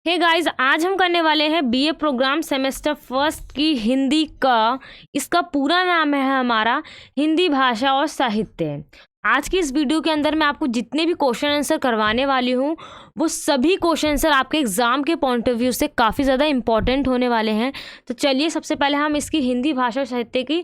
Hey guys, आज हम करने वाले हैं बीए प्रोग्राम सेमेस्टर फर्स्ट की हिंदी का। इसका पूरा नाम है हमारा हिंदी भाषा और साहित्य। आज की इस वीडियो के अंदर मैं आपको जितने भी क्वेश्चन आंसर करवाने वाली हूँ वो सभी क्वेश्चन आंसर आपके एग्ज़ाम के पॉइंट ऑफ व्यू से काफ़ी ज़्यादा इंपॉर्टेंट होने वाले हैं। तो चलिए सबसे पहले हम इसकी हिंदी भाषा और साहित्य की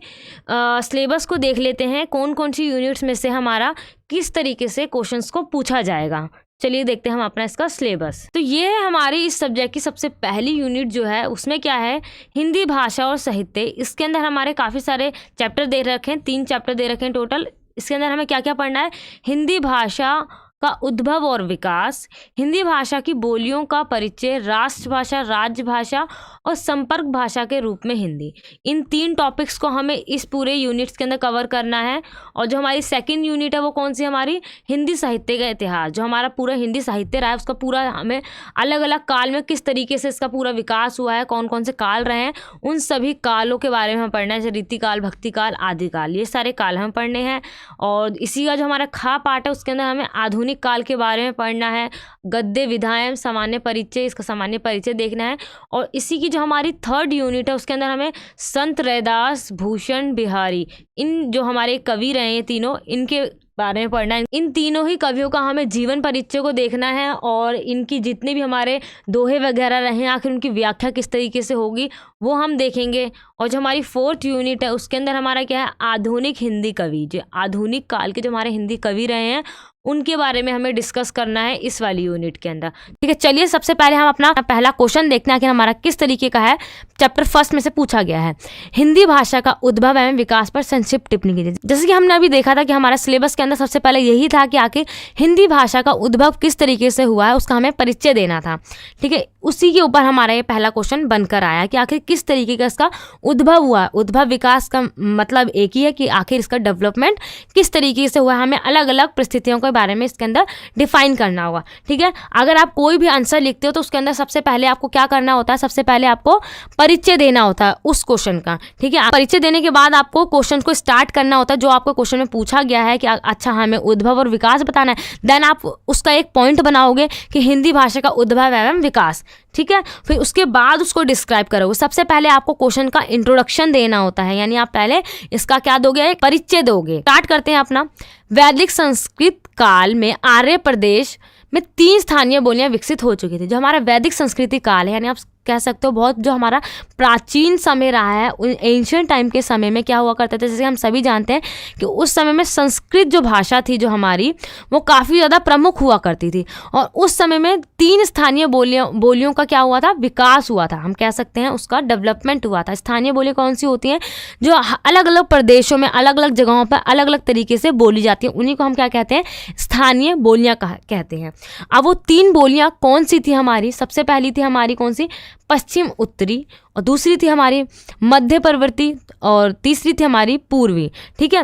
सिलेबस को देख लेते हैं, कौन कौन सी यूनिट्स में से हमारा किस तरीके से क्वेश्चंस को पूछा जाएगा। चलिए देखते हैं हम अपना इसका सिलेबस। तो ये है हमारी इस सब्जेक्ट की सबसे पहली यूनिट जो है, उसमें क्या है, हिंदी भाषा और साहित्य। इसके अंदर हमारे काफ़ी सारे चैप्टर दे रखे हैं, 3 चैप्टर दे रखे हैं टोटल। इसके अंदर हमें क्या क्या पढ़ना है, हिंदी भाषा का उद्भव और विकास, हिंदी भाषा की बोलियों का परिचय, राष्ट्रभाषा, राज्यभाषा और संपर्क भाषा के रूप में हिंदी। इन 3 टॉपिक्स को हमें इस पूरे यूनिट्स के अंदर कवर करना है। और जो हमारी सेकंड यूनिट है वो कौन सी, हमारी हिंदी साहित्य का इतिहास। जो हमारा पूरा हिंदी साहित्य रहा है उसका पूरा हमें अलग अलग काल में किस तरीके से इसका पूरा विकास हुआ है, कौन कौन से काल रहे हैं, उन सभी कालों के बारे में हम पढ़ना है, जैसे रीतिकाल, भक्तिकाल, आदिकाल, ये सारे काल हम पढ़ने हैं। और इसी का जो हमारा खा पार्ट है उसके अंदर हमें आधुनिक काल के बारे में पढ़ना है, गद्य, विधायन, सामान्य परिचय, इसका सामान्य परिचय देखना है। और इसी की जो हमारी थर्ड यूनिट है उसके अंदर हमें संत रैदास, भूषण बिहारी, इन जो हमारे कवि रहे हैं तीनों, इनके बारे में पढ़ना है। इन तीनों ही कवियों का हमें जीवन परिचय को देखना है और इनकी जितने भी हमारे दोहे वगैरह रहे हैं, आखिर उनकी व्याख्या किस तरीके से होगी वो हम देखेंगे। और जो हमारी फोर्थ यूनिट है उसके अंदर हमारा क्या है, आधुनिक हिंदी कवि, जो आधुनिक काल के जो हमारे हिंदी कवि रहे हैं उनके बारे में हमें डिस्कस करना है इस वाली यूनिट के अंदर। ठीक है, चलिए सबसे पहले हम अपना पहला क्वेश्चन देखते हैं कि हमारा किस तरीके का है। चैप्टर फर्स्ट में से पूछा गया है, हिंदी भाषा का उद्भव एवं विकास पर संक्षिप्त टिप्पणी कीजिए। जैसे कि हमने अभी देखा था कि हमारा सिलेबस के अंदर सबसे पहले यही था कि आखिर हिंदी भाषा का उद्भव किस तरीके से हुआ है, उसका हमें परिचय देना था। ठीक है, उसी के ऊपर हमारा ये पहला क्वेश्चन बनकर आया कि आखिर किस तरीके का इसका उद्भव हुआ। उद्भव विकास का मतलब एक ही है कि आखिर इसका डेवलपमेंट किस तरीके से हुआ है, हमें अलग अलग परिस्थितियों के बारे में इसके अंदर डिफाइन करना होगा। ठीक है, अगर आप कोई भी आंसर लिखते हो तो उसके अंदर सबसे पहले आपको क्या करना होता है, सबसे पहले आपको परिचय देना होता है उस क्वेश्चन का। ठीक है, परिचय देने के बाद आपको क्वेश्चन को स्टार्ट करना होता है जो आपको क्वेश्चन में पूछा गया है कि अच्छा हमें उद्भव और विकास बताना है। देन आप उसका एक पॉइंट बनाओगे कि हिंदी भाषा का उद्भव एवं विकास। ठीक है, फिर उसके बाद उसको डिस्क्राइब करोगे। सबसे पहले आपको क्वेश्चन का इंट्रोडक्शन देना होता है, यानी आप पहले इसका क्या दोगे, एक परिचय दोगे। स्टार्ट करते हैं अपना। वैदिक संस्कृत काल में आर्य प्रदेश में 3 स्थानीय बोलियां विकसित हो चुकी थी। जो हमारा वैदिक संस्कृति काल है, यानी आप कह सकते हो बहुत जो हमारा प्राचीन समय रहा है, एंशिएंट टाइम के समय में क्या हुआ करते थे, जैसे हम सभी जानते हैं कि उस समय में संस्कृत जो भाषा थी जो हमारी, वो काफ़ी ज़्यादा प्रमुख हुआ करती थी। और उस समय में 3 स्थानीय बोलियों का क्या हुआ था, विकास हुआ था, हम कह सकते हैं उसका डेवलपमेंट हुआ था। स्थानीय बोलियाँ कौन सी होती हैं, जो अलग अलग प्रदेशों में अलग अलग जगहों पर अलग अलग तरीके से बोली जाती हैं, उन्हीं को हम क्या कहते हैं, स्थानीय बोलियाँ कहते हैं। अब वो 3 बोलियाँ कौन सी थी हमारी, सबसे पहली थी हमारी कौन सी, पश्चिम उत्तरी, और दूसरी थी हमारी मध्य प्रवर्ती, और तीसरी थी हमारी पूर्वी। ठीक है,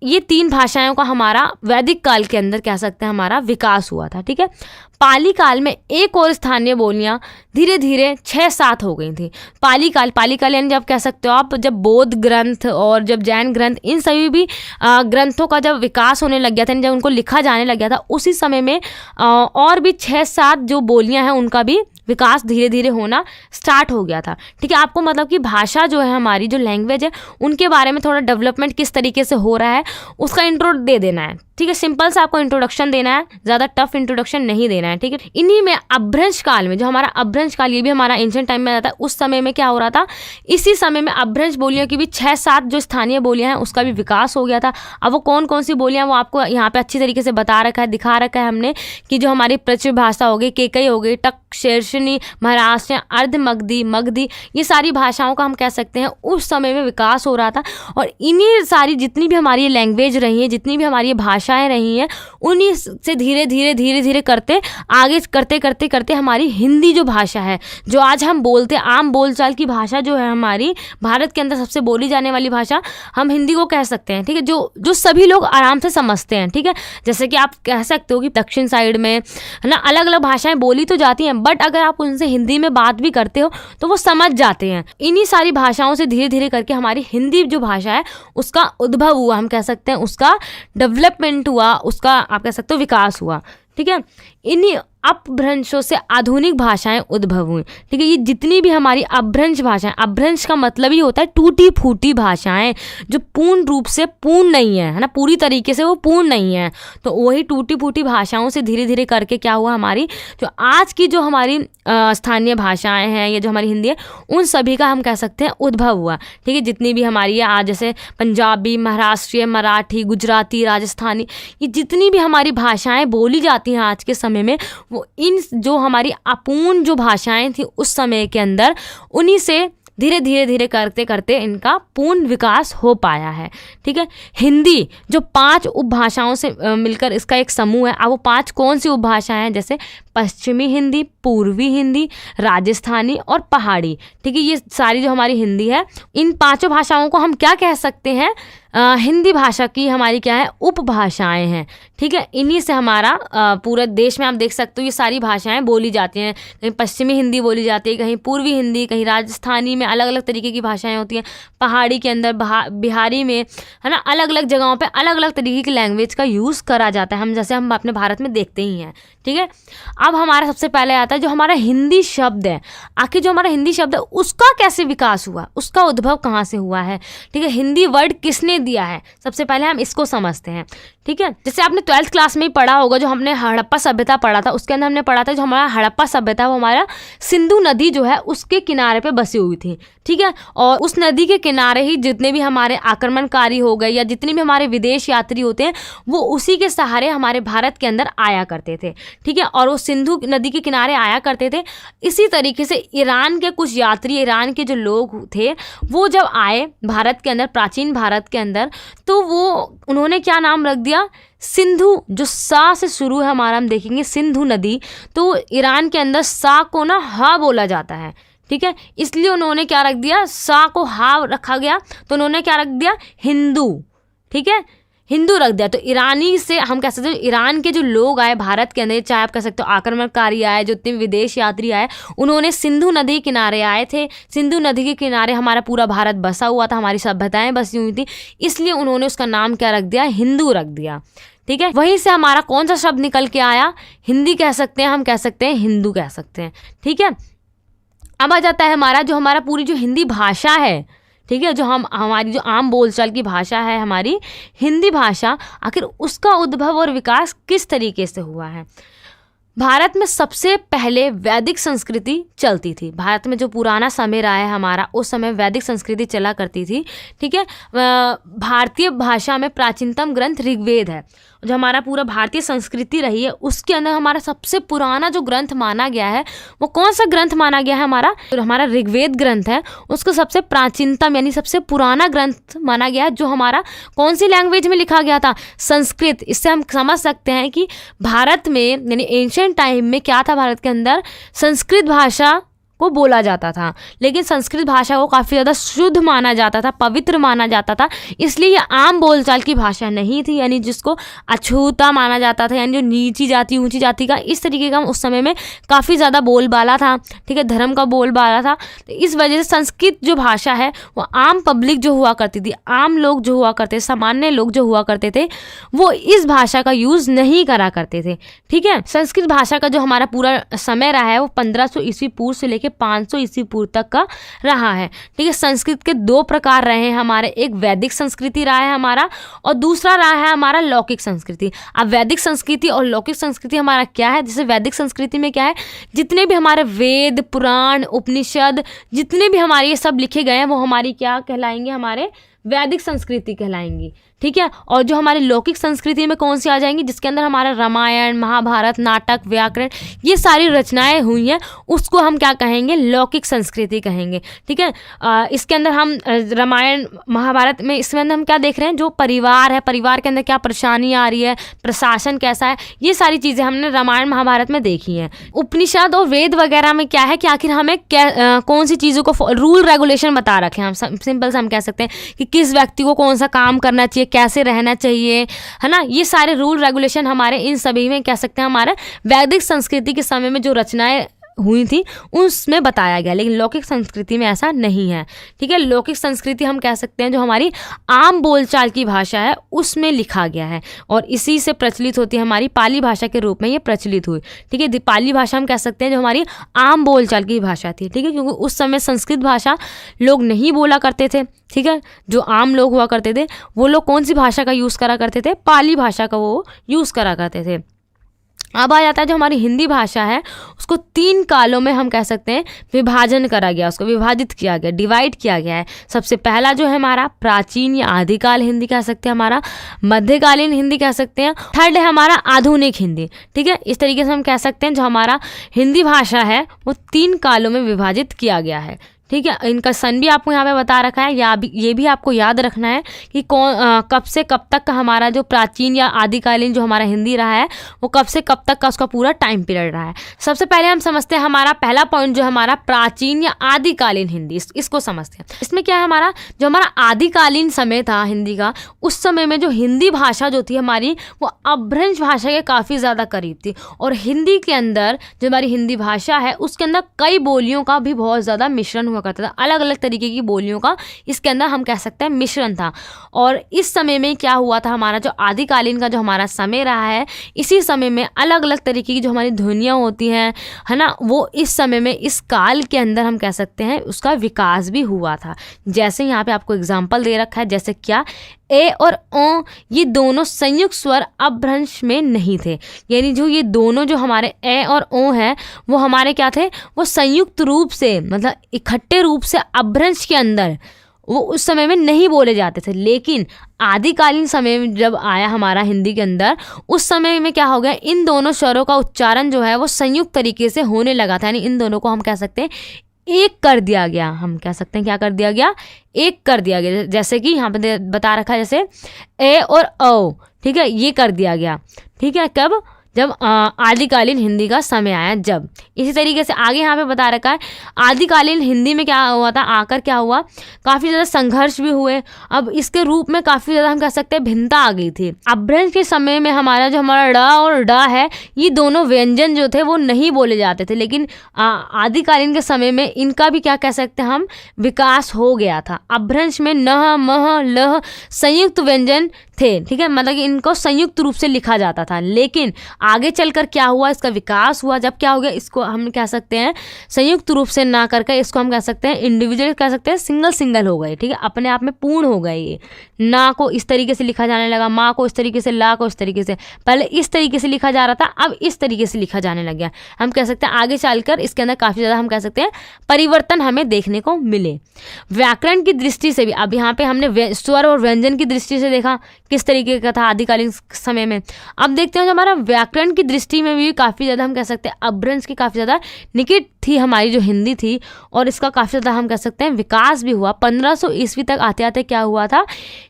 ये 3 भाषाओं का हमारा वैदिक काल के अंदर कह सकते हैं हमारा विकास हुआ था। ठीक है, पाली काल में एक और स्थानीय बोलियां धीरे धीरे 6-7 हो गई थी। पाली काल यानी जब कह सकते हो आप, जब बौद्ध ग्रंथ और जब जैन ग्रंथ, इन सभी भी ग्रंथों का जब विकास होने लग गया था, जब उनको लिखा जाने लग गया था, उसी समय में और भी 6-7 जो बोलियां हैं उनका भी विकास धीरे धीरे होना स्टार्ट हो गया था। ठीक है, आपको मतलब कि भाषा जो है हमारी, जो लैंग्वेज है, उनके बारे में थोड़ा डेवलपमेंट किस तरीके से हो रहा है उसका इंट्रो दे देना है। ठीक है, सिंपल सा आपको इंट्रोडक्शन देना है, ज़्यादा टफ इंट्रोडक्शन नहीं देना है। ठीक है, इन्हीं में अभ्रंश काल में, जो हमारा अभ्रंश काल, ये भी हमारा एंशिएंट टाइम में आता है, उस समय में क्या हो रहा था, इसी समय में अभ्रंश बोलियों की भी 6-7 जो स्थानीय बोलियां हैं उसका भी विकास हो गया था। अब वो कौन कौन सी बोलियां, वो आपको यहाँ पे अच्छी तरीके से बता रखा है, दिखा रखा है हमने, कि जो हमारी प्रचुर भाषा हो गई, केकई हो गई, टक, शेरशनी, महाराष्ट्र, अर्ध मगधी, ये सारी भाषाओं का हम कह सकते हैं उस समय में विकास हो रहा था। और इन्हीं सारी जितनी भी हमारी लैंग्वेज रही है, जितनी भी हमारी भाषाएं रही हैं, उन्हीं से धीरे धीरे करते आगे करते हमारी हिंदी जो भाषा है, जो आज हम बोलते, आम बोलचाल की भाषा जो है हमारी, भारत के अंदर सबसे बोली जाने वाली भाषा हम हिंदी को कह सकते हैं। ठीक है, जो सभी लोग आराम से समझते हैं। ठीक है, जैसे कि आप कह सकते हो कि दक्षिण साइड में है ना अलग अलग भाषाएं बोली तो जाती हैं, बट अगर आप उनसे हिंदी में बात भी करते हो तो वो समझ जाते हैं। इन्हीं सारी भाषाओं से धीरे धीरे करके हमारी हिंदी जो भाषा है उसका उद्भव हुआ, हम कह सकते हैं उसका डेवलपमेंट हुआ, उसका आप कह सकते हो विकास हुआ। ठीक है, इन्हीं अपभ्रंशों से आधुनिक भाषाएं उद्भव हुई। ठीक है, ये जितनी भी हमारी अपभ्रंश भाषाएं, अपभ्रंश का मतलब ही होता है टूटी फूटी भाषाएं जो पूर्ण रूप से पूर्ण नहीं है ना, पूरी तरीके से वो पूर्ण नहीं है। तो वही टूटी फूटी भाषाओं से धीरे धीरे करके क्या हुआ, हमारी जो आज की जो हमारी स्थानीय भाषाएं हैं या जो हमारी हिंदी है, उन सभी का हम कह सकते हैं उद्भव हुआ। ठीक है, जितनी भी हमारी है आज, जैसे पंजाबी, महाराष्ट्रीय, मराठी, गुजराती, राजस्थानी, ये जितनी भी हमारी भाषाएं बोली जाती हैं आज के समय में, वो इन जो हमारी अपूर्ण जो भाषाएं थी उस समय के अंदर, उन्हीं से धीरे धीरे धीरे करते करते इनका पूर्ण विकास हो पाया है। ठीक है, हिंदी जो 5 उपभाषाओं से मिलकर इसका एक समूह है। अब वो 5 कौन सी उपभाषाएं हैं, जैसे पश्चिमी हिंदी, पूर्वी हिंदी, राजस्थानी और पहाड़ी। ठीक है, ये सारी जो हमारी हिंदी है, इन 5 भाषाओं को हम क्या कह सकते हैं, हिंदी भाषा की हमारी क्या है, उपभाषाएं हैं। ठीक है, इन्हीं से हमारा पूरे देश में आप देख सकते हो ये सारी भाषाएं बोली जाती हैं। कहीं पश्चिमी हिंदी बोली जाती है, कहीं पूर्वी हिंदी, कहीं राजस्थानी में अलग अलग तरीके की भाषाएं होती हैं, पहाड़ी के अंदर, बिहारी में, है ना, अलग अलग जगहों पे अलग अलग तरीके की लैंग्वेज का यूज़ करा जाता है, हम जैसे हम अपने भारत में देखते ही हैं। ठीक है, अब हमारा सबसे पहले आता है जो हमारा हिंदी शब्द है। आखिर जो हमारा हिंदी शब्द है उसका कैसे विकास हुआ, उसका उद्भव कहाँ से हुआ है। ठीक है, हिंदी वर्ड किसने दिया है, सबसे पहले हम इसको समझते हैं। ठीक है, जैसे आपने 12th क्लास में ही पढ़ा होगा, जो हमने हड़प्पा सभ्यता पढ़ा था, उसके अंदर हमने पढ़ा था जो हमारा हड़प्पा सभ्यता वो हमारा सिंधु नदी जो है उसके किनारे पे बसी हुई थी। ठीक है, और उस नदी के किनारे ही जितने भी हमारे आक्रमणकारी हो गए या जितने भी हमारे विदेश यात्री होते हैं, वो उसी के सहारे हमारे भारत के अंदर आया करते थे। ठीक है, और वो सिंधु नदी के किनारे आया करते थे। इसी तरीके से ईरान के कुछ यात्री, ईरान के जो लोग थे, वो जब आए भारत के अंदर, प्राचीन भारत के अंदर, तो वो उन्होंने क्या नाम रख दिया, सिंधु, जो सा से शुरू है हमारा, हम देखेंगे सिंधु नदी, तो ईरान के अंदर सा को ना हा बोला जाता है। ठीक है, इसलिए उन्होंने क्या रख दिया, सा को हा रखा गया, तो उन्होंने क्या रख दिया, हिंदू। ठीक है, हिंदू रख दिया। तो ईरानी से हम कह सकते हैं ईरान के जो लोग आए भारत के अंदर, चाहे आप कह सकते हो आक्रमणकारी आए, जो इतने विदेश यात्री आए, उन्होंने सिंधु नदी के किनारे आए थे। सिंधु नदी के किनारे हमारा पूरा भारत बसा हुआ था, हमारी सभ्यताएं बसी हुई थी, इसलिए उन्होंने उसका नाम क्या रख दिया, हिंदू रख दिया। ठीक है, वहीं से हमारा कौन सा शब्द निकल के आया, हिंदी कह सकते हैं, हम कह सकते हैं हिंदू कह सकते हैं। ठीक है, अब आ जाता है हमारा जो हमारा पूरी जो हिंदी भाषा है। ठीक है, जो हमारी जो आम बोलचाल की भाषा है हमारी हिंदी भाषा, आखिर उसका उद्भव और विकास किस तरीके से हुआ है। भारत में सबसे पहले वैदिक संस्कृति चलती थी। भारत में जो पुराना समय रहा है हमारा, उस समय वैदिक संस्कृति चला करती थी। ठीक है, भारतीय भाषा में प्राचीनतम ग्रंथ ऋग्वेद है। जो हमारा पूरा भारतीय संस्कृति रही है उसके अंदर हमारा सबसे पुराना जो ग्रंथ माना गया है, वो कौन सा ग्रंथ माना गया है, हमारा जो हमारा ऋग्वेद ग्रंथ है, उसको सबसे प्राचीनतम यानी सबसे पुराना ग्रंथ माना गया है, जो हमारा कौन सी लैंग्वेज में लिखा गया था, संस्कृत। इससे हम समझ सकते हैं कि भारत में यानी एंशिएंट टाइम में क्या था, भारत के अंदर संस्कृत भाषा को बोला जाता था, लेकिन संस्कृत भाषा को काफ़ी ज़्यादा शुद्ध माना जाता था, पवित्र माना जाता था, इसलिए ये आम बोलचाल की भाषा नहीं थी, यानी जिसको अछूता माना जाता था, यानी जो नीची जाति ऊंची जाति का इस तरीके का उस समय में काफ़ी ज़्यादा बोलबाला था। ठीक है, धर्म का बोलबाला था। तो इस वजह से संस्कृत जो भाषा है वो आम पब्लिक जो हुआ करती थी, आम लोग जो हुआ करते, सामान्य लोग जो हुआ करते थे, वो इस भाषा का यूज़ नहीं करा करते थे। ठीक है, संस्कृत भाषा का जो हमारा पूरा समय रहा है वो 1500 ईस्वी पूर्व से लेकर 500 ईस्वी पूर्व तक का रहा है। ठीक है, संस्कृत के 2 प्रकार रहे हैं हमारे, एक वैदिक संस्कृति रहा है हमारा और दूसरा रहा है हमारा लौकिक संस्कृति। अब वैदिक संस्कृति और लौकिक संस्कृति हमारा क्या है, जैसे वैदिक संस्कृति में क्या है, जितने भी हमारे वेद, पुराण, उपनिषद, जितने भी हमारे ये सब लिखे गए हैं वो हमारी क्या कहलाएंगे, हमारे वैदिक संस्कृति कहलाएंगी। ठीक है, और जो हमारी लौकिक संस्कृति में कौन सी आ जाएंगी, जिसके अंदर हमारा रामायण, महाभारत, नाटक, व्याकरण, ये सारी रचनाएं हुई हैं, उसको हम क्या कहेंगे, लौकिक संस्कृति कहेंगे। ठीक है, इसके अंदर हम रामायण, महाभारत में इसके अंदर हम क्या देख रहे हैं, जो परिवार है, परिवार के अंदर क्या परेशानी आ रही है, प्रशासन कैसा है, ये सारी चीज़ें हमने रामायण महाभारत में देखी हैं। उपनिषद और वेद वगैरह में क्या है कि आखिर हमें कौन सी चीज़ों को रूल रेगुलेशन बता रखे हैं। हम सिंपल से हम कह सकते हैं कि किस व्यक्ति को कौन सा काम करना चाहिए, कैसे रहना चाहिए, है ना, ये सारे रूल रेगुलेशन हमारे इन सभी में कह सकते हैं हमारे वैदिक संस्कृति के समय में जो रचनाएं हुई थी उसमें बताया गया, लेकिन लौकिक संस्कृति में ऐसा नहीं है। ठीक है, लौकिक संस्कृति हम कह सकते हैं जो हमारी आम बोलचाल की भाषा है उसमें लिखा गया है, और इसी से प्रचलित होती है, हमारी पाली भाषा के रूप में ये प्रचलित हुई। ठीक है, पाली भाषा हम कह सकते हैं जो हमारी आम बोलचाल की भाषा थी। ठीक है, क्योंकि उस समय संस्कृत भाषा लोग नहीं बोला करते थे। ठीक है, जो आम लोग हुआ करते थे वो लोग कौन सी भाषा का यूज़ करा करते थे, पाली भाषा का वो यूज़ करा करते थे। अब आ जाता है जो हमारी हिंदी भाषा है उसको 3 कालों में हम कह सकते हैं विभाजन करा गया, उसको विभाजित किया गया, डिवाइड किया गया है। सबसे पहला जो है हमारा प्राचीन या आदिकाल हिंदी कह सकते हैं, हमारा मध्यकालीन हिंदी कह सकते हैं, थर्ड है हमारा आधुनिक हिंदी। ठीक है, इस तरीके से हम कह सकते हैं जो हमारा हिंदी भाषा है वो 3 कालों में विभाजित किया गया है। ठीक है, इनका सन भी आपको यहाँ पे बता रखा है, या ये भी आपको याद रखना है कि कब से कब तक का हमारा जो प्राचीन या आदिकालीन जो हमारा हिंदी रहा है वो कब से कब तक का उसका पूरा टाइम पीरियड रहा है। सबसे पहले हम समझते हैं हमारा पहला पॉइंट जो हमारा प्राचीन या आदिकालीन हिंदी, इसको समझते हैं। इसमें क्या है, हमारा जो हमारा आदिकालीन समय था हिंदी का, उस समय में जो हिंदी भाषा जो थी हमारी वो अपभ्रंश भाषा के काफ़ी ज़्यादा करीब थी, और हिंदी के अंदर जो हमारी हिंदी भाषा है उसके अंदर कई बोलियों का भी बहुत ज़्यादा मिश्रण करता था, अलग अलग तरीके की बोलियों का इसके अंदर हम कह सकते हैं मिश्रण था। और इस समय में क्या हुआ था, हमारा जो आदिकालीन का जो हमारा समय रहा है, इसी समय में अलग अलग तरीके की जो हमारी ध्वनियाँ होती हैं, है ना, वो इस समय में इस काल के अंदर हम कह सकते हैं उसका विकास भी हुआ था। जैसे यहाँ पे आपको एग्जाम्पल दे रखा है, जैसे क्या ए और ओ ये दोनों संयुक्त स्वर अपभ्रंश में नहीं थे, यानी जो ये दोनों जो हमारे ए और ओ हैं वो हमारे क्या थे, वो संयुक्त रूप से मतलब इकट्ठे रूप से अपभ्रंश के अंदर वो उस समय में नहीं बोले जाते थे। लेकिन आदिकालीन समय में जब आया हमारा हिंदी के अंदर, उस समय में क्या हो गया, इन दोनों स्वरों का उच्चारण जो है वो संयुक्त तरीके से होने लगा था, यानी इन दोनों को हम कह सकते हैं एक कर दिया गया। हम कह सकते हैं क्या कर दिया गया, एक कर दिया गया। जैसे कि यहाँ पे बता रखा है, जैसे ए और ओ, ठीक है, ये कर दिया गया। ठीक है, कब, जब आदिकालीन हिंदी का समय आया जब। इसी तरीके से आगे यहाँ पे बता रखा है आदिकालीन हिंदी में क्या हुआ था, आकर क्या हुआ, काफ़ी ज़्यादा संघर्ष भी हुए। अब इसके रूप में काफ़ी ज़्यादा हम कह सकते हैं भिन्नता आ गई थी। अपभ्रंश के समय में हमारा जो हमारा ड और ड है, ये दोनों व्यंजन जो थे वो नहीं बोले जाते थे, लेकिन आदिकालीन के समय में इनका भी क्या कह सकते हैं हम, विकास हो गया था। अपभ्रंश में न, मह, लह संयुक्त व्यंजन थे। ठीक है, मतलब कि इनको संयुक्त रूप से लिखा जाता था, लेकिन आगे चलकर क्या हुआ, इसका विकास हुआ। जब क्या हो गया, इसको हम कह सकते हैं संयुक्त रूप से ना करके इसको हम कह सकते हैं इंडिविजुअल कह सकते हैं, सिंगल सिंगल हो गए। ठीक है, अपने आप में पूर्ण हो गए। ये ना को इस तरीके से लिखा जाने लगा, माँ को इस तरीके से, ला को इस तरीके से। पहले इस तरीके से लिखा जा रहा था, अब इस तरीके से लिखा जाने लग गया। हम कह सकते हैं आगे चलकर इसके अंदर काफ़ी ज़्यादा हम कह सकते हैं परिवर्तन हमें देखने को मिले। व्याकरण की दृष्टि से भी, अब यहाँ पे हमने स्वर और व्यंजन की दृष्टि से देखा किस तरीके का था आदिकालीन समय में। अब देखते हैं जो हमारा व्याकरण की दृष्टि में भी काफ़ी ज़्यादा हम कह सकते हैं अपभ्रंश की काफ़ी ज़्यादा निकट थी हमारी जो हिंदी थी, और इसका काफ़ी ज़्यादा हम कह सकते हैं विकास भी हुआ। 1500 ईस्वी तक आते आते क्या हुआ था,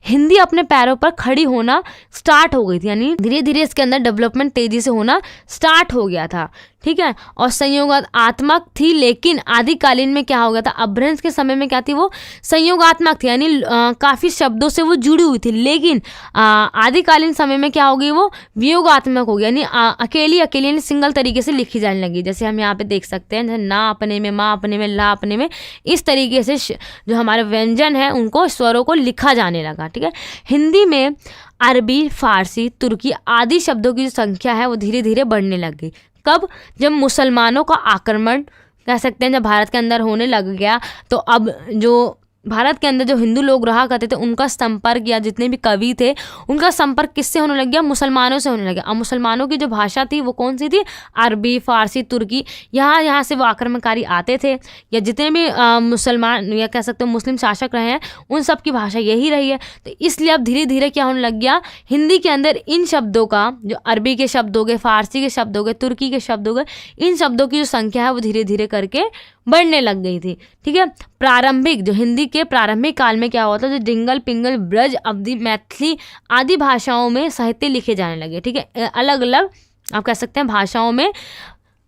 हिंदी अपने पैरों पर खड़ी होना स्टार्ट हो गई थी, यानी धीरे धीरे इसके अंदर डेवलपमेंट तेज़ी से होना स्टार्ट हो गया था। ठीक है, और संयोगात्मक थी, लेकिन आदिकालीन में क्या हो गया था, अपभ्रंश के समय में क्या थी, वो संयोगात्मक थी, यानी काफ़ी शब्दों से वो जुड़ी हुई थी। लेकिन आदिकालीन समय में क्या हो गई, वो वियोगात्मक हो गई, यानी अकेली यानी सिंगल तरीके से लिखी जाने लगी। जैसे हम यहाँ पे देख सकते हैं, जैसे ना अपने में, माँ अपने में, ला अपने में, इस तरीके से जो हमारे व्यंजन है उनको, स्वरों को लिखा जाने लगा। ठीक है, हिंदी में अरबी, फारसी, तुर्की आदि शब्दों की जो संख्या है वो धीरे धीरे बढ़ने लग गई। कब, जब मुसलमानों का आक्रमण कह सकते हैं जब भारत के अंदर होने लग गया, तो अब जो भारत के अंदर जो हिंदू लोग रहा करते थे उनका संपर्क या जितने भी कवि थे उनका संपर्क किससे होने लग गया, मुसलमानों से होने लग गया। अब मुसलमानों की जो भाषा थी वो कौन सी थी, अरबी, फारसी, तुर्की। यहाँ से वो आक्रमणकारी आते थे, या जितने भी मुसलमान या कह सकते हो मुस्लिम शासक रहे हैं उन सब की भाषा यही रही है। तो इसलिए अब धीरे धीरे क्या होने लग गया, हिंदी के अंदर इन शब्दों का, जो अरबी के शब्द हो गए, फारसी के शब्द हो गए, तुर्की के शब्द हो गए, इन शब्दों की जो संख्या है वो धीरे धीरे करके बढ़ने लग गई थी। ठीक है, प्रारंभिक जो हिंदी के प्रारंभिक काल में क्या हुआ था, जो डिंगल, पिंगल, ब्रज, अवधी, मैथिली आदि भाषाओं में साहित्य लिखे जाने लगे। ठीक है, अलग अलग आप कह सकते हैं भाषाओं में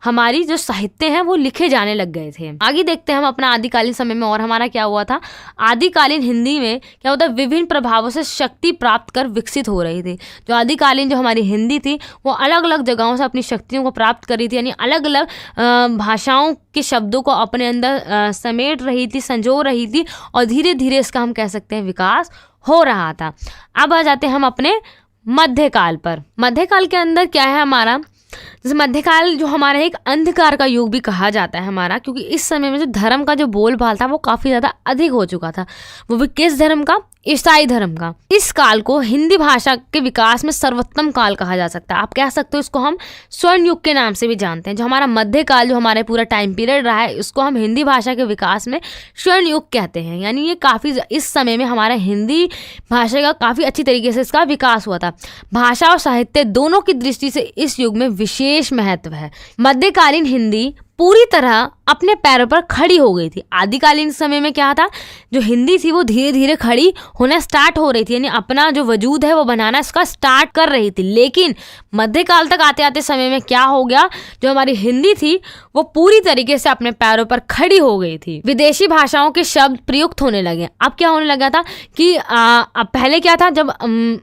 हमारी जो साहित्य हैं वो लिखे जाने लग गए थे। आगे देखते हैं हम अपना आदिकालीन समय में और हमारा क्या हुआ था। आदिकालीन हिंदी में क्या होता है, विभिन्न प्रभावों से शक्ति प्राप्त कर विकसित हो रही थी। जो आदिकालीन जो हमारी हिंदी थी वो अलग अलग जगहों से अपनी शक्तियों को प्राप्त कर रही थी, यानी अलग अलग भाषाओं के शब्दों को अपने अंदर समेट रही थी, संजो रही थी, और धीरे धीरे इसका हम कह सकते हैं विकास हो रहा था। अब आ जाते हैं हम अपने मध्यकाल पर। मध्यकाल के अंदर क्या है हमारा, जैसे मध्यकाल जो हमारा एक अंधकार का युग भी कहा जाता है हमारा, क्योंकि इस समय में जो धर्म का जो बोलबाल था वो काफ़ी ज़्यादा अधिक हो चुका था। वो भी किस धर्म का, ईसाई धर्म का। इस काल को हिंदी भाषा के विकास में सर्वोत्तम काल कहा जा सकता है। आप कह सकते हो इसको हम स्वर्ण युग के नाम से भी जानते हैं। जो हमारा मध्यकाल जो हमारे पूरा टाइम पीरियड रहा है, इसको हम हिंदी भाषा के विकास में स्वर्ण युग कहते हैं। यानी ये काफ़ी इस समय में हमारा हिंदी भाषा का काफ़ी अच्छी तरीके से इसका विकास हुआ था। भाषा और साहित्य दोनों की दृष्टि से इस युग में विशेष महत्व है। मध्यकालीन हिंदी पूरी तरह अपने पैरों पर खड़ी हो गई थी। आदिकालीन समय में क्या था, जो हिंदी थी वो धीरे धीरे खड़ी होना स्टार्ट हो रही थी, यानी अपना जो वजूद है वो बनाना इसका स्टार्ट कर रही थी। लेकिन मध्यकाल तक आते आते समय में क्या हो गया, जो हमारी हिंदी थी वो पूरी तरीके से अपने पैरों पर खड़ी हो गई थी। विदेशी भाषाओं के शब्द प्रयुक्त होने लगे। अब क्या होने लगा था कि अब पहले क्या था, जब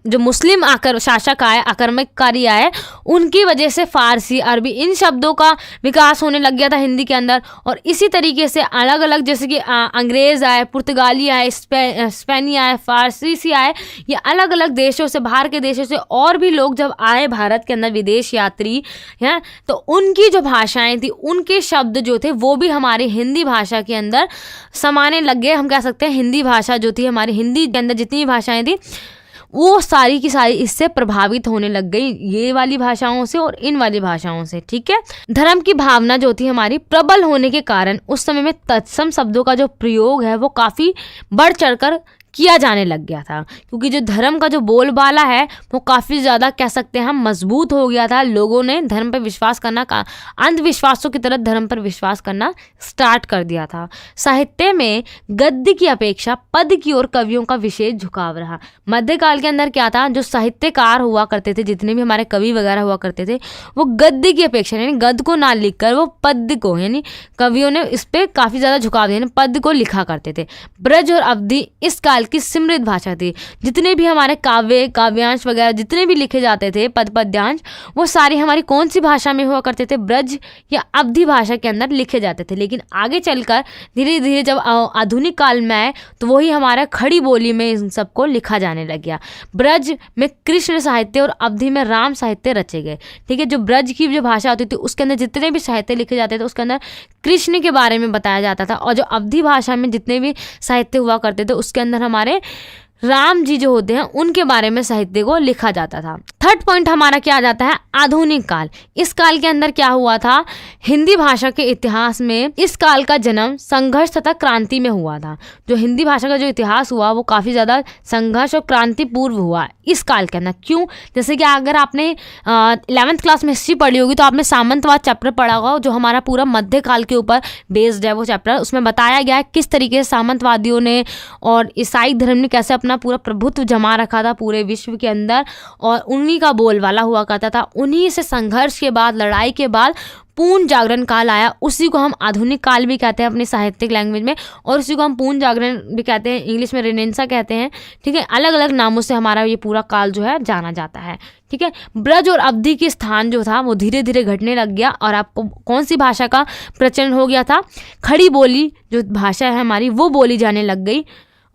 जो मुस्लिम शासक आए, आक्रमणकारी आए, उनकी वजह से फारसी, अरबी इन शब्दों का विकास होने लग गया था हिंदी के अंदर। और इसी तरीके से अलग अलग, जैसे कि अंग्रेज आए, पुर्तगाली आए, स्पेनी आए, फारसी आए, ये अलग अलग देशों से, बाहर के देशों से और भी लोग जब आए भारत के अंदर, विदेश यात्री हैं, तो उनकी जो भाषाएं थी, उनके शब्द जो थे वो भी हमारी हिंदी भाषा के अंदर समाने लग गए। हम कह सकते हैं हिंदी भाषा जो थी, हमारी हिंदी के अंदर जितनी भी भाषाएं थी वो सारी की सारी इससे प्रभावित होने लग गई, ये वाली भाषाओं से और इन वाली भाषाओं से। ठीक है, धर्म की भावना जो थी हमारी प्रबल होने के कारण उस समय में तत्सम शब्दों का जो प्रयोग है वो काफ़ी बढ़ चढ़कर किया जाने लग गया था, क्योंकि जो धर्म का जो बोलबाला है वो काफ़ी ज़्यादा कह सकते हैं हम मजबूत हो गया था। लोगों ने धर्म पर विश्वास करना, अंधविश्वासों की तरह धर्म पर विश्वास करना स्टार्ट कर दिया था। साहित्य में गद्य की अपेक्षा पद की ओर कवियों का विशेष झुकाव रहा। मध्यकाल के अंदर क्या था, जो साहित्यकार हुआ करते थे, जितने भी हमारे कवि वगैरह हुआ करते थे, वो गद्य की अपेक्षा यानी गद्य को ना लिखकर वो पद्य को, यानी कवियों ने इस पर काफ़ी ज़्यादा झुकाव दिया, पद्य को लिखा करते थे। ब्रज और अवधी इस काल की समृद्ध भाषा थी। जितने भी हमारे काव्य, काव्यांश वगैरह जितने भी लिखे जाते थे, पद पद्यांश, वो सारे हमारी कौन सी भाषा में हुआ करते थे, ब्रज या अवधी भाषा के अंदर लिखे जाते थे। लेकिन आगे चलकर धीरे धीरे जब आधुनिक काल में आए तो वही हमारा खड़ी बोली में इन सबको लिखा जाने लग गया। ब्रज में कृष्ण साहित्य और अवधी में राम साहित्य रचे गए। ठीक है, जो ब्रज की जो भाषा होती थी उसके अंदर जितने भी साहित्य लिखे जाते थे उसके अंदर कृष्ण के बारे में बताया जाता था, और जो अवधी भाषा में जितने भी साहित्य हुआ करते थे उसके अंदर हमारे राम जी जो होते हैं उनके बारे में साहित्य को लिखा जाता था। थर्ड पॉइंट हमारा क्या आ जाता है, आधुनिक काल। इस काल के अंदर क्या हुआ था, हिंदी भाषा के इतिहास में इस काल का जन्म संघर्ष तथा क्रांति में हुआ था। जो हिंदी भाषा का जो इतिहास हुआ वो काफ़ी ज़्यादा संघर्ष और क्रांति पूर्व हुआ इस काल के अंदर। क्यों, जैसे कि अगर आपने 11th क्लास में हिस्ट्री पढ़ी होगी तो आपने सामंतवाद चैप्टर पढ़ा होगा, जो हमारा पूरा मध्यकाल के ऊपर बेस्ड है वो चैप्टर। उसमें बताया गया है किस तरीके से सामंतवादियों ने और ईसाई धर्म ने कैसे अपना पूरा प्रभुत्व जमा रखा था पूरे विश्व के अंदर, और उन्हीं का बोलबाला हुआ करता था। उन्हीं से संघर्ष के बाद, लड़ाई के बाद पूर्ण जागरण काल आया। उसी को हम आधुनिक काल भी कहते हैं अपनी साहित्यिक लैंग्वेज में, और उसी को हम पूर्ण जागरण भी कहते हैं, इंग्लिश में रेनेसा कहते हैं। ठीक है, अलग अलग नामों से हमारा ये पूरा काल जो है जाना जाता है। ठीक है, ब्रज और अवधी के स्थान जो था वो धीरे धीरे घटने लग गया, और आपको कौन सी भाषा का प्रचलन हो गया था, खड़ी बोली जो भाषा है हमारी वो बोली जाने लग गई,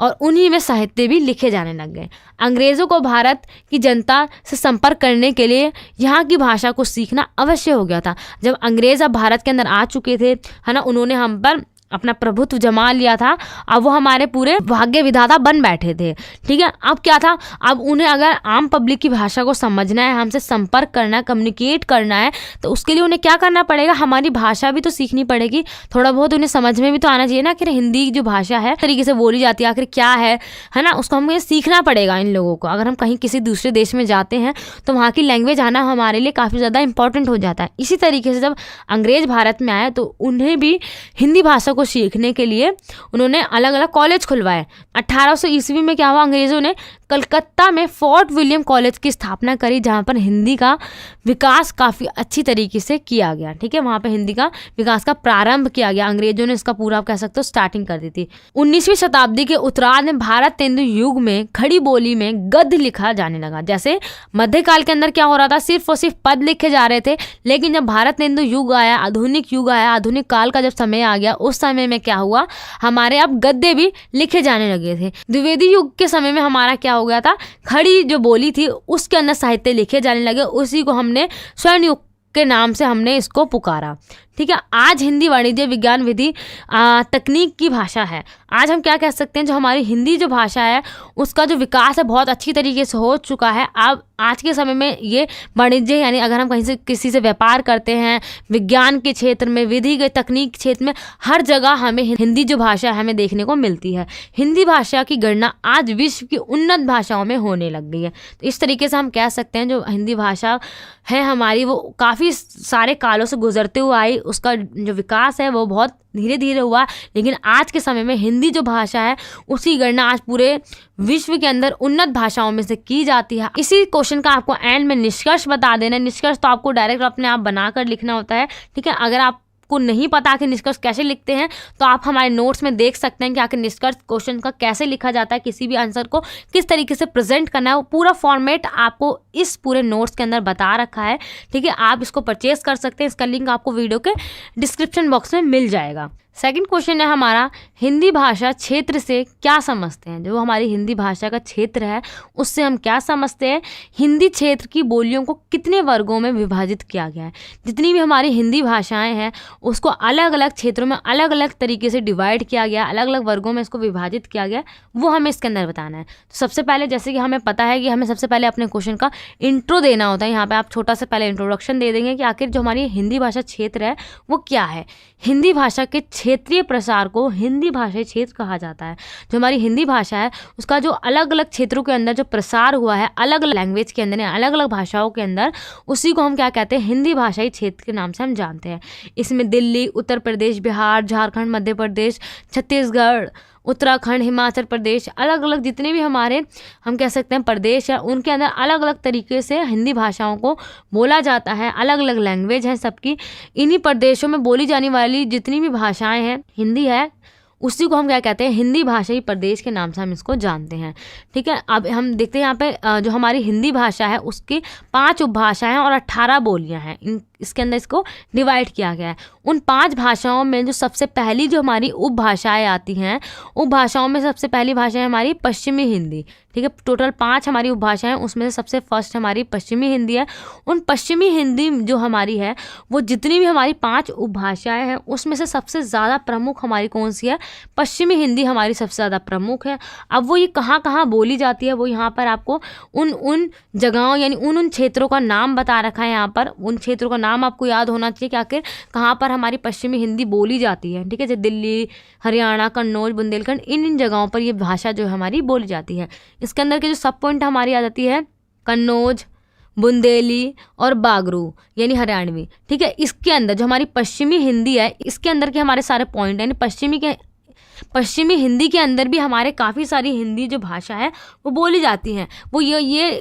और उन्हीं में साहित्य भी लिखे जाने लग गए। अंग्रेज़ों को भारत की जनता से संपर्क करने के लिए यहाँ की भाषा को सीखना अवश्य हो गया था। जब अंग्रेज़ अब भारत के अंदर आ चुके थे, है ना, उन्होंने हम पर अपना प्रभुत्व जमा लिया था। अब वो हमारे पूरे भाग्य विधाता बन बैठे थे। ठीक है, अब क्या था, अब उन्हें अगर आम पब्लिक की भाषा को समझना है, हमसे संपर्क करना है, कम्युनिकेट करना है, तो उसके लिए उन्हें क्या करना पड़ेगा, हमारी भाषा भी तो सीखनी पड़ेगी। थोड़ा बहुत उन्हें समझ में भी तो आना चाहिए ना कि हिंदी जो भाषा है तरीके से बोली जाती है आखिर क्या है ना, उसको हमें सीखना पड़ेगा इन लोगों को। अगर हम कहीं किसी दूसरे देश में जाते हैं तो वहाँ की लैंग्वेज आना हमारे लिए काफ़ी ज़्यादा इंपॉर्टेंट हो जाता है। इसी तरीके से जब अंग्रेज़ भारत में आए तो उन्हें भी हिंदी भाषा को सीखने के लिए उन्होंने अलग अलग कॉलेज खुलवाए। 1800 ईस्वी में क्या हुआ, अंग्रेज़ों ने कलकत्ता में फोर्ट विलियम कॉलेज की स्थापना करी, जहाँ पर हिंदी का विकास काफ़ी अच्छी तरीके से किया गया। ठीक है, वहाँ पे हिंदी का विकास का प्रारंभ किया गया। अंग्रेजों ने इसका पूरा आप कह सकते हो स्टार्टिंग कर दी थी। 19वीं शताब्दी के उत्तरार्ध में भारत तेंदु युग में खड़ी बोली में गद्य लिखा जाने लगा। जैसे मध्यकाल के अंदर क्या हो रहा था, सिर्फ और सिर्फ पद लिखे जा रहे थे, लेकिन जब भारत तेंदु युग आया, आधुनिक युग आया, आधुनिक काल का जब समय आ गया, उस समय में क्या हुआ, हमारे अब गद्य भी लिखे जाने लगे थे। द्विवेदी युग के समय में हमारा क्या हो गया था, खड़ी जो बोली थी उसके अंदर साहित्य लिखे जाने लगे, उसी को हमने स्वर्ण युग के नाम से हमने इसको पुकारा। ठीक है, आज हिंदी वाणिज्य विज्ञान विधि तकनीक की भाषा है। आज हम क्या कह सकते हैं, जो हमारी हिंदी जो भाषा है उसका जो विकास है बहुत अच्छी तरीके से हो चुका है। अब आज के समय में ये वाणिज्य यानी अगर हम कहीं से किसी से व्यापार करते हैं, विज्ञान के क्षेत्र में, विधि के तकनीक क्षेत्र में, हर जगह हमें हिंदी जो भाषा है हमें देखने को मिलती है। हिंदी भाषा की गणना आज विश्व की उन्नत भाषाओं में होने लग गई है। तो इस तरीके से हम कह सकते हैं जो हिंदी भाषा है हमारी, वो काफ़ी सारे कालों से गुजरते हुए आई, उसका जो विकास है वो बहुत धीरे धीरे हुआ, लेकिन आज के समय में हिंदी जो भाषा है उसकी गणना आज पूरे विश्व के अंदर उन्नत भाषाओं में से की जाती है। इसी क्वेश्चन का आपको एंड में निष्कर्ष बता देना। निष्कर्ष तो आपको डायरेक्ट अपने आप बनाकर लिखना होता है। ठीक है, अगर आप को नहीं पता कि निष्कर्ष कैसे लिखते हैं तो आप हमारे नोट्स में देख सकते हैं कि आखिर निष्कर्ष क्वेश्चन का कैसे लिखा जाता है, किसी भी आंसर को किस तरीके से प्रेजेंट करना है, वो पूरा फॉर्मेट आपको इस पूरे नोट्स के अंदर बता रखा है। ठीक है, आप इसको परचेज कर सकते हैं, इसका लिंक आपको वीडियो के डिस्क्रिप्शन बॉक्स में मिल जाएगा। सेकंड क्वेश्चन है हमारा, हिंदी भाषा क्षेत्र से क्या समझते हैं। जो हमारी हिंदी भाषा का क्षेत्र है उससे हम क्या समझते हैं। हिंदी क्षेत्र की बोलियों को कितने वर्गों में विभाजित किया गया है। जितनी भी हमारी हिंदी भाषाएं हैं उसको अलग अलग क्षेत्रों में अलग अलग तरीके से डिवाइड किया गया, अलग अलग वर्गों में इसको विभाजित किया गया, वो हमें इसके अंदर बताना है। तो सबसे पहले जैसे कि हमें पता है कि हमें सबसे पहले अपने क्वेश्चन का इंट्रो देना होता है। यहाँ पर आप छोटा सा पहले इंट्रोडक्शन दे देंगे कि आखिर जो हमारी हिंदी भाषा क्षेत्र है वो क्या है। हिंदी भाषा के क्षेत्रीय प्रसार को हिंदी भाषाई क्षेत्र कहा जाता है। जो हमारी हिंदी भाषा है उसका जो अलग अलग क्षेत्रों के अंदर जो प्रसार हुआ है, अलग अलग लैंग्वेज के अंदर, अलग अलग भाषाओं के अंदर, उसी को हम क्या कहते हैं, हिंदी भाषाई क्षेत्र के नाम से हम जानते हैं। इसमें दिल्ली, उत्तर प्रदेश, बिहार, झारखंड, मध्य प्रदेश, छत्तीसगढ़, उत्तराखंड, हिमाचल प्रदेश, अलग अलग जितने भी हमारे हम कह सकते हैं प्रदेश है, उनके अंदर अलग अलग तरीके से हिंदी भाषाओं को बोला जाता है। अलग अलग लैंग्वेज है सबकी। इन्हीं प्रदेशों में बोली जाने वाली जितनी भी भाषाएं हैं, हिंदी है, उसी को हम क्या कहते हैं, हिंदी भाषाई प्रदेश के नाम से हम इसको जानते हैं। ठीक है, अब हम देखते हैं यहाँ पे जो हमारी हिंदी भाषा है उसकी 5 उपभाषाएं और 18 बोलियां हैं। इसके अंदर इसको डिवाइड किया गया है। उन 5 भाषाओं में जो सबसे पहली जो हमारी उपभाषाएं आती हैं, उपभाषाओं में सबसे पहली भाषा है हमारी पश्चिमी हिंदी। ठीक है, टोटल 5 हमारी उपभाषाएं, उसमें से सबसे फर्स्ट हमारी पश्चिमी हिंदी है। उन पश्चिमी हिंदी जो हमारी है वो जितनी भी हमारी 5 उपभाषाएं हैं उसमें से सबसे ज़्यादा प्रमुख हमारी कौन सी है, पश्चिमी हिंदी हमारी सबसे ज़्यादा प्रमुख है। अब वो ये कहाँ कहाँ बोली जाती है वो यहाँ पर आपको उन जगहों यानी उन क्षेत्रों का नाम बता रखा है। यहाँ पर उन क्षेत्रों का नाम आपको याद होना चाहिए कि आखिर कहाँ पर हमारी पश्चिमी हिंदी बोली जाती है। ठीक है, जैसे दिल्ली, हरियाणा, कन्नौज, बुंदेलखंड, इन जगहों पर ये भाषा जो हमारी बोली जाती है। इसके अंदर के जो सब पॉइंट हमारी आ जाती है, कन्नौज, बुंदेली और बागरू यानी हरियाणवी। ठीक है, इसके अंदर जो हमारी पश्चिमी हिंदी है इसके अंदर के हमारे सारे पॉइंट यानी पश्चिमी हिंदी के अंदर भी हमारे काफ़ी सारी हिंदी जो भाषा है वो बोली जाती हैं।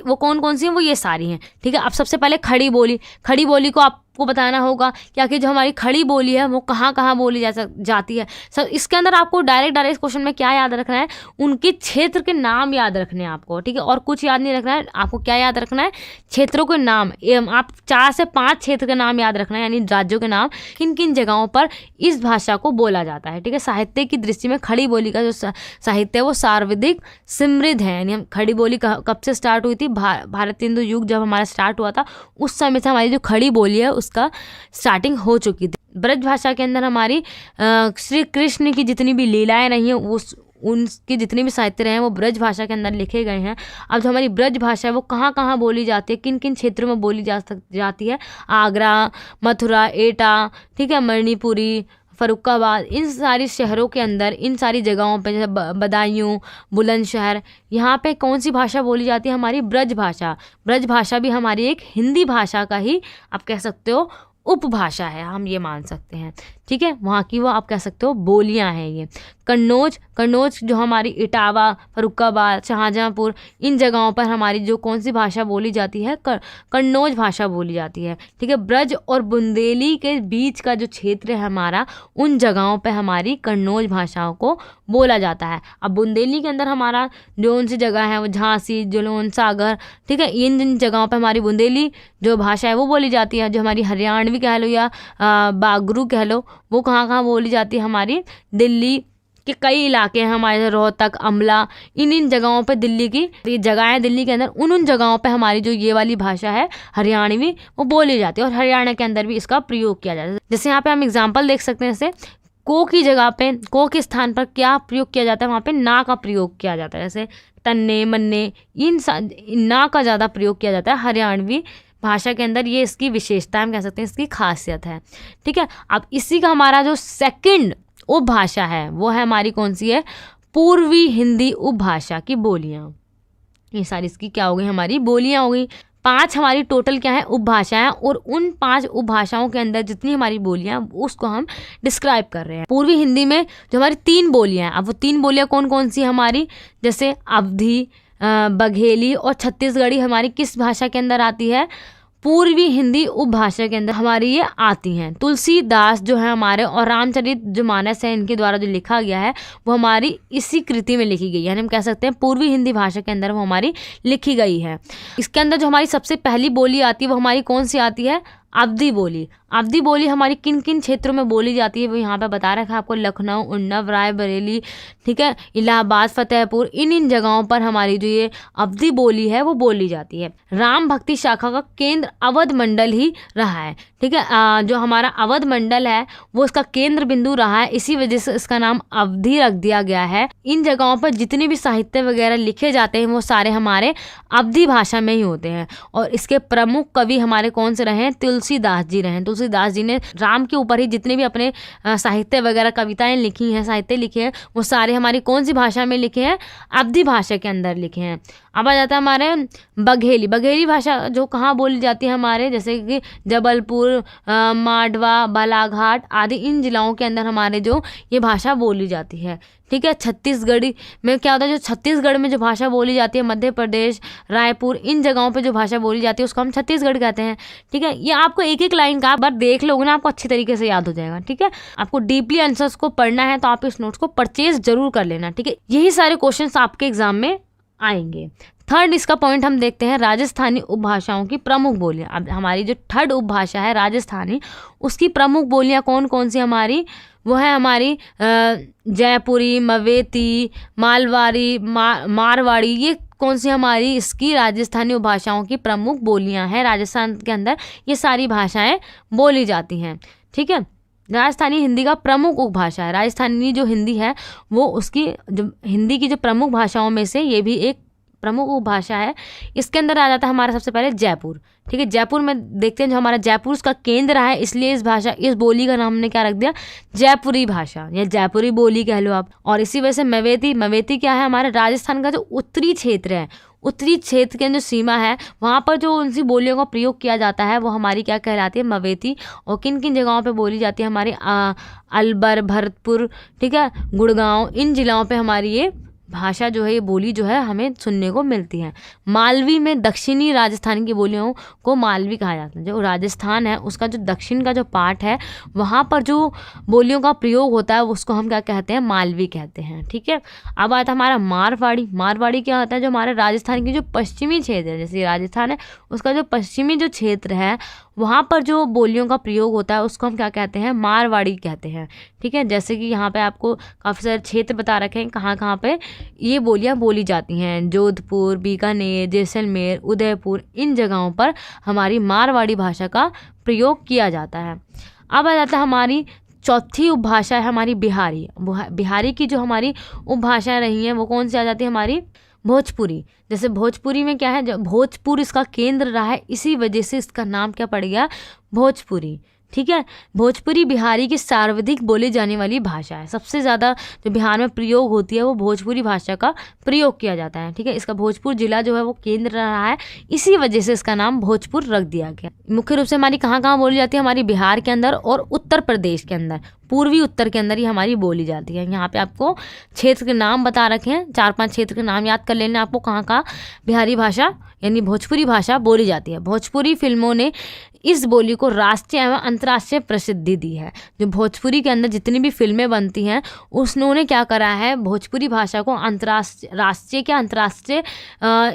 वो कौन कौन सी हैं, वो ये सारी हैं। ठीक है, अब सबसे पहले खड़ी बोली को आपको बताना होगा कि आखिर जो हमारी खड़ी बोली है वो कहाँ कहाँ बोली जाती है। सब इसके अंदर आपको डायरेक्ट क्वेश्चन में क्या याद रखना है, उनके क्षेत्र के नाम याद रखने हैं आपको। ठीक है, और कुछ याद नहीं रखना है आपको। क्या याद रखना है, क्षेत्रों के नाम। आप 4 से 5 क्षेत्र के नाम याद रखना है, यानी राज्यों के नाम, किन किन जगहों पर इस भाषा को बोला जाता है। ठीक है, साहित्य की दृष्टि में खड़ी बोली का जो साहित्य है वो सर्वाधिक समृद्ध है। यानी हम खड़ी बोली कब से स्टार्ट हुई थी, भारत तेंदु युग जब हमारा स्टार्ट हुआ था उस समय से हमारी जो खड़ी बोली है उसका स्टार्टिंग हो चुकी थी। ब्रज भाषा के अंदर हमारी श्री कृष्ण की जितनी भी लीलाएं रही हैं उनकी जितने भी साहित्य रहे हैं वो ब्रज भाषा के अंदर लिखे गए हैं। अब जो हमारी ब्रज भाषा है वो कहाँ कहाँ बोली जाती है, किन किन क्षेत्रों में बोली जाती है, आगरा, मथुरा, एटा, ठीक है, मणिपुरी, फरुखाबाद, इन सारी शहरों के अंदर, इन सारी जगहों पे, जैसे बदायूं, बुलंदशहर, यहाँ पे कौन सी भाषा बोली जाती है, हमारी ब्रज भाषा। ब्रज भाषा भी हमारी एक हिंदी भाषा का ही आप कह सकते हो उपभाषा है, हम ये मान सकते हैं। ठीक है, वहाँ की वो आप कह सकते हो बोलियाँ हैं। ये कन्नौज, कन्नौज जो हमारी इटावा, फर्रुखाबाद, शाहजहाँपुर, इन जगहों पर हमारी जो कौन सी भाषा बोली जाती है, कन्नौज भाषा बोली जाती है। ठीक है, ब्रज और बुंदेली के बीच का जो क्षेत्र है हमारा, उन जगहों पे हमारी कन्नौज भाषाओं को बोला जाता है। अब बुंदेली के अंदर हमारा जो उन सी जगह है वो झांसी, जालौन, सागर, ठीक है, इन जगहों पे हमारी बुंदेली जो भाषा है वो बोली जाती है। जो हमारी हरियाणवी कह लो या बागरू कह लो, वो कहाँ कहाँ बोली जाती है, हमारी दिल्ली के कई इलाके हैं हमारे, रोहतक, अमला, इन जगहों पे दिल्ली की ये जगह है, दिल्ली के अंदर उन जगहों पे हमारी जो ये वाली भाषा है हरियाणवी वो बोली जाती है, और हरियाणा के अंदर भी इसका प्रयोग किया जाता है। जैसे यहाँ पे हम एग्जाम्पल देख सकते हैं, जैसे को की जगह पे, को के स्थान पर क्या प्रयोग किया जाता है, वहाँ पे ना का प्रयोग किया जाता है। जैसे तन्ने, मन्ने, इन ना का ज़्यादा प्रयोग किया जाता है हरियाणवी भाषा के अंदर। ये इसकी विशेषता हम कह सकते हैं, इसकी खासियत है। ठीक है, अब इसी का हमारा जो सेकंड उपभाषा है वो है हमारी कौन सी है, पूर्वी हिंदी उपभाषा की बोलियाँ। ये सारी इसकी क्या हो गई, हमारी बोलियाँ हो गई। 5 हमारी टोटल क्या है, उपभाषाएं, और उन 5 उपभाषाओं के अंदर जितनी हमारी बोलियां उसको हम डिस्क्राइब कर रहे हैं। पूर्वी हिंदी में जो हमारी 3 बोलियां हैं, अब वो 3 बोलियां कौन कौन सी हमारी, जैसे अवधी, बघेली और छत्तीसगढ़ी हमारी किस भाषा के अंदर आती है, पूर्वी हिंदी उपभाषा के अंदर हमारी ये आती हैं। तुलसीदास जो है हमारे और रामचरित जो मानस है इनके द्वारा जो लिखा गया है वो हमारी इसी कृति में लिखी गई है, यानी हम कह सकते हैं पूर्वी हिंदी भाषा के अंदर वो हमारी लिखी गई है। इसके अंदर जो हमारी सबसे पहली बोली आती है वो हमारी कौन सी आती है, अवधी बोली। अवधी बोली हमारी किन किन क्षेत्रों में बोली जाती है वो यहाँ पे बता रखा है आपको, लखनऊ, उन्नाव, रायबरेली, ठीक है, इलाहाबाद, फतेहपुर, इन जगहों पर हमारी जो ये अवधी बोली है वो बोली जाती है। राम भक्ति शाखा का केंद्र अवध मंडल ही रहा है। ठीक है, जो हमारा अवध मंडल है वो इसका केंद्र बिंदु रहा है, इसी वजह से इसका नाम अवधी रख दिया गया है। इन जगहों पर जितने भी साहित्य वगैरह लिखे जाते हैं वो सारे हमारे अवधी भाषा में ही होते हैं, और इसके प्रमुख कवि हमारे कौन से रहे हैं, तुलसीदास जी रहे हैं। तुलसीदास जी ने राम के ऊपर ही जितने भी अपने साहित्य वगैरह कविताएं लिखी हैं, साहित्य लिखे हैं, वो सारे हमारी कौन सी भाषा में लिखे हैं, अवधी भाषा के अंदर लिखे हैं। अब आ जाता है हमारे बघेली। बघेली भाषा जो कहाँ बोली जाती है हमारे, जैसे कि जबलपुर, मांडवा, बालाघाट आदि इन जिलों के अंदर हमारे जो ये भाषा बोली जाती है। ठीक है, छत्तीसगढ़ी में क्या होता है, जो छत्तीसगढ़ में जो भाषा बोली जाती है, मध्य प्रदेश, रायपुर, इन जगहों पे जो भाषा बोली जाती है उसको हम छत्तीसगढ़ कहते हैं। ठीक है, ये आपको एक एक लाइन का बार देख लोगे ना आपको अच्छी तरीके से याद हो जाएगा। ठीक है, आपको डीपली आंसर्स को पढ़ना है तो आप इस नोट्स को परचेज जरूर कर लेना। ठीक है, यही सारे क्वेश्चन आपके एग्जाम में आएंगे। थर्ड इसका पॉइंट हम देखते हैं, राजस्थानी उपभाषाओं की प्रमुख बोलियां। अब हमारी जो थर्ड उपभाषा है राजस्थानी, उसकी प्रमुख बोलियां कौन कौन सी हमारी, वो है हमारी जयपुरी, मवेती, मालवाड़ी, मारवाड़ी, ये कौन सी हमारी इसकी राजस्थानी उपभाषाओं की प्रमुख बोलियां हैं। राजस्थान के अंदर ये सारी भाषाएं बोली जाती हैं। ठीक है, राजस्थानी हिंदी का प्रमुख उपभाषा है। राजस्थानी जो हिंदी है वो उसकी जो हिंदी की जो प्रमुख भाषाओं में से ये भी एक प्रमुख उपभाषा है। इसके अंदर आ जाता है हमारा सबसे पहले जयपुर। ठीक है, जयपुर में देखते हैं जो हमारा जयपुर उसका केंद्र है, इसलिए इस बोली का नाम हमने क्या रख दिया, जयपुरी भाषा या जयपुरी बोली कह लो आप। और इसी वजह से मवेती क्या है, हमारे राजस्थान का जो उत्तरी क्षेत्र है, उत्तरी क्षेत्र के जो सीमा है वहाँ पर जो उनसी बोलियों का प्रयोग किया जाता है वो हमारी क्या कहलाती है, मवेती। और किन किन जगहों पे बोली जाती है हमारी अलवर, भरतपुर, ठीक है, गुड़गांव, इन जिलों पे हमारी ये भाषा जो है, ये बोली जो है हमें सुनने को मिलती है। मालवी में दक्षिणी राजस्थान की बोलियों को मालवी कहा जाता है। जो राजस्थान है उसका जो दक्षिण का जो पार्ट है वहाँ पर जो बोलियों का प्रयोग होता है उसको हम क्या कहते हैं, मालवी कहते हैं। ठीक है, अब आता है हमारा मारवाड़ी। मारवाड़ी क्या होता है, जो हमारे राजस्थान की जो पश्चिमी क्षेत्र है, जैसे राजस्थान है उसका जो पश्चिमी जो क्षेत्र है वहाँ पर जो बोलियों का प्रयोग होता है उसको हम क्या कहते हैं, मारवाड़ी कहते हैं। ठीक है, जैसे कि यहाँ पे आपको काफ़ी सारे क्षेत्र बता रखे हैं कहाँ कहाँ पे ये बोलियाँ बोली जाती हैं। जोधपुर, बीकानेर, जैसलमेर, उदयपुर, इन जगहों पर हमारी मारवाड़ी भाषा का प्रयोग किया जाता है। अब आ जाता है हमारी चौथी उपभाषा है हमारी बिहारी। बिहारी की जो हमारी उपभाषाएं रही हैं वो कौन सी आ जाती है, हमारी भोजपुरी। जैसे भोजपुरी में क्या है, जो भोजपुर इसका केंद्र रहा है, इसी वजह से इसका नाम क्या पड़ गया, भोजपुरी। ठीक है, भोजपुरी बिहारी की सर्वाधिक बोली जाने वाली भाषा है। सबसे ज़्यादा जो बिहार में प्रयोग होती है वो भोजपुरी भाषा का प्रयोग किया जाता है। ठीक है, इसका भोजपुर जिला जो है वो केंद्र रहा है, इसी वजह से इसका नाम भोजपुर रख दिया गया। मुख्य रूप से हमारी कहाँ कहाँ बोली जाती है, हमारी बिहार के अंदर और उत्तर प्रदेश के अंदर। पूर्वी उत्तर के अंदर ये हमारी बोली जाती है। यहाँ पे आपको क्षेत्र के नाम बता रखे हैं, 4-5 क्षेत्र के नाम याद कर लेना आपको कहाँ कहाँ बिहारी भाषा यानी भोजपुरी भाषा बोली जाती है। भोजपुरी फिल्मों ने इस बोली को राष्ट्रीय एवं अंतर्राष्ट्रीय प्रसिद्धि दी है। जो भोजपुरी के अंदर जितनी भी फिल्में बनती हैं उन्होंने क्या करा है, भोजपुरी भाषा को राष्ट्रीय के अंतर्राष्ट्रीय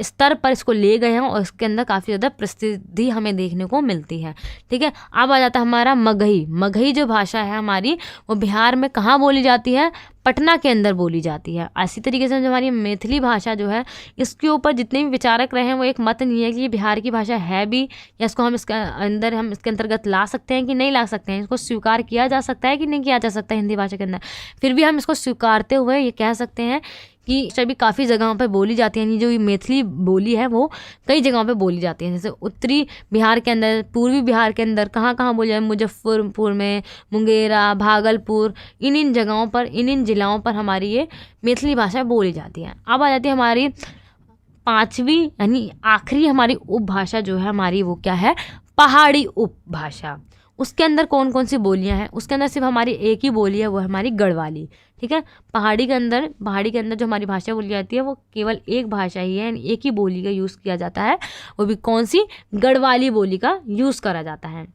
स्तर पर इसको ले गए हैं और इसके अंदर काफ़ी ज़्यादा प्रसिद्धि हमें देखने को मिलती है। ठीक है, अब आ जाता है हमारा मगही। मगही जो भाषा है हमारी वो बिहार में कहाँ बोली जाती है, पटना के अंदर बोली जाती है। इसी तरीके से जो हमारी मैथिली भाषा जो है इसके ऊपर जितने भी विचारक रहे हैं वो एक मत नहीं है कि ये बिहार की भाषा है भी या इसको हम इसके अंतर्गत ला सकते हैं कि नहीं ला सकते हैं, इसको स्वीकार किया जा सकता है कि नहीं किया जा सकता है हिंदी भाषा के अंदर। फिर भी हम इसको स्वीकारते हुए ये कह सकते हैं कि सभी काफ़ी जगहों पे बोली जाती है। जो ये मैथिली बोली है वो कई जगहों पे बोली जाती है, जैसे उत्तरी बिहार के अंदर, पूर्वी बिहार के अंदर कहाँ कहाँ बोली जाए, मुजफ्फरपुर में, मुंगेरा, भागलपुर, इन जगहों पर, इन जिलाओं पर हमारी ये मैथिली भाषा बोली जाती है। अब आ जाती है हमारी 5वीं यानी आखिरी हमारी उपभाषा जो है हमारी वो क्या है, पहाड़ी उपभाषा। उसके अंदर कौन कौन सी बोलियां हैं, उसके अंदर सिर्फ हमारी एक ही बोली है, वो है हमारी गढ़वाली। ठीक है, पहाड़ी के अंदर जो हमारी भाषा बोली जाती है वो केवल एक भाषा ही है, यानी एक ही बोली का यूज़ किया जाता है, वो भी कौन सी, गढ़वाली बोली का यूज़ करा जाता है।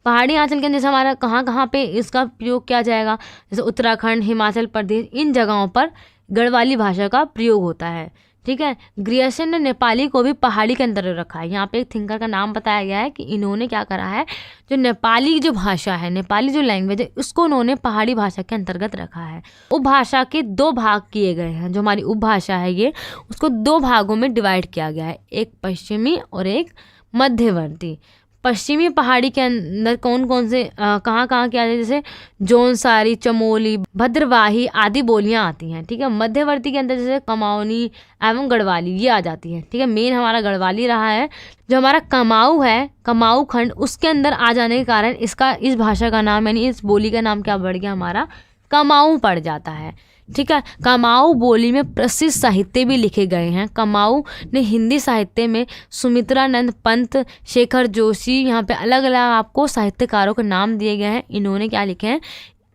पहाड़ी अंचल के अंदर जैसे हमारा कहाँ कहाँ पे इसका प्रयोग किया जाएगा, जैसे उत्तराखंड, हिमाचल प्रदेश, इन जगहों पर गढ़वाली भाषा का प्रयोग होता है। ठीक है, ग्रियर्सन ने नेपाली को भी पहाड़ी के अंदर रखा है। यहाँ पे एक थिंकर का नाम बताया गया है कि इन्होंने क्या करा है, जो नेपाली जो भाषा है, नेपाली जो लैंग्वेज है, उसको उन्होंने पहाड़ी भाषा के अंतर्गत रखा है। उपभाषा के 2 भाग किए गए हैं। जो हमारी उपभाषा है ये, उसको 2 भागों में डिवाइड किया गया है, एक पश्चिमी और एक मध्यवर्ती। पश्चिमी पहाड़ी के अंदर कौन कौन से कहाँ कहाँ क्या है, जैसे जौनसारी, चमोली, भद्रवाही आदि बोलियां आती हैं। ठीक है, मध्यवर्ती के अंदर जैसे कमाऊनी एवं गढ़वाली ये आ जाती है। ठीक है, मेन हमारा गढ़वाली रहा है। जो हमारा कमाऊ है, कमाऊ खंड, उसके अंदर आ जाने के कारण इस भाषा का नाम यानी इस बोली का नाम क्या बढ़ गया, हमारा कमाऊ पड़ जाता है। ठीक है, कमाऊ बोली में प्रसिद्ध साहित्य भी लिखे गए हैं। कमाऊ ने हिंदी साहित्य में सुमित्रानंद पंत, शेखर जोशी, यहाँ पे अलग अलग आपको साहित्यकारों के नाम दिए गए हैं। इन्होंने क्या लिखे हैं,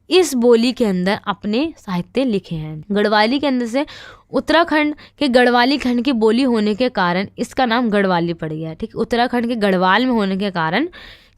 इस बोली के अंदर अपने साहित्य लिखे हैं। गढ़वाली के अंदर से उत्तराखंड के गढ़वाली खंड की बोली होने के कारण इसका नाम गढ़वाली पड़ गया है। ठीक, उत्तराखंड के गढ़वाल में होने के कारण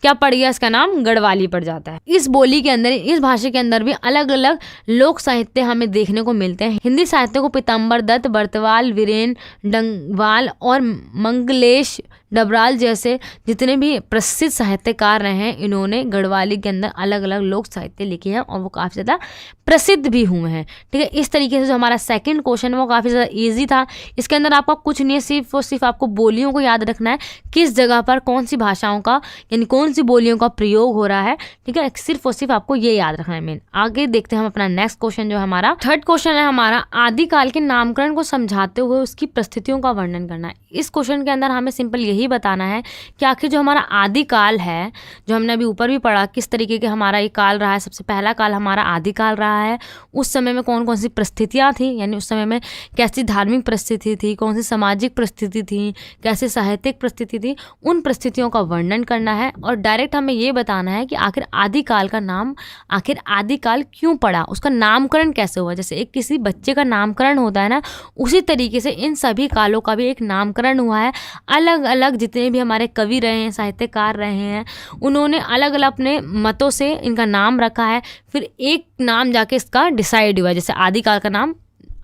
क्या पड़ गया, इसका नाम गढ़वाली पड़ जाता है। इस बोली के अंदर, इस भाषा के अंदर भी अलग अलग लोक साहित्य हमें देखने को मिलते हैं। हिंदी साहित्य को पीताम्बर दत्त, बर्तवाल, वीरेन डंगवाल और मंगलेश डबराल जैसे जितने भी प्रसिद्ध साहित्यकार रहे हैं, इन्होंने गढ़वाली के अंदर अलग अलग लोक साहित्य लिखे हैं और वो काफ़ी ज़्यादा प्रसिद्ध भी हुए हैं। ठीक है, इस तरीके से जो हमारा सेकंड क्वेश्चन है वो काफ़ी ज़्यादा ईजी था। इसके अंदर आपका कुछ नहीं है, सिर्फ और सिर्फ आपको बोलियों को याद रखना है, किस जगह पर कौन सी भाषाओं का यानी कौन सी बोलियों का प्रयोग हो रहा है। ठीक है, सिर्फ और सिर्फ आपको ये याद रखना है मेन। आगे देखते हैं हम अपना नेक्स्ट क्वेश्चन जो हमारा थर्ड क्वेश्चन है हमारा, आदिकाल के नामकरण को समझाते हुए उसकी परिस्थितियों का वर्णन करना है। इस क्वेश्चन के अंदर हमें सिंपल यही बताना है कि आखिर जो हमारा आदिकाल है, जो हमने अभी ऊपर भी पढ़ा किस तरीके के हमारा ये काल रहा है, सबसे पहला काल हमारा आदिकाल रहा है। उस समय में कौन कौन सी परिस्थितियाँ थी, यानी उस समय में कैसी धार्मिक परिस्थिति थी, कौन सी सामाजिक परिस्थिति थी, कैसी साहित्यिक परिस्थिति थी, उन परिस्थितियों का वर्णन करना है। और डायरेक्ट हमें ये बताना है कि आखिर आदिकाल का नाम, आखिर आदिकाल क्यों पड़ा, उसका नामकरण कैसे हुआ। जैसे एक किसी बच्चे का नामकरण होता है ना, उसी तरीके से इन सभी कालों का भी एक नामकरण हुआ है। अलग अलग जितने भी हमारे कवि रहे हैं, साहित्यकार रहे हैं, उन्होंने अलग अलग अपने मतों से इनका नाम रखा है, फिर एक नाम जाके इसका डिसाइड हुआ। जैसे आदिकाल का नाम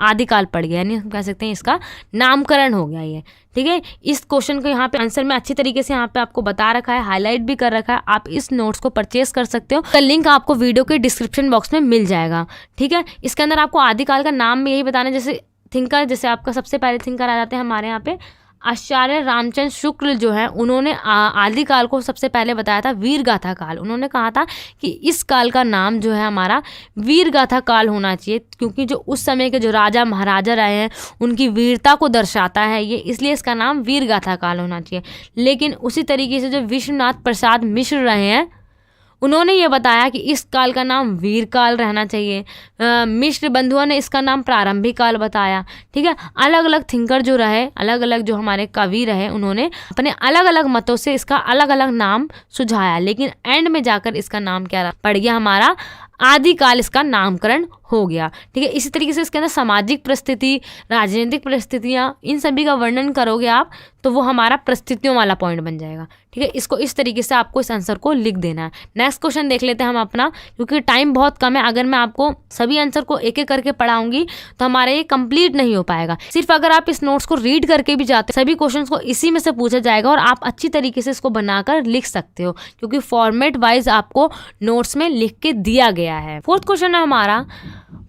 आदिकाल पड़ गया, यानी हम कह सकते हैं इसका नामकरण हो गया ये। ठीक है, इस क्वेश्चन को यहाँ पे आंसर में अच्छी तरीके से यहाँ पे आपको बता रखा है, हाईलाइट भी कर रखा है। आप इस नोट्स को परचेस कर सकते हो, का लिंक आपको वीडियो के डिस्क्रिप्शन बॉक्स में मिल जाएगा। ठीक है, इसके अंदर आपको आदिकाल का नाम में यही बताना है। जैसे थिंकर, जैसे आपका सबसे पहले थिंकर आ जाते हैं हमारे यहाँ पे आचार्य रामचंद्र शुक्ल जो है, उन्होंने आदिकाल को सबसे पहले बताया था वीरगाथा काल। उन्होंने कहा था कि इस काल का नाम जो है हमारा वीरगाथा काल होना चाहिए, क्योंकि जो उस समय के जो राजा महाराजा रहे हैं उनकी वीरता को दर्शाता है ये, इसलिए इसका नाम वीरगाथा काल होना चाहिए। लेकिन उसी तरीके से जो विश्वनाथ प्रसाद मिश्र रहे हैं, उन्होंने ये बताया कि इस काल का नाम वीर काल रहना चाहिए। मिश्र बंधुओं ने इसका नाम प्रारंभिक काल बताया। ठीक है, अलग अलग थिंकर जो रहे, अलग अलग जो हमारे कवि रहे, उन्होंने अपने अलग अलग मतों से इसका अलग अलग नाम सुझाया, लेकिन एंड में जाकर इसका नाम क्या पड़ गया, हमारा आदिकाल इसका नामकरण हो गया। ठीक है, इसी तरीके से इसके अंदर सामाजिक परिस्थिति, राजनीतिक परिस्थितियाँ, इन सभी का वर्णन करोगे आप तो वो हमारा परिस्थितियों वाला पॉइंट बन जाएगा। ठीक है, इसको इस तरीके से आपको इस आंसर को लिख देना है। नेक्स्ट क्वेश्चन देख लेते हैं हम अपना, क्योंकि टाइम बहुत कम है। अगर मैं आपको सभी आंसर को एक एक करके पढ़ाऊंगी तो हमारा ये कंप्लीट नहीं हो पाएगा। सिर्फ अगर आप इस नोट्स को रीड करके भी जाते सभी क्वेश्चन को इसी में से पूछा जाएगा और आप अच्छी तरीके से इसको बनाकर लिख सकते हो, क्योंकि फॉर्मेट वाइज आपको नोट्स में लिख के दिया गया है। फोर्थ क्वेश्चन है हमारा,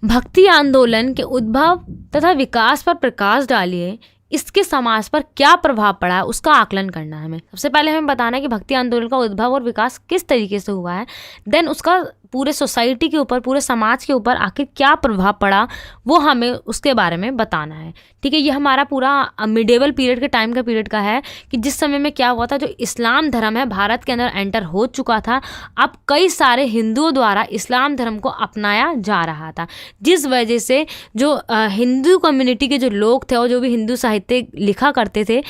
भक्ति आंदोलन के उद्भव तथा विकास पर प्रकाश डालिए, इसके समाज पर क्या प्रभाव पड़ा है उसका आकलन करना है हमें। सबसे पहले हमें बताना है कि भक्ति आंदोलन का उद्भव और विकास किस तरीके से हुआ है, देन उसका पूरे सोसाइटी के ऊपर, पूरे समाज के ऊपर आखिर क्या प्रभाव पड़ा वो हमें उसके बारे में बताना है। ठीक है, ये हमारा पूरा मिडेवल पीरियड के टाइम का पीरियड का है कि जिस समय में क्या हुआ था, जो इस्लाम धर्म है भारत के अंदर एंटर हो चुका था। अब कई सारे हिंदुओं द्वारा इस्लाम धर्म को अपनाया जा रहा था, जिस वजह से जो हिंदू कम्युनिटी के जो लोग थे और जो भी हिंदू साहित्य लिखा करते थे,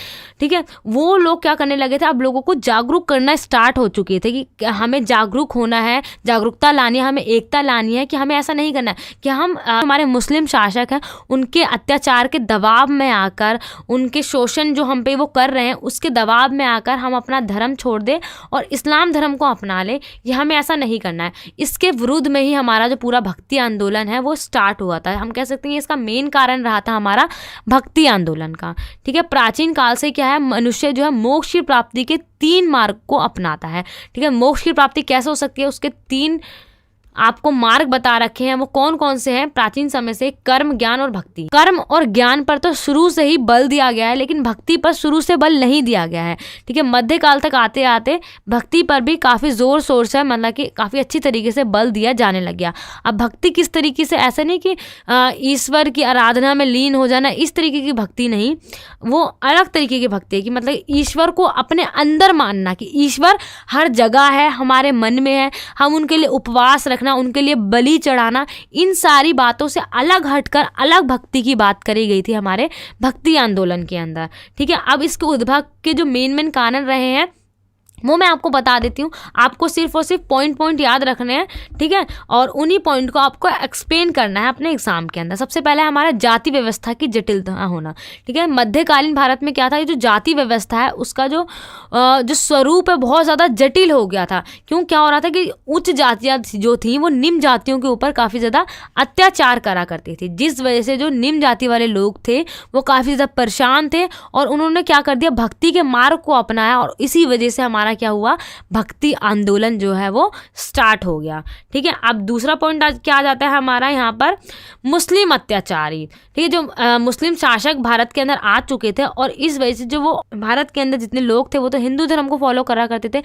ठीक है, वो लोग क्या करने लगे थे, अब लोगों को जागरूक करना स्टार्ट हो चुके थे कि हमें जागरूक होना है, जागरूकता लानी है, हमें एकता लानी है, कि हमें ऐसा नहीं करना है कि हम हमारे मुस्लिम शासक हैं उनके अत्याचार के दबाव में आकर, उनके शोषण जो हम पे वो कर रहे हैं उसके दबाव में आकर हम अपना धर्म छोड़ दें और इस्लाम धर्म को अपना लें। ये हमें ऐसा नहीं करना है। इसके विरुद्ध में ही हमारा जो पूरा भक्ति आंदोलन है वो स्टार्ट हुआ था। हम कह सकते हैं इसका मेन कारण रहा था हमारा भक्ति आंदोलन का। ठीक है, प्राचीन काल से क्या है, मनुष्य जो है मोक्ष की प्राप्ति के 3 मार्ग को अपनाता है। ठीक है, मोक्ष की प्राप्ति कैसे हो सकती है, उसके 3 आपको मार्ग बता रखे हैं। वो कौन कौन से हैं? प्राचीन समय से कर्म, ज्ञान और भक्ति। कर्म और ज्ञान पर तो शुरू से ही बल दिया गया है, लेकिन भक्ति पर शुरू से बल नहीं दिया गया है। ठीक है, मध्यकाल तक आते आते भक्ति पर भी काफ़ी जोर शोर से, मतलब कि काफ़ी अच्छी तरीके से बल दिया जाने लग गया। अब भक्ति किस तरीके से, ऐसे नहीं कि ईश्वर की आराधना में लीन हो जाना, इस तरीके की भक्ति नहीं, वो अलग तरीके की भक्ति है कि मतलब ईश्वर को अपने अंदर मानना कि ईश्वर हर जगह है, हमारे मन में है, हम उनके लिए उपवास रखना, उनके लिए बलि चढ़ाना, इन सारी बातों से अलग हटकर अलग भक्ति की बात करी गई थी हमारे भक्ति आंदोलन के अंदर। ठीक है, अब इसके उद्भव के जो मेन कारण रहे हैं वो मैं आपको बता देती हूँ। आपको सिर्फ और सिर्फ पॉइंट याद रखने हैं। ठीक है, और उन्हीं पॉइंट को आपको एक्सप्लेन करना है अपने एग्जाम के अंदर। सबसे पहले हमारा जाति व्यवस्था की जटिलता होना। ठीक है, मध्यकालीन भारत में क्या था, ये जो जाति व्यवस्था है उसका जो स्वरूप है बहुत ज़्यादा जटिल हो गया था। क्यों, क्या हो रहा था कि उच्च जातियाँ जो थी वो निम्न जातियों के ऊपर काफ़ी ज़्यादा अत्याचार करा करती थी, जिस वजह से जो निम्न जाति वाले लोग थे वो काफ़ी ज़्यादा परेशान थे और उन्होंने क्या कर दिया, भक्ति के मार्ग को अपनाया और इसी वजह से हमारा क्या हुआ, भक्ति आंदोलन जो है वो स्टार्ट हो गया। ठीक है, अब दूसरा पॉइंट क्या आ जाता है हमारा यहाँ पर, मुस्लिम अत्याचारी। ठीक है, जो मुस्लिम शासक भारत के अंदर आ चुके थे और इस वजह से जो वो भारत के अंदर जितने लोग थे वो तो हिंदू धर्म को फॉलो करा करते थे,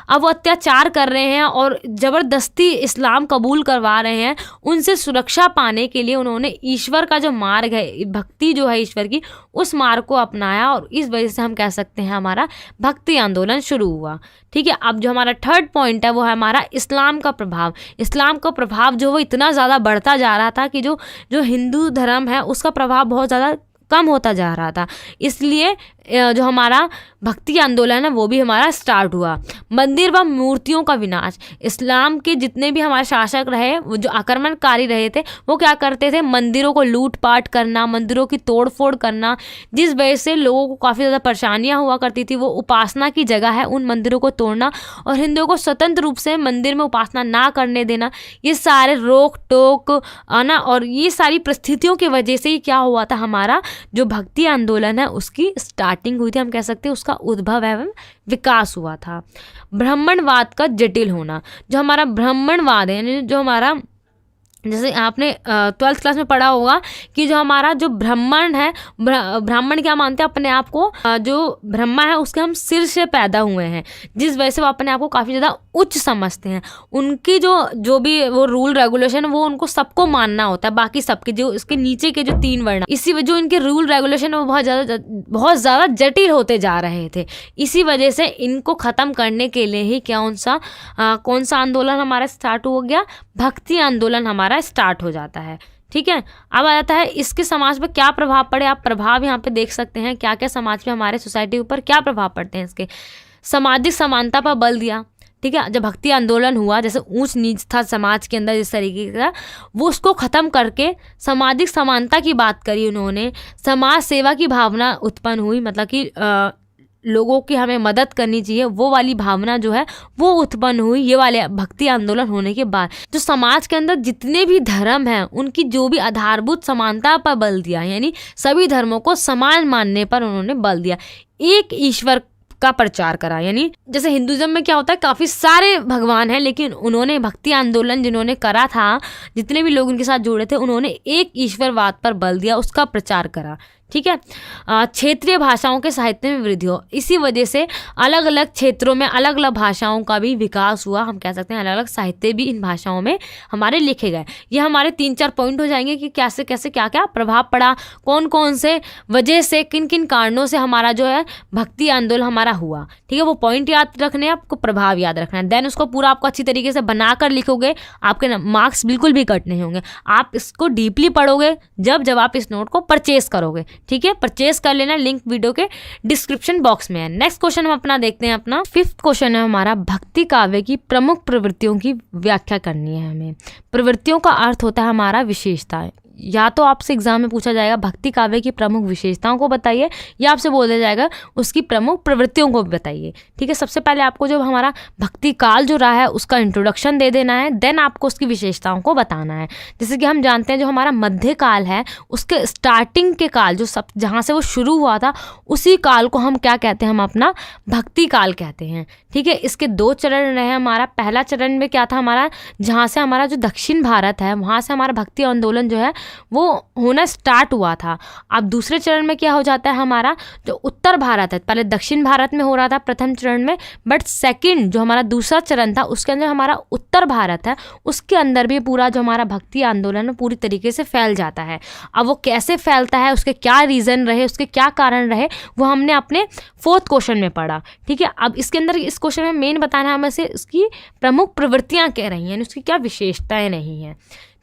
अब वो अत्याचार कर रहे हैं और ज़बरदस्ती इस्लाम कबूल करवा रहे हैं। उनसे सुरक्षा पाने के लिए उन्होंने ईश्वर का जो मार्ग है, भक्ति जो है ईश्वर की, उस मार्ग को अपनाया और इस वजह से हम कह सकते हैं हमारा भक्ति आंदोलन शुरू हुआ। ठीक है, अब जो हमारा थर्ड पॉइंट है वो है हमारा इस्लाम का प्रभाव। इस्लाम का प्रभाव जो वो इतना ज़्यादा बढ़ता जा रहा था कि जो हिंदू धर्म है उसका प्रभाव बहुत ज़्यादा कम होता जा रहा था, इसलिए जो हमारा भक्ति आंदोलन है वो भी हमारा स्टार्ट हुआ। मंदिर व मूर्तियों का विनाश। इस्लाम के जितने भी हमारे शासक रहे, वो जो आक्रमणकारी रहे थे, वो क्या करते थे, मंदिरों को लूटपाट करना, मंदिरों की तोड़फोड़ करना, जिस वजह से लोगों को काफ़ी ज़्यादा परेशानियां हुआ करती थी। वो उपासना की जगह है, उन मंदिरों को तोड़ना और हिंदुओं को स्वतंत्र रूप से मंदिर में उपासना ना करने देना, ये सारे रोक टोक आना और ये सारी परिस्थितियों की वजह से क्या हुआ था, हमारा जो भक्ति आंदोलन है उसकी स्टार्टिंग हुई थी, हम कह सकते हैं उसका उद्भव एवं विकास हुआ था। ब्राह्मणवाद का जटिल होना। जो हमारा ब्राह्मणवाद है, यानी जो हमारा, जैसे आपने 12th क्लास में पढ़ा होगा कि जो हमारा जो ब्राह्मण है, ब्राह्मण क्या मानते हैं अपने आप को, जो ब्रह्मा है उसके हम सिर से पैदा हुए हैं, जिस वजह से वो अपने आप को काफ़ी ज़्यादा उच्च समझते हैं। उनकी जो भी वो रूल रेगुलेशन वो उनको सबको मानना होता है, बाकी सबके जो इसके नीचे के जो 3 वर्ण, इसी वजह इनके रूल रेगुलेशन वो बहुत ज़्यादा जटिल होते जा रहे थे। इसी वजह से इनको ख़त्म करने के लिए ही कौन सा आंदोलन हमारा स्टार्ट हो गया, भक्ति आंदोलन हमारा स्टार्ट हो जाता है। ठीक है, अब आ जाता है इसके समाज पर क्या प्रभाव पड़े। आप प्रभाव यहाँ पे देख सकते हैं, क्या क्या समाज पे, हमारे सोसाइटी ऊपर क्या प्रभाव पड़ते हैं इसके। सामाजिक समानता पर बल दिया। ठीक है। जब भक्ति आंदोलन हुआ, जैसे ऊंच नीच था समाज के अंदर जिस तरीके का, वो उसको ख़त्म करके सामाजिक समानता की बात करी उन्होंने, समाज सेवा की भावना उत्पन्न हुई, मतलब कि लोगों की हमें मदद करनी चाहिए, वो वाली भावना जो है वो उत्पन्न हुई ये वाले भक्ति आंदोलन होने के बाद। जो समाज के अंदर जितने भी धर्म हैं उनकी जो भी आधारभूत समानता पर बल दिया, यानी सभी धर्मों को समान मानने पर उन्होंने बल दिया, एक ईश्वर का प्रचार करा। यानी जैसे हिंदुइज्म में क्या होता है, काफ़ी सारे भगवान हैं, लेकिन उन्होंने भक्ति आंदोलन जिन्होंने करा था, जितने भी लोग उनके साथ जुड़े थे, उन्होंने एक ईश्वरवाद पर बल दिया, उसका प्रचार करा। ठीक है। क्षेत्रीय भाषाओं के साहित्य में वृद्धि हो, इसी वजह से अलग अलग क्षेत्रों में अलग अलग भाषाओं का भी विकास हुआ। हम कह सकते हैं अलग अलग साहित्य भी इन भाषाओं में हमारे लिखे गए। ये हमारे 3-4 पॉइंट हो जाएंगे कि कैसे कैसे क्या क्या प्रभाव पड़ा, कौन कौन से वजह से, किन किन कारणों से हमारा जो है भक्ति आंदोलन हमारा हुआ। ठीक है, वो पॉइंट याद रखने हैं आपको, प्रभाव याद रखना है, देन उसको पूरा आपको अच्छी तरीके से बनाकर लिखोगे, आपके मार्क्स बिल्कुल भी कट नहीं होंगे। आप इसको डीपली पढ़ोगे जब आप इस नोट को परचेज करोगे। ठीक है, परचेज कर लेना, लिंक वीडियो के डिस्क्रिप्शन बॉक्स में है। नेक्स्ट क्वेश्चन हम अपना देखते हैं। अपना 5th क्वेश्चन है हमारा, भक्ति काव्य की प्रमुख प्रवृत्तियों की व्याख्या करनी है हमें। प्रवृत्तियों का अर्थ होता है हमारा विशेषताएं। या तो आपसे एग्जाम में पूछा जाएगा भक्ति काव्य की प्रमुख विशेषताओं को बताइए, या आपसे बोला जाएगा उसकी प्रमुख प्रवृत्तियों को भी बताइए। ठीक है, सबसे पहले आपको जो हमारा भक्ति काल जो रहा है उसका इंट्रोडक्शन दे देना है, देन आपको उसकी विशेषताओं को बताना है। जैसे कि हम जानते हैं जो हमारा मध्य काल है, उसके स्टार्टिंग के काल जो सब जहाँ से वो शुरू हुआ था, उसी काल को हम क्या कहते हैं, हम अपना भक्ति काल कहते हैं। ठीक है, इसके 2 चरण रहे हमारा। पहला चरण में क्या था हमारा, जहाँ से हमारा जो दक्षिण भारत है वहाँ से हमारा भक्ति आंदोलन जो है वो होना स्टार्ट हुआ था। अब दूसरे चरण में क्या हो जाता है, हमारा जो उत्तर भारत है, पहले दक्षिण भारत में हो रहा था प्रथम चरण में, बट सेकंड जो हमारा दूसरा चरण था उसके अंदर हमारा उत्तर भारत है, उसके अंदर भी पूरा जो हमारा भक्ति आंदोलन है पूरी तरीके से फैल जाता है। अब वो कैसे फैलता है, उसके क्या रीज़न रहे, उसके क्या कारण रहे, वो हमने अपने 4th क्वेश्चन में पढ़ा। ठीक है, अब इसके अंदर इस क्वेश्चन में मेन बताना है हमें से उसकी प्रमुख प्रवृत्तियाँ क्या रही हैं, उसकी क्या विशेषताएँ नहीं हैं।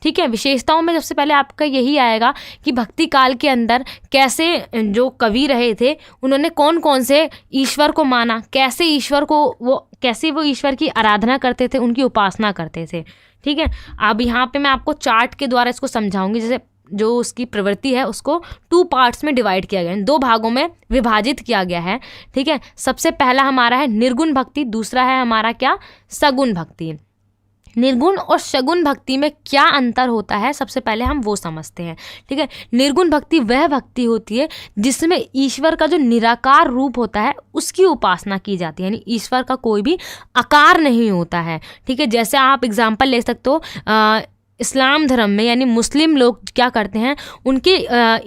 ठीक है, विशेषताओं में सबसे पहले आपका यही आएगा कि भक्ति काल के अंदर कैसे जो कवि रहे थे उन्होंने कौन कौन से ईश्वर को माना, कैसे ईश्वर को कैसे वो ईश्वर की आराधना करते थे, उनकी उपासना करते थे। ठीक है, अब यहाँ पे मैं आपको चार्ट के द्वारा इसको समझाऊंगी। जैसे जो उसकी प्रवृत्ति है उसको 2 पार्ट्स में डिवाइड किया गया है, 2 भागों में विभाजित किया गया है। ठीक है, सबसे पहला हमारा है निर्गुण भक्ति, दूसरा है हमारा क्या, सगुण भक्ति। निर्गुण और सगुण भक्ति में क्या अंतर होता है, सबसे पहले हम वो समझते हैं। ठीक है, निर्गुण भक्ति वह भक्ति होती है जिसमें ईश्वर का जो निराकार रूप होता है उसकी उपासना की जाती है, यानी ईश्वर का कोई भी आकार नहीं होता है। ठीक है, जैसे आप एग्जाम्पल ले सकते हो, इस्लाम धर्म में यानी मुस्लिम लोग क्या करते हैं, उनके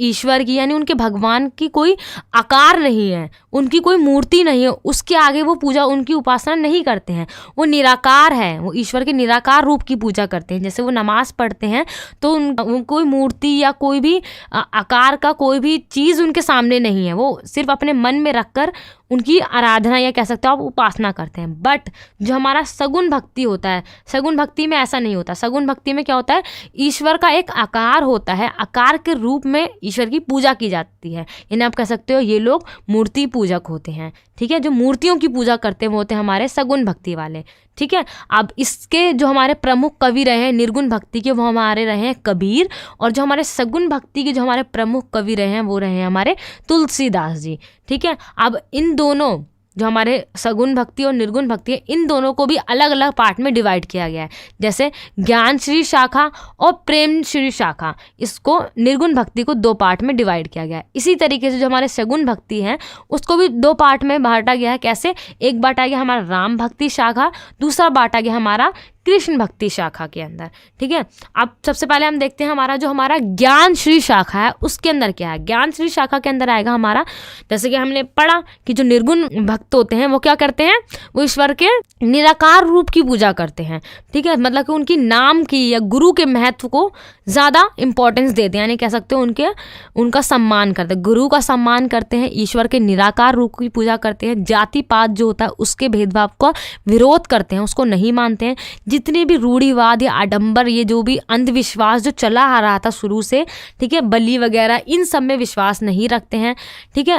ईश्वर की यानी उनके भगवान की कोई आकार नहीं है, उनकी कोई मूर्ति नहीं है, उसके आगे वो पूजा उनकी उपासना नहीं करते हैं, वो निराकार है, वो ईश्वर के निराकार रूप की पूजा करते हैं। जैसे वो नमाज पढ़ते हैं तो कोई मूर्ति या कोई भी आकार का कोई भी चीज़ उनके सामने नहीं है, वो सिर्फ अपने मन में रखकर उनकी आराधना या कह सकते हो आप उपासना करते हैं। बट जो हमारा सगुण भक्ति होता है, सगुण भक्ति में ऐसा नहीं होता। सगुण भक्ति में क्या होता है, ईश्वर का एक आकार होता है, आकार के रूप में ईश्वर की पूजा की जाती है। यानी आप कह सकते हो ये लोग मूर्ति पूजक होते हैं। ठीक है, जो मूर्तियों की पूजा करते हैं वो होते हैं हमारे सगुण भक्ति वाले। ठीक है, अब इसके जो हमारे प्रमुख कवि रहे हैं निर्गुण भक्ति के, वो हमारे रहे हैं कबीर, और जो हमारे सगुण भक्ति के जो हमारे प्रमुख कवि रहे हैं वो रहे हैं हमारे तुलसीदास जी। ठीक है, अब इन दोनों जो हमारे सगुण भक्ति और निर्गुण भक्ति है, इन दोनों को भी अलग अलग पार्ट में डिवाइड किया गया है। जैसे ज्ञान श्री शाखा और प्रेम श्री शाखा, इसको निर्गुण भक्ति को 2 पार्ट में डिवाइड किया गया है। इसी तरीके से जो हमारे सगुण भक्ति है उसको भी 2 पार्ट में बांटा गया है। कैसे, एक बांटा गया हमारा राम भक्ति शाखा, दूसरा बांटा गया हमारा कृष्ण भक्ति शाखा के अंदर। ठीक है, अब सबसे पहले हम देखते हैं हमारा जो हमारा ज्ञान श्री शाखा है उसके अंदर क्या है। ज्ञान श्री शाखा के अंदर आएगा हमारा, जैसे कि हमने पढ़ा कि जो निर्गुण भक्त होते हैं वो क्या करते हैं, वो ईश्वर के निराकार रूप की पूजा करते हैं। ठीक है, मतलब कि उनकी नाम की या गुरु के महत्व को ज़्यादा इंपॉर्टेंस देते हैं, यानी कह सकते हो उनका सम्मान करते हैं, गुरु का सम्मान करते हैं, ईश्वर के निराकार रूप की पूजा करते हैं, जाति पात जो होता है उसके भेदभाव का विरोध करते हैं, उसको नहीं मानते हैं। जितने भी रूढ़िवाद या आडंबर, ये जो भी अंधविश्वास जो चला आ रहा था शुरू से, ठीक है, बलि वगैरह, इन सब में विश्वास नहीं रखते हैं, ठीक है,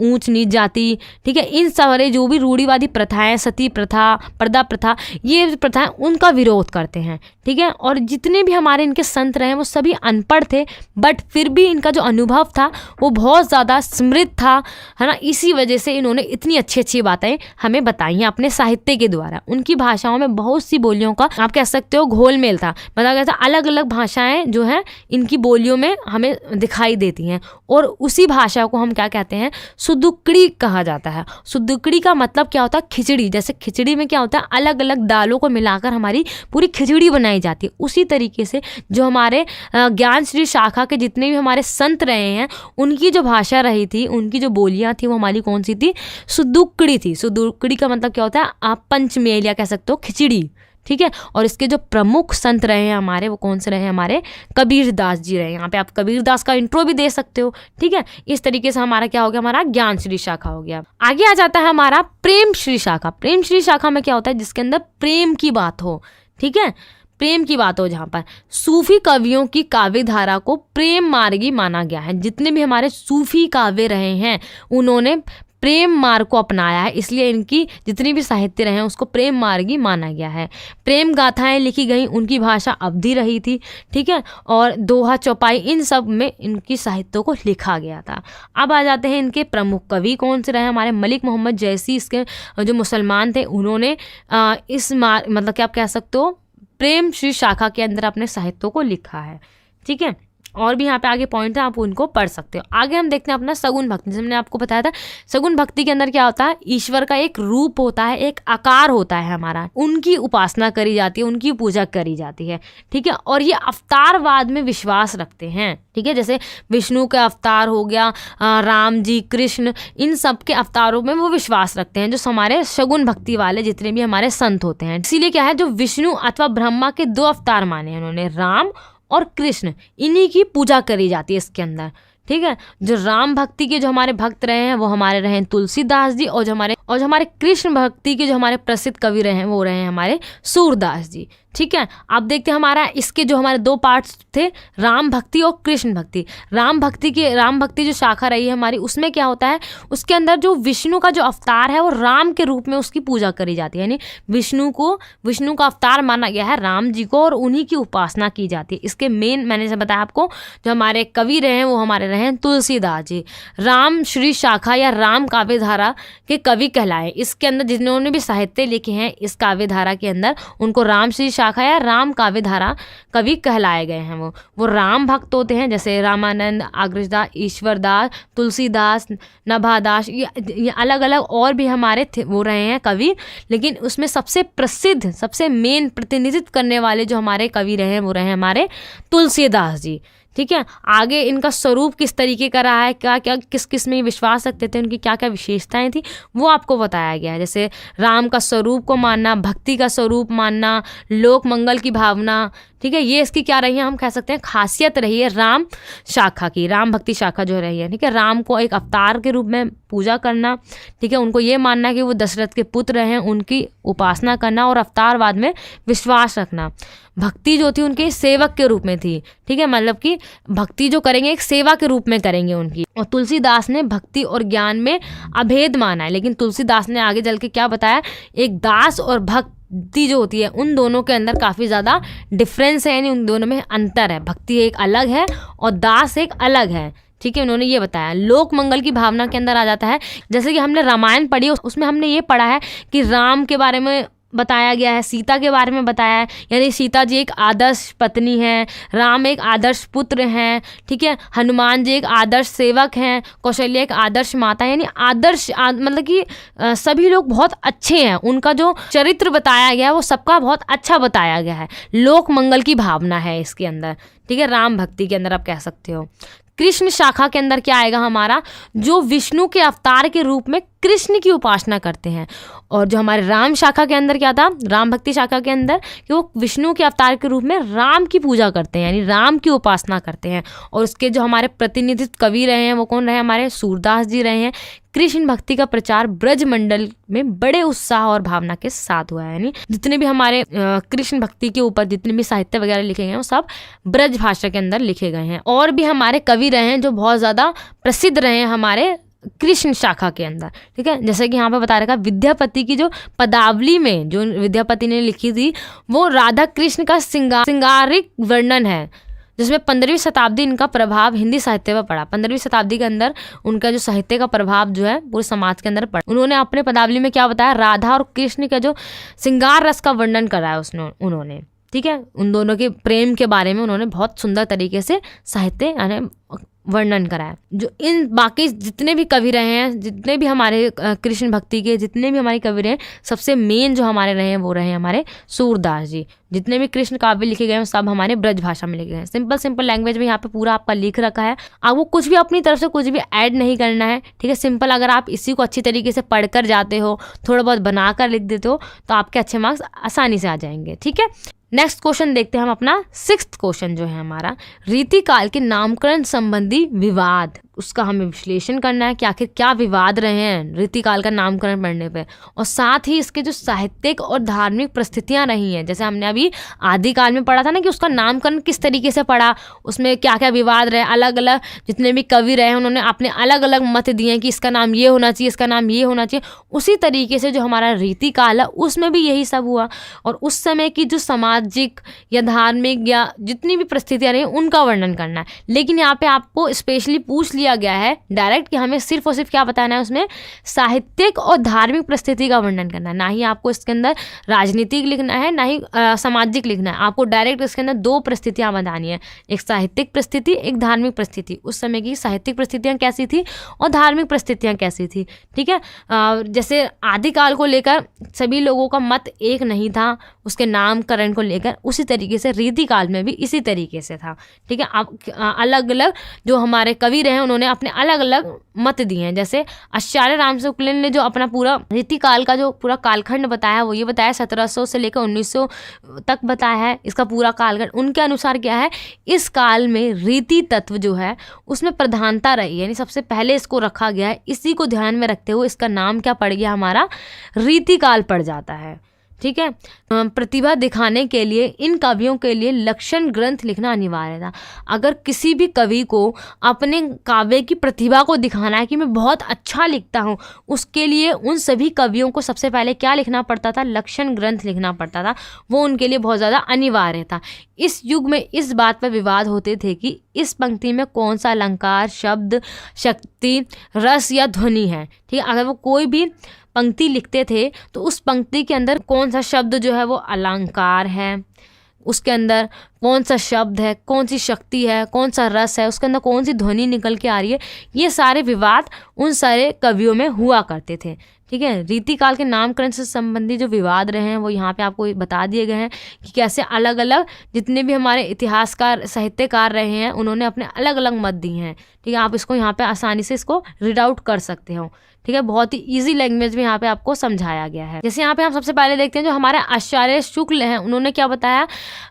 ऊंच नीच जाति, ठीक है, इन सारे जो भी रूढ़िवादी प्रथाएं, सती प्रथा, पर्दा प्रथा, ये प्रथाएं, उनका विरोध करते हैं, ठीक है। और जितने भी हमारे इनके संत रहे वो सभी अनपढ़ थे, बट फिर भी इनका जो अनुभव था वो बहुत ज़्यादा समृद्ध था, है ना। इसी वजह से इन्होंने इतनी अच्छी अच्छी बातें हमें बताई हैं अपने साहित्य के द्वारा। उनकी भाषाओं में बहुत सी बोलियों का आप कह सकते हो घोल मेल था, बताया गया था। अलग अलग भाषाएं जो हैं इनकी बोलियों में हमें दिखाई देती हैं, और उसी भाषा को हम क्या कहते हैं, सुदुक्कड़ी कहा जाता है। सुदुक्कड़ी का मतलब क्या होता है, खिचड़ी। जैसे खिचड़ी में क्या होता है, अलग अलग दालों को मिलाकर हमारी पूरी खिचड़ी बनाई जाती है। उसी तरीके से जो हमारे ज्ञान श्री शाखा के जितने भी हमारे संत रहे हैं, उनकी जो भाषा रही थी, उनकी जो बोलियां थी, वो हमारी कौन सी थी, सुदुक्कड़ी थी। सुदुक्कड़ी का मतलब क्या होता है, आप पंचमेल या कह सकते हो खिचड़ी, ठीक है। और इसके जो प्रमुख संत रहे हैं हमारे, वो कौन से रहे हैं, हमारे कबीरदास जी रहे। यहाँ पे आप कबीरदास का इंट्रो भी दे सकते हो, ठीक है। इस तरीके से हमारा क्या हो गया, हमारा ज्ञान श्री शाखा हो गया। आगे आ जाता है हमारा प्रेम श्री शाखा। प्रेम श्री शाखा में क्या होता है, जिसके अंदर प्रेम की बात हो, ठीक है, प्रेम की बात हो, जहाँ पर सूफी कवियों की काव्य धारा को प्रेम मार्गी माना गया है। जितने भी हमारे सूफी काव्य रहे हैं, उन्होंने प्रेम मार्ग को अपनाया है, इसलिए इनकी जितनी भी साहित्य रहे हैं उसको प्रेम मार्गी माना गया है। प्रेम गाथाएं लिखी गई, उनकी भाषा अवधी रही थी, ठीक है, और दोहा चौपाई, इन सब में इनकी साहित्यों को लिखा गया था। अब आ जाते हैं इनके प्रमुख कवि कौन से रहे, हमारे मलिक मोहम्मद जैसी, इसके जो मुसलमान थे, उन्होंने मतलब क्या आप कह सकते हो, प्रेम श्री शाखा के अंदर अपने साहित्यों को लिखा है, ठीक है। और भी यहाँ पे आगे पॉइंट है, आप उनको पढ़ सकते हो। आगे हम देखते हैं अपना सगुन भक्ति। जैसे मैंने आपको बताया था, सगुन भक्ति के अंदर क्या होता है, ईश्वर का एक रूप होता है, एक आकार होता है हमारा, उनकी उपासना करी जाती है, उनकी पूजा करी जाती है, ठीक है। और ये अवतारवाद में विश्वास रखते हैं, ठीक है। जैसे विष्णु का अवतार हो गया, राम जी, कृष्ण, इन सब के अवतारों में वो विश्वास रखते हैं, जो हमारे शगुन भक्ति वाले जितने भी हमारे संत होते हैं। इसीलिए क्या है, जो विष्णु अथवा ब्रह्मा के 2 अवतार माने हैं उन्होंने, राम और कृष्ण, इन्हीं की पूजा करी जाती है इसके अंदर, ठीक है। जो राम भक्ति के जो हमारे भक्त रहे हैं वो हमारे रहे हैं तुलसीदास जी, और जो हमारे कृष्ण भक्ति के जो हमारे प्रसिद्ध कवि रहे हैं वो रहे हैं हमारे सूरदास जी, ठीक है। आप देखते हैं हमारा इसके जो हमारे 2 पार्ट्स थे, राम भक्ति और कृष्ण भक्ति। राम भक्ति जो शाखा रही है हमारी, उसमें क्या होता है, उसके अंदर जो विष्णु का जो अवतार है वो राम के रूप में उसकी पूजा करी जाती है, यानी विष्णु का अवतार माना गया है राम जी को, और उन्हीं की उपासना की जाती है। इसके मेन मैंने जैसे बताया आपको, जो हमारे कवि रहे हैं वो हमारे रहे हैं तुलसीदास जी। राम श्री शाखा या राम काव्य धारा के कवि कहलाए। इसके अंदर जिन्होंने भी साहित्य लिखे हैं इस काव्य धारा के अंदर, उनको राम श्री शाखा या राम काव्य धारा कवि कहलाए गए हैं। वो राम भक्त होते हैं, जैसे रामानंद, अग्रजदास, ईश्वरदास, तुलसीदास, नभादास, ये अलग अलग और भी हमारे वो रहे हैं कवि, लेकिन उसमें सबसे प्रसिद्ध, सबसे मेन प्रतिनिधित्व करने वाले जो हमारे कवि रहे हैं वो रहे हमारे तुलसीदास जी, ठीक है। आगे इनका स्वरूप किस तरीके का रहा है, क्या क्या किस किस में विश्वास रखते थे, उनकी क्या क्या विशेषताएं थी, वो आपको बताया गया है। जैसे राम का स्वरूप को मानना, भक्ति का स्वरूप मानना, लोक मंगल की भावना, ठीक है, ये इसकी क्या रही है, हम कह सकते हैं खासियत रही है राम शाखा की, राम भक्ति शाखा जो रही है, ठीक है। राम को एक अवतार के रूप में पूजा करना, ठीक है, उनको ये मानना कि वो दशरथ के पुत्र हैं, उनकी उपासना करना, और अवतारवाद में विश्वास रखना। भक्ति जो थी उनके सेवक के रूप में थी, ठीक है, मतलब कि भक्ति जो करेंगे एक सेवा के रूप में करेंगे उनकी। और तुलसीदास ने भक्ति और ज्ञान में अभेद माना है, लेकिन तुलसीदास ने आगे चल के क्या बताया, एक दास और भक्ति जो होती है उन दोनों के अंदर काफ़ी ज़्यादा डिफरेंस है, यानी उन दोनों में अंतर है। भक्ति एक अलग है और दास एक अलग है, ठीक है, उन्होंने ये बताया। लोक मंगल की भावना के अंदर आ जाता है, जैसे कि हमने रामायण पढ़ी, उसमें हमने ये पढ़ा है कि राम के बारे में बताया गया है, सीता के बारे में बताया है, यानी सीता जी एक आदर्श पत्नी है, राम एक आदर्श पुत्र हैं, ठीक है, हनुमान जी एक आदर्श सेवक हैं, कौशल्या एक आदर्श माता, यानी आदर्श मतलब कि सभी लोग बहुत अच्छे हैं, उनका जो चरित्र बताया गया है वो सबका बहुत अच्छा बताया गया है। लोक मंगल की भावना है इसके अंदर, ठीक है, राम भक्ति के अंदर आप कह सकते हो। कृष्ण शाखा के अंदर क्या आएगा हमारा, जो विष्णु के अवतार के रूप में कृष्ण की उपासना करते हैं। और जो हमारे राम शाखा के अंदर क्या था, राम भक्ति शाखा के अंदर, कि वो विष्णु के अवतार के रूप में राम की पूजा करते हैं, यानी राम की उपासना करते हैं। और उसके जो हमारे प्रतिनिधित्व कवि रहे हैं वो कौन रहे, हमारे सूरदास जी रहे हैं। कृष्ण भक्ति का प्रचार ब्रज मंडल में बड़े उत्साह और भावना के साथ हुआ है। यानी जितने भी हमारे कृष्ण भक्ति के ऊपर जितने भी साहित्य वगैरह लिखे गए हैं वो सब ब्रज भाषा के अंदर लिखे गए हैं। और भी हमारे कवि रहे हैं जो बहुत ज़्यादा प्रसिद्ध रहे हैं हमारे कृष्ण शाखा के अंदर, ठीक है। जैसे कि यहाँ पे बता रखा, विद्यापति की जो पदावली में जो विद्यापति ने लिखी थी वो राधा कृष्ण का सिंगारिक वर्णन है, जिसमें 15वीं शताब्दी इनका प्रभाव हिंदी साहित्य पर पड़ा। 15वीं शताब्दी के अंदर उनका जो साहित्य का प्रभाव जो है पूरे समाज के अंदर पड़ा। उन्होंने अपने पदावली में क्या बताया, राधा और कृष्ण का जो श्रृंगार रस का वर्णन करा है उन्होंने, ठीक है। उन दोनों के प्रेम के बारे में उन्होंने बहुत सुंदर तरीके से साहित्य यानी वर्णन करा है। जो इन बाकी जितने भी कवि रहे हैं, जितने भी हमारे कृष्ण भक्ति के जितने भी हमारे कवि रहे हैं, सबसे मेन जो हमारे रहे हैं वो रहे हमारे सूरदास जी। जितने भी कृष्ण काव्य लिखे गए हैं सब हमारे ब्रज भाषा में लिखे गए हैं। सिंपल लैंग्वेज में यहाँ पे पूरा आपका लिख रखा है। आपको कुछ भी अपनी तरफ से कुछ भी ऐड नहीं करना है, ठीक है। सिंपल अगर आप इसी को अच्छी तरीके से पढ़कर जाते हो, थोड़ा बहुत बना कर लिख देते हो, तो आपके अच्छे मार्क्स आसानी से आ जाएंगे, ठीक है। नेक्स्ट क्वेश्चन देखते हैं हम अपना 6th क्वेश्चन जो है हमारा, रीतिकाल के नामकरण संबंधी विवाद, उसका हमें विश्लेषण करना है कि आखिर क्या विवाद रहे हैं रीतिकाल का नामकरण पढ़ने पे, और साथ ही इसके जो साहित्यिक और धार्मिक परिस्थितियां रही हैं। जैसे हमने अभी आदिकाल में पढ़ा था ना कि उसका नामकरण किस तरीके से पढ़ा, उसमें क्या क्या विवाद रहे, अलग अलग जितने भी कवि रहे हैं उन्होंने अपने अलग अलग मत दिए कि इसका नाम ये होना चाहिए, इसका नाम ये होना चाहिए। उसी तरीके से जो हमारा रीतिकाल है उसमें भी यही सब हुआ, और उस समय की जो सामाजिक या धार्मिक या जितनी भी परिस्थितियां रही उनका वर्णन करना है। लेकिन यहाँ पे आपको स्पेशली पूछ लिया गया है डायरेक्ट कि हमें सिर्फ और सिर्फ क्या बताना है, उसमें साहित्यिक और धार्मिक परिस्थिति का वर्णन करना है। ना ही आपको इसके अंदर राजनीतिक लिखना है, ना ही सामाजिक लिखना है। आपको डायरेक्ट इसके अंदर 2 परिस्थितियां बतानी है, एक साहित्यिक परिस्थिति, एक धार्मिक परिस्थिति। उस समय की साहित्यिक परिस्थितियां कैसी थी और धार्मिक परिस्थितियां कैसी थी, ठीक है। जैसे आदिकाल को लेकर सभी लोगों का मत एक नहीं था उसके नामकरण को लेकर, उसी तरीके से रीतिकाल में भी इसी तरीके से था, ठीक है। अब अलग अलग जो हमारे कवि रहे हैं उन्होंने अपने अलग अलग मत दिए हैं। जैसे आचार्य राम शुक्ल ने जो अपना पूरा रीतिकाल का जो पूरा कालखंड बताया वो ये बताया 1700 से लेकर 1900 तक बताया है इसका पूरा कालखंड। उनके अनुसार क्या है, इस काल में रीति तत्व जो है उसमें प्रधानता रही, यानी सबसे पहले इसको रखा गया है। इसी को ध्यान में रखते हुए इसका नाम क्या पड़ गया, हमारा रीतिकाल पड़ जाता है, ठीक है। प्रतिभा दिखाने के लिए इन कवियों के लिए लक्षण ग्रंथ लिखना अनिवार्य था। अगर किसी भी कवि को अपने काव्य की प्रतिभा को दिखाना है कि मैं बहुत अच्छा लिखता हूँ, उसके लिए उन सभी कवियों को सबसे पहले क्या लिखना पड़ता था, लक्षण ग्रंथ लिखना पड़ता था। वो उनके लिए बहुत ज़्यादा अनिवार्य था। इस युग में इस बात पर विवाद होते थे कि इस पंक्ति में कौन सा अलंकार, शब्द, शक्ति, रस या ध्वनि है, ठीक है। अगर वो कोई भी पंक्ति लिखते थे तो उस पंक्ति के अंदर कौन सा शब्द जो है वो अलंकार है, उसके अंदर कौन सा शब्द है, कौन सी शक्ति है, कौन सा रस है, उसके अंदर कौन सी ध्वनि निकल के आ रही है, ये सारे विवाद उन सारे कवियों में हुआ करते थे, ठीक है। रीतिकाल के नामकरण से संबंधी जो विवाद रहे हैं वो यहाँ पे आपको बता दिए गए हैं कि कैसे अलग अलग जितने भी हमारे इतिहासकार साहित्यकार रहे हैं उन्होंने अपने अलग अलग मत दिए हैं, ठीक है। आप इसको यहाँ पे आसानी से इसको रीड आउट कर सकते हो, ठीक है। बहुत ही इजी लैंग्वेज में यहाँ पे आपको समझाया गया है। जैसे यहाँ पे हम सबसे पहले देखते हैं जो हमारे आचार्य शुक्ल हैं उन्होंने क्या बताया,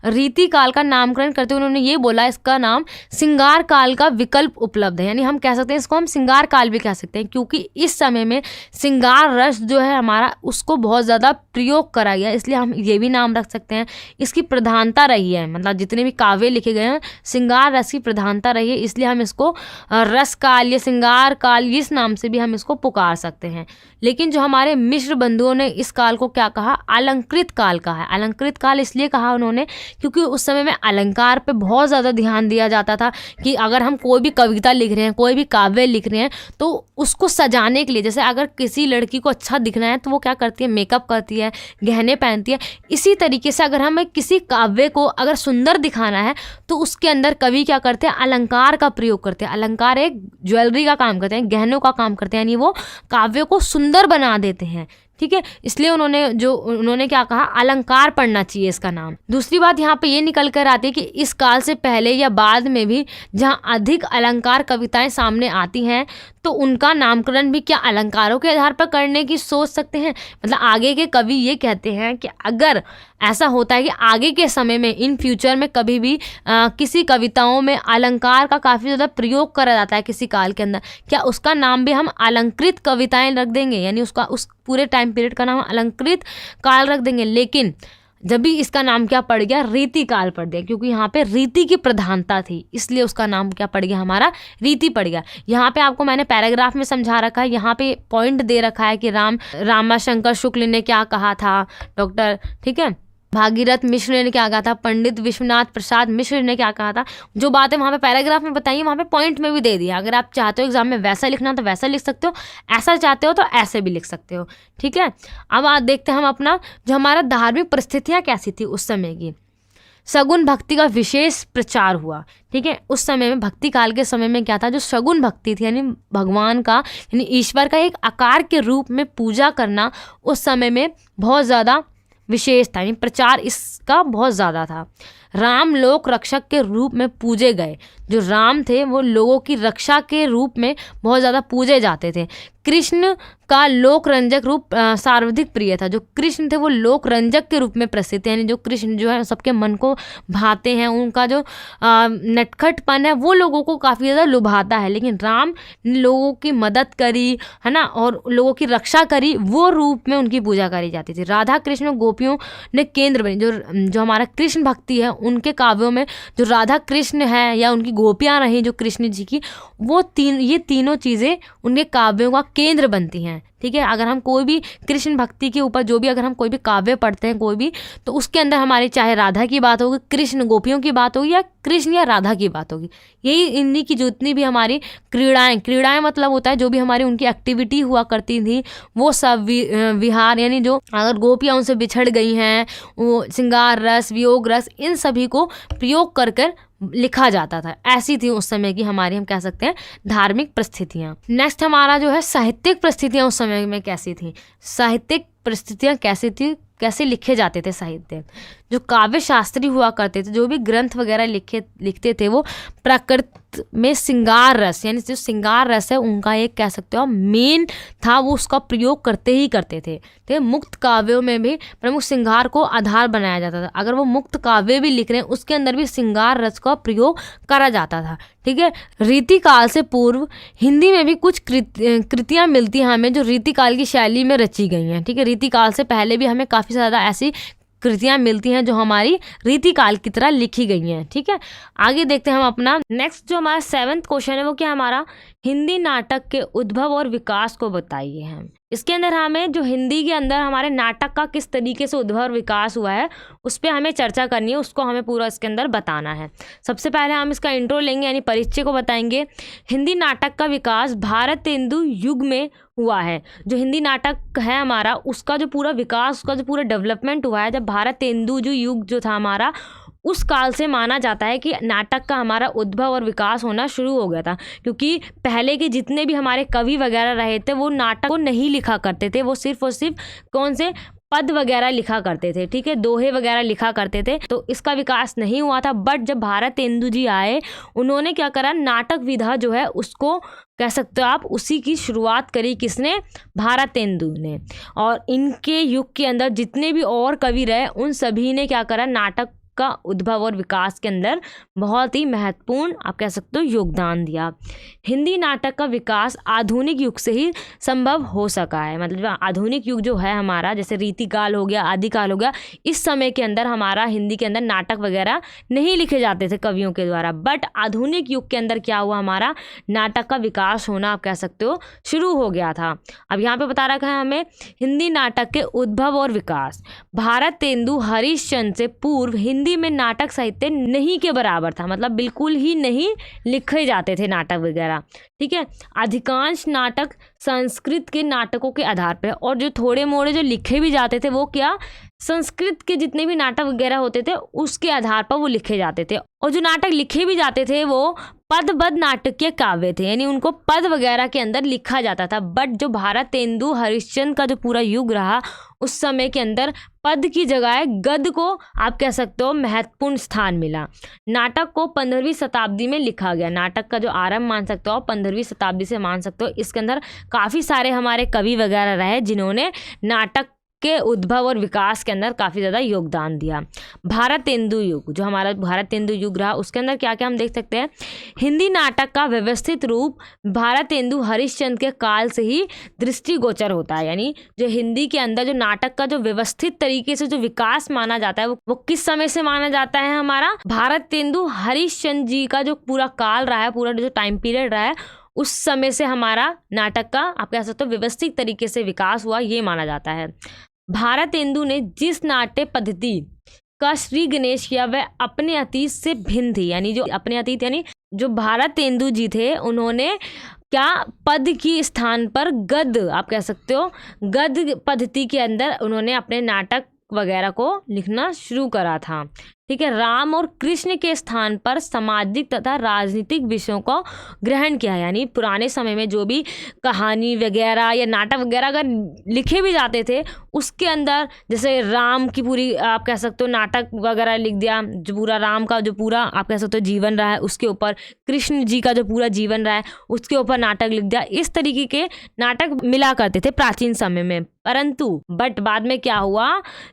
रीतिकाल का नामकरण करते हुए उन्होंने ये बोला इसका नाम श्रृंगार काल का विकल्प उपलब्ध है। यानी हम कह सकते हैं इसको हम श्रृंगार काल भी कह सकते हैं, क्योंकि इस समय में श्रृंगार रस जो है हमारा उसको बहुत ज़्यादा प्रयोग करा गया, इसलिए हम ये भी नाम रख सकते हैं। इसकी प्रधानता रही है, मतलब जितने भी काव्य लिखे गए हैं श्रृंगार रस की प्रधानता रही है, इसलिए हम इसको रस काल या श्रृंगार काल इस नाम से भी हम इसको पुकार सकते हैं। लेकिन जो हमारे मिश्र बंधुओं ने इस काल को क्या कहा, अलंकृत काल कहा है। अलंकृत काल इसलिए कहा उन्होंने क्योंकि उस समय में अलंकार पे बहुत ज़्यादा ध्यान दिया जाता था कि अगर हम कोई भी कविता लिख रहे हैं, कोई भी काव्य लिख रहे हैं, तो उसको सजाने के लिए, जैसे अगर किसी लड़की को अच्छा दिखना है तो वो क्या करती है, मेकअप करती है, गहने पहनती है। इसी तरीके से अगर हमें किसी काव्य को अगर सुंदर दिखाना है तो उसके अंदर कवि क्या करते हैं, अलंकार का प्रयोग करते हैं। अलंकार एक ज्वेलरी का काम करते हैं, गहनों का काम करते हैं, यानी वो काव्य को सुंदर बना देते हैं, ठीक है। इसलिए उन्होंने क्या कहा, अलंकार पढ़ना चाहिए इसका नाम। दूसरी बात यहाँ पे ये निकल कर आती है कि इस काल से पहले या बाद में भी जहाँ अधिक अलंकार कविताएं सामने आती हैं तो उनका नामकरण भी क्या अलंकारों के आधार पर करने की सोच सकते हैं। मतलब आगे के कवि ये कहते हैं कि अगर ऐसा होता है कि आगे के समय में इन फ्यूचर में कभी भी किसी कविताओं में अलंकार का काफ़ी ज़्यादा प्रयोग करा जाता है किसी काल के अंदर, क्या उसका नाम भी हम अलंकृत कविताएं रख देंगे, यानी उसका उस पूरे टाइम पीरियड का नाम अलंकृत काल रख देंगे। लेकिन जब भी इसका नाम क्या पड़ गया, रीति काल पड़ गया, क्योंकि यहाँ पे रीति की प्रधानता थी, इसलिए उसका नाम क्या पड़ गया, हमारा रीति पड़ गया। यहाँ पे आपको मैंने पैराग्राफ में समझा रखा है, यहाँ पे पॉइंट दे रखा है कि रामाशंकर शुक्ल ने क्या कहा था, डॉक्टर, ठीक है, भागीरथ मिश्र ने क्या कहा था, पंडित विश्वनाथ प्रसाद मिश्र ने क्या कहा था। जो बातें वहाँ पे पैराग्राफ में बताई वहाँ पे पॉइंट में भी दे दिया। अगर आप चाहते हो एग्जाम में वैसा लिखना तो वैसा लिख सकते हो, ऐसा चाहते हो तो ऐसे भी लिख सकते हो, ठीक है। अब आज देखते हैं हम अपना जो हमारा धार्मिक परिस्थितियाँ कैसी थी उस समय की। सगुन भक्ति का विशेष प्रचार हुआ, ठीक है। उस समय में भक्ति काल के समय में क्या था, जो सगुन भक्ति थी, यानी भगवान का, यानी ईश्वर का एक आकार के रूप में पूजा करना उस समय में बहुत ज़्यादा विशेष था, यानी प्रचार इसका बहुत ज़्यादा था। राम लोक रक्षक के रूप में पूजे गए। जो राम थे वो लोगों की रक्षा के रूप में बहुत ज़्यादा पूजे जाते थे। कृष्ण का लोक रंजक रूप सर्वाधिक प्रिय था। जो कृष्ण थे वो लोक रंजक के रूप में प्रसिद्ध है, यानी जो कृष्ण जो है सबके मन को भाते हैं, उनका जो नटखटपन है वो लोगों को काफ़ी ज़्यादा लुभाता है। लेकिन राम ने लोगों की मदद करी, है ना, और लोगों की रक्षा करी, वो रूप में उनकी पूजा करी जाती थी। राधा कृष्ण गोपियों ने केंद्र बनी। जो हमारा कृष्ण भक्ति है उनके काव्यों में जो राधा कृष्ण है या उनकी गोपियाँ रहीं जो कृष्ण जी की, वो ये तीनों चीज़ें उनके काव्यों का केंद्र बनती हैं, ठीक है। अगर हम कोई भी कृष्ण भक्ति के ऊपर जो भी अगर हम कोई भी काव्य पढ़ते हैं कोई भी, तो उसके अंदर हमारी चाहे राधा की बात होगी, कृष्ण गोपियों की बात होगी, या कृष्ण या राधा की बात होगी, यही इन्हीं की जितनी भी हमारी क्रीड़ाएं मतलब होता है जो भी हमारी उनकी एक्टिविटी हुआ करती थी वो सब विहार, यानी जो अगर गोपियाँ उनसे बिछड़ गई हैं, वो श्रृंगार रस, वियोग रस, इन सभी को प्रयोग कर कर लिखा जाता था। ऐसी थी उस समय की हमारी, हम कह सकते हैं, धार्मिक परिस्थितियाँ। नेक्स्ट हमारा जो है साहित्यिक परिस्थितियाँ उस समय में कैसी थी। साहित्यिक परिस्थितियाँ कैसी थी, कैसे लिखे जाते थे साहित्य। जो काव्य शास्त्री हुआ करते थे, जो भी ग्रंथ वगैरह लिखते थे, वो प्रकृति में श्रृंगार रस, यानी जो श्रृंगार रस है उनका एक कह सकते हो मेन था, वो उसका प्रयोग करते ही करते थे। तो मुक्त काव्यों में भी प्रमुख श्रृंगार को आधार बनाया जाता था। अगर वो मुक्त काव्य भी लिख रहे हैं उसके अंदर भी श्रृंगार रस का प्रयोग करा जाता था, ठीक है। रीति काल से पूर्व हिंदी में भी कुछ कृतियाँ मिलती हैं हमें जो रीति काल की शैली में रची गई हैं, ठीक है। रीति काल से पहले भी हमें काफ़ी ज़्यादा ऐसी कृतियाँ मिलती हैं जो हमारी रीति काल की तरह लिखी गई हैं, ठीक है। आगे देखते हैं हम अपना नेक्स्ट जो हमारा 7th क्वेश्चन है वो क्या हमारा, हिंदी नाटक के उद्भव और विकास को बताइए। हम इसके अंदर हमें जो हिंदी के अंदर हमारे नाटक का किस तरीके से उद्भव और विकास हुआ है उस पर हमें चर्चा करनी है, उसको हमें पूरा इसके अंदर बताना है। सबसे पहले हम इसका इंट्रो लेंगे, यानी परिचय को बताएंगे। हिंदी नाटक का विकास भारतेंदु युग में हुआ है। जो हिंदी नाटक है हमारा उसका जो पूरा विकास, उसका जो पूरा डेवलपमेंट हुआ है जब भारतेंदु जो युग जो था हमारा, उस काल से माना जाता है कि नाटक का हमारा उद्भव और विकास होना शुरू हो गया था। क्योंकि पहले के जितने भी हमारे कवि वगैरह रहे थे वो नाटक को नहीं लिखा करते थे, वो सिर्फ और सिर्फ कौन से पद वगैरह लिखा करते थे, ठीक है, दोहे वगैरह लिखा करते थे, तो इसका विकास नहीं हुआ था। बट जब भारतेंदु जी आए उन्होंने क्या करा, नाटक विधा जो है उसको कह सकते हो आप उसी की शुरुआत करी। किसने, भारतेंदु ने। और इनके युग के अंदर जितने भी और कवि रहे उन सभी ने क्या करा, नाटक का उद्भव और विकास के अंदर बहुत ही महत्वपूर्ण आप कह सकते हो योगदान दिया। हिंदी नाटक का विकास आधुनिक युग से ही संभव हो सका है। मतलब आधुनिक युग जो है हमारा, जैसे रीतिकाल हो गया, आदिकाल हो गया, इस समय के अंदर हमारा हिंदी के अंदर नाटक वगैरह नहीं लिखे जाते थे कवियों के द्वारा। बट आधुनिक युग के अंदर क्या हुआ, हमारा नाटक का विकास होना आप कह सकते हो शुरू हो गया था। अब यहाँ पे बता रखा है हमें हिंदी नाटक के उद्भव और विकास। भारतेंदु हरिश्चंद्र से पूर्व हिंदी में नाटक साहित्य नहीं के बराबर था, मतलब बिल्कुल ही नहीं लिखे जाते थे नाटक वगैरह, ठीक है। अधिकांश नाटक संस्कृत के नाटकों के आधार पर, और जो थोड़े मोड़े जो लिखे भी जाते थे वो क्या, संस्कृत के जितने भी नाटक वगैरह होते थे उसके आधार पर वो लिखे जाते थे। और जो नाटक लिखे भी जाते थे वो पदबद्ध नाटकीय काव्य थे, यानी उनको पद वगैरह के अंदर लिखा जाता था। बट जो भारतेंदु हरिश्चंद्र का जो पूरा युग रहा उस समय के अंदर पद की जगह गद को आप कह सकते हो महत्वपूर्ण स्थान मिला। नाटक को 15वीं शताब्दी में लिखा गया। नाटक का जो आरंभ मान सकते हो 15वीं शताब्दी से मान सकते हो। इसके अंदर काफ़ी सारे हमारे कवि वगैरह रहे जिन्होंने नाटक के उद्भव और विकास के अंदर काफ़ी ज़्यादा योगदान दिया। भारतेंदु युग, जो हमारा भारतेंदु युग रहा, उसके अंदर क्या क्या हम देख सकते हैं। हिंदी नाटक का व्यवस्थित रूप भारतेंदु हरिश्चंद्र के काल से ही दृष्टिगोचर होता है। यानी जो हिंदी के अंदर जो नाटक का जो व्यवस्थित तरीके से जो विकास माना जाता है वो किस समय से माना जाता है। हमारा भारतेंदु हरिश्चंद्र जी का जो पूरा काल रहा है, पूरा जो टाइम पीरियड रहा है, उस समय से हमारा नाटक का आप कह सकते हो व्यवस्थित तरीके से विकास हुआ, ये माना जाता है। भारतेंदु ने जिस नाट्य पद्धति का श्री गणेश किया वह अपने अतीत से भिन्न थी। यानी जो अपने अतीत यानी जो भारतेंदु जी थे उन्होंने क्या पद की स्थान पर गद आप कह सकते हो गद पद्धति के अंदर उन्होंने अपने नाटक वगैरह को लिखना शुरू करा था। ठीक है। राम और कृष्ण के स्थान पर सामाजिक तथा राजनीतिक विषयों को ग्रहण किया। यानी पुराने समय में जो भी कहानी वगैरह या नाटक वगैरह अगर लिखे भी जाते थे उसके अंदर जैसे राम की पूरी आप कह सकते हो नाटक वगैरह लिख दिया, जो पूरा राम का जो पूरा आप कह सकते हो जीवन रहा है उसके ऊपर, कृष्ण जी का जो पूरा जीवन रहा है उसके ऊपर नाटक लिख दिया। इस तरीके के नाटक मिला करते थे प्राचीन समय में। परंतु बाद में क्या हुआ,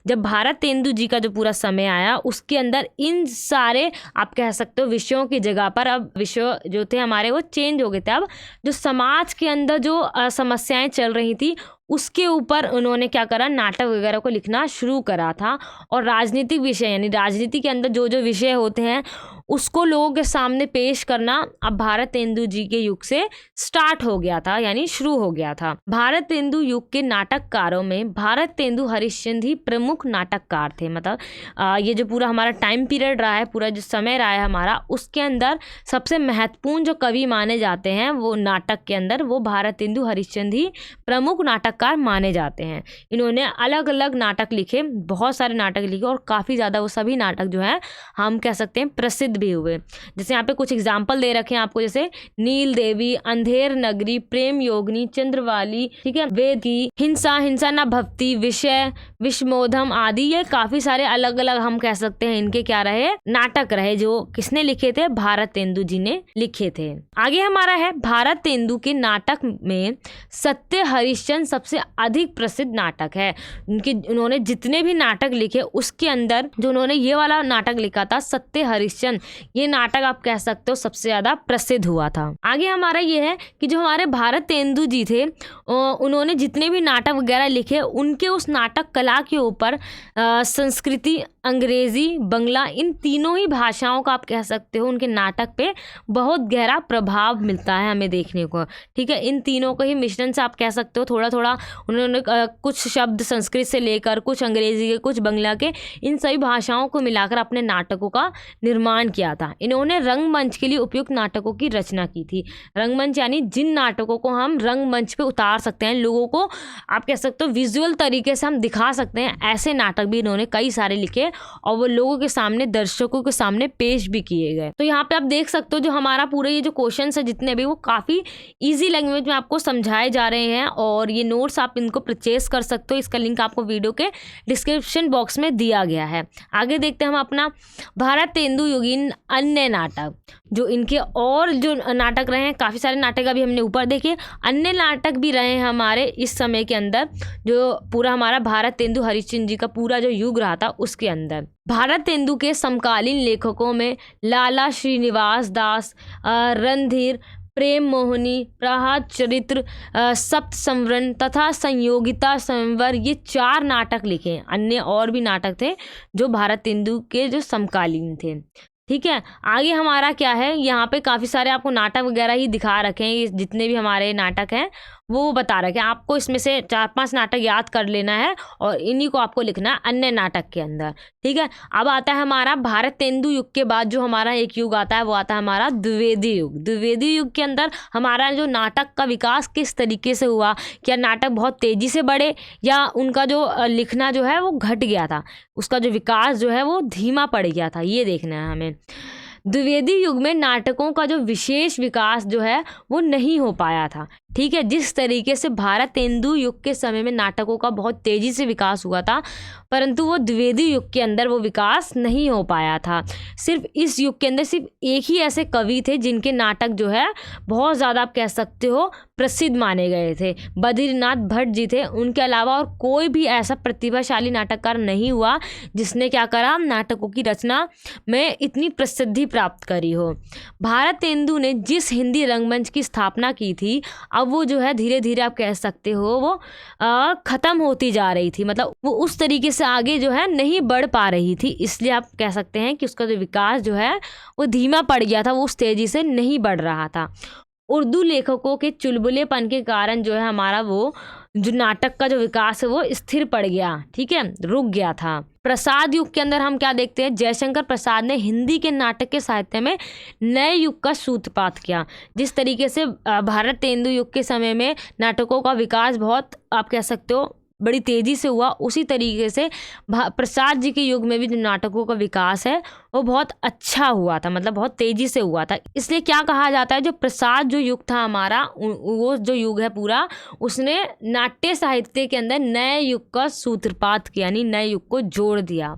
जब भारतेंदु जी का जो पूरा समय आया उसके अंदर इन सारे आप कह सकते हो विषयों की जगह पर अब विषय जो थे हमारे वो चेंज हो गए थे। अब जो समाज के अंदर जो समस्याएं चल रही थी उसके ऊपर उन्होंने क्या करा, नाटक वगैरह को लिखना शुरू करा था। और राजनीतिक विषय यानी राजनीति के अंदर जो जो विषय होते हैं उसको लोगों के सामने पेश करना अब भारतेंदु जी के युग से स्टार्ट हो गया था, यानी शुरू हो गया था। भारतेंदु युग के नाटककारों में भारतेंदु हरिश्चंद्र ही प्रमुख नाटककार थे। मतलब ये जो पूरा हमारा टाइम पीरियड रहा है, पूरा जो समय रहा है हमारा, उसके अंदर सबसे महत्वपूर्ण जो कवि माने जाते हैं वो नाटक के अंदर वो भारतेंदु हरिश्चंद्र ही प्रमुख नाटककार माने जाते हैं। इन्होंने अलग अलग नाटक लिखे, बहुत सारे नाटक लिखे और काफ़ी ज़्यादा वो सभी नाटक जो है हम कह सकते हैं प्रसिद्ध भी हुए। जैसे यहाँ पे कुछ एग्जाम्पल दे रखे हैं आपको, जैसे नील देवी, अंधेर नगरी, प्रेम योगिनी, चंद्रवाली, ठीक है, वेद की, हिंसा, हिंसा न भक्ति, विषय, विषमोधम आदि। ये काफी सारे अलग अलग हम कह सकते हैं इनके क्या रहे, नाटक रहे, जो किसने लिखे थे, भारतेंदु जी ने लिखे थे। आगे हमारा है भारतेंदु के नाटक में सत्य हरिश्चंद्र सबसे अधिक प्रसिद्ध नाटक है। उन्होंने जितने भी नाटक लिखे उसके अंदर जो उन्होंने ये वाला नाटक लिखा था सत्य हरिश्चंद्र, ये नाटक आप कह सकते हो सबसे ज्यादा प्रसिद्ध हुआ था। आगे हमारा ये है कि जो हमारे भारतेंदु जी थे उन्होंने जितने भी नाटक वगैरह लिखे उनके उस नाटक कला के ऊपर संस्कृति, अंग्रेजी, बंगला, इन तीनों ही भाषाओं का आप कह सकते हो उनके नाटक पे बहुत गहरा प्रभाव मिलता है हमें देखने को। ठीक है, इन तीनों का ही मिश्रण से आप कह सकते हो थोड़ा थोड़ा उन्होंने कुछ शब्द संस्कृत से लेकर कुछ अंग्रेजी के कुछ बंगला के, इन सभी भाषाओं को मिलाकर अपने नाटकों का निर्माण किया था। इन्होंने रंगमंच के लिए उपयुक्त नाटकों की रचना की थी। रंगमंच यानी जिन नाटकों को हम रंगमंच पे उतार सकते हैं, लोगों को आप कह सकते हो विजुअल तरीके से हम दिखा सकते हैं, ऐसे नाटक भी इन्होंने कई सारे लिखे और वो लोगों के सामने, दर्शकों के सामने पेश भी किए गए। तो यहाँ पे आप देख सकते हो जो हमारा पूरे ये जो क्वेश्चन है जितने भी वो काफ़ी ईजी लैंग्वेज में आपको समझाए जा रहे हैं और ये नोट्स आप इनको परचेज कर सकते हो। इसका लिंक आपको वीडियो के डिस्क्रिप्शन बॉक्स में दिया गया है। आगे देखते हैं हम अपना भारतेंदु युगीन अन्य नाटक, जो इनके और जो नाटक रहे हैं, काफ़ी सारे नाटक अभी हमने ऊपर देखे, अन्य नाटक भी रहे हैं हमारे इस समय के अंदर, जो पूरा हमारा भारतेंदु हरिश्चंद्र जी का पूरा जो युग रहा था उसके अंदर। भारतेंदु के समकालीन लेखकों में लाला श्रीनिवास दास, रणधीर, प्रेम मोहिनी, प्रहलाद चरित्र, सप्त संवरण तथा संयोगिता संवर, ये 4 नाटक लिखे। अन्य और भी नाटक थे जो भारतेंदु के जो समकालीन थे। ठीक है, आगे हमारा क्या है, यहाँ पे काफ़ी सारे आपको नाटक वगैरह ही दिखा रखे हैं, जितने भी हमारे नाटक हैं वो बता रखे हैं। आपको इसमें से 4-5 नाटक याद कर लेना है और इन्हीं को आपको लिखना है अन्य नाटक के अंदर। ठीक है, अब आता है हमारा भारतेंदु युग के बाद जो हमारा एक युग आता है वो आता है हमारा द्विवेदी युग। द्विवेदी युग के अंदर हमारा जो नाटक का विकास किस तरीके से हुआ, क्या नाटक बहुत तेज़ी से बढ़े या उनका जो लिखना जो है वो घट गया था, उसका जो विकास जो है वो धीमा पड़ गया था, ये देखना है हमें। द्विवेदी युग में नाटकों का जो विशेष विकास जो है वो नहीं हो पाया था। ठीक है। जिस तरीके से भारतेंदु युग के समय में नाटकों का बहुत तेज़ी से विकास हुआ था, परंतु वो द्विवेदी युग के अंदर वो विकास नहीं हो पाया था। सिर्फ इस युग के अंदर सिर्फ एक ही ऐसे कवि थे जिनके नाटक जो है बहुत ज़्यादा आप कह सकते हो प्रसिद्ध माने गए थे, बद्रीनाथ भट्ट जी थे। उनके अलावा और कोई भी ऐसा प्रतिभाशाली नाटककार नहीं हुआ जिसने क्या करा, नाटकों की रचना में इतनी प्रसिद्धि प्राप्त करी हो। भारतेंदु ने जिस हिंदी रंगमंच की स्थापना की थी, अब वो जो है धीरे धीरे आप कह सकते हो वो ख़त्म होती जा रही थी। मतलब वो उस तरीके से आगे जो है नहीं बढ़ पा रही थी, इसलिए आप कह सकते हैं कि उसका जो विकास जो है वो धीमा पड़ गया था, वो उस तेज़ी से नहीं बढ़ रहा था। उर्दू लेखकों के चुलबुलेपन के कारण जो है हमारा वो जो नाटक का जो विकास है वो स्थिर पड़ गया, ठीक है, रुक गया था। प्रसाद युग के अंदर हम क्या देखते हैं, जयशंकर प्रसाद ने हिंदी के नाटक के साहित्य में नए युग का सूत्रपात किया। जिस तरीके से भारतेंदु युग के समय में नाटकों का विकास बहुत आप कह सकते हो बड़ी तेज़ी से हुआ, उसी तरीके से प्रसाद जी के युग में भी जो नाटकों का विकास है वो बहुत अच्छा हुआ था, मतलब बहुत तेज़ी से हुआ था। इसलिए क्या कहा जाता है, जो प्रसाद जो युग था हमारा, वो जो युग है पूरा, उसने नाट्य साहित्य के अंदर नए युग का सूत्रपात किया, यानी नए युग को जोड़ दिया।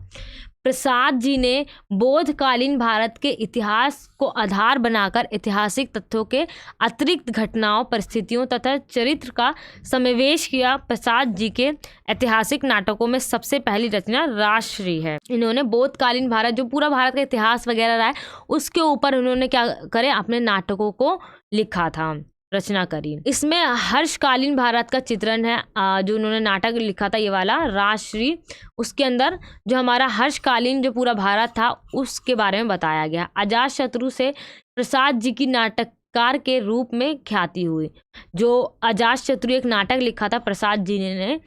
प्रसाद जी ने बोधकालीन भारत के इतिहास को आधार बनाकर ऐतिहासिक तथ्यों के अतिरिक्त घटनाओं, परिस्थितियों तथा चरित्र का समावेश किया। प्रसाद जी के ऐतिहासिक नाटकों में सबसे पहली रचना राजश्री है। इन्होंने बोधकालीन भारत, जो पूरा भारत का इतिहास वगैरह रहा है, उसके ऊपर उन्होंने क्या करे, अपने नाटकों को लिखा था, रचना करी। इसमें हर्षकालीन भारत का चित्रण है, जो उन्होंने नाटक लिखा था ये वाला राजश्री, उसके अंदर जो हमारा हर्षकालीन जो पूरा भारत था उसके बारे में बताया गया। अजातशत्रु से प्रसाद जी की नाटककार के रूप में ख्याति हुई। जो अजातशत्रु एक नाटक लिखा था प्रसाद जी ने,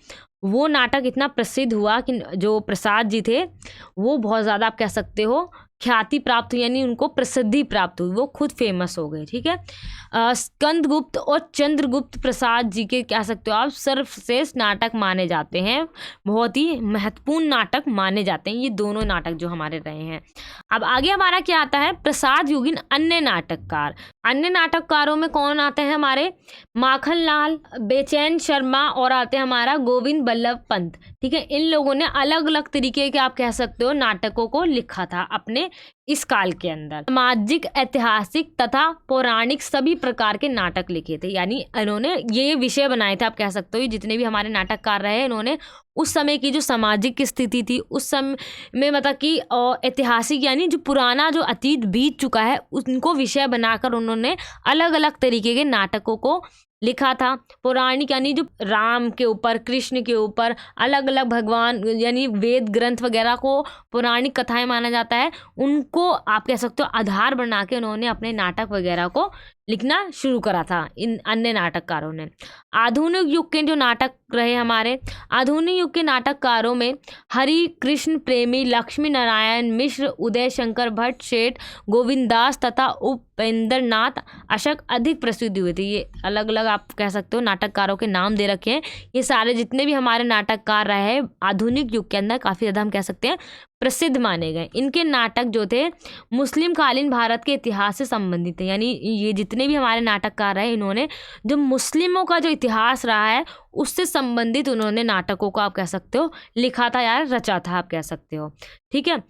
वो नाटक इतना प्रसिद्ध हुआ कि जो प्रसाद जी थे वो बहुत ज़्यादा आप कह सकते हो ख्याति प्राप्त हुई, यानी उनको प्रसिद्धि प्राप्त हुई, वो खुद फेमस हो गए, ठीक है। स्कंदगुप्त और चंद्रगुप्त प्रसाद जी के कह सकते हो आप सर्वश्रेष्ठ नाटक माने जाते हैं, बहुत ही महत्वपूर्ण नाटक माने जाते हैं ये दोनों नाटक जो हमारे रहे हैं। अब आगे हमारा क्या आता है, प्रसाद युगीन अन्य नाटककार। अन्य नाटककारों में कौन आते हैं हमारे, माखनलाल, बेचैन शर्मा और आते हैं हमारा गोविंद बल्लभ पंत, ठीक है। इन लोगों ने अलग अलग तरीके के आप कह सकते हो नाटकों को लिखा था अपने इस काल के अंदर। सामाजिक, ऐतिहासिक तथा पौराणिक सभी प्रकार के नाटक लिखे थे, यानी इन्होंने ये विषय बनाए थे आप कह सकते हो। जितने भी हमारे नाटककार रहे, इन्होंने उस समय की जो सामाजिक स्थिति थी उस समय में, मतलब कि ऐतिहासिक यानी जो पुराना जो अतीत बीत चुका है उनको विषय बनाकर उन्होंने अलग अलग तरीके के नाटकों को लिखा था। पौराणिक यानी जो राम के ऊपर, कृष्ण के ऊपर, अलग अलग भगवान यानी वेद ग्रंथ वगैरह को पौराणिक कथाएं माना जाता है, उनको आप कह सकते हो आधार बना के उन्होंने अपने नाटक वगैरह को लिखना शुरू करा था इन अन्य नाटककारों ने। आधुनिक युग के जो नाटक रहे हमारे, आधुनिक युग के नाटककारों में हरि कृष्ण प्रेमी, लक्ष्मी नारायण मिश्र, उदय शंकर भट्ट सेठ, गोविंदास तथा उपेंद्र नाथ अशक अधिक प्रसिद्ध हुए थे। ये अलग अलग आप कह सकते हो नाटककारों के नाम दे रखे हैं। ये सारे जितने भी हमारे नाटककार रहे हैं आधुनिक युग के अंदर काफ़ी ज़्यादा हम कह सकते हैं प्रसिद्ध माने गए। इनके नाटक जो थे मुस्लिम कालीन भारत के इतिहास से संबंधित थे, यानी ये जितने भी हमारे नाटककार रहे इन्होंने जो मुस्लिमों का जो इतिहास रहा है उससे संबंधित उन्होंने नाटकों को आप कह सकते हो लिखा था, यार रचा था आप कह सकते हो, ठीक है।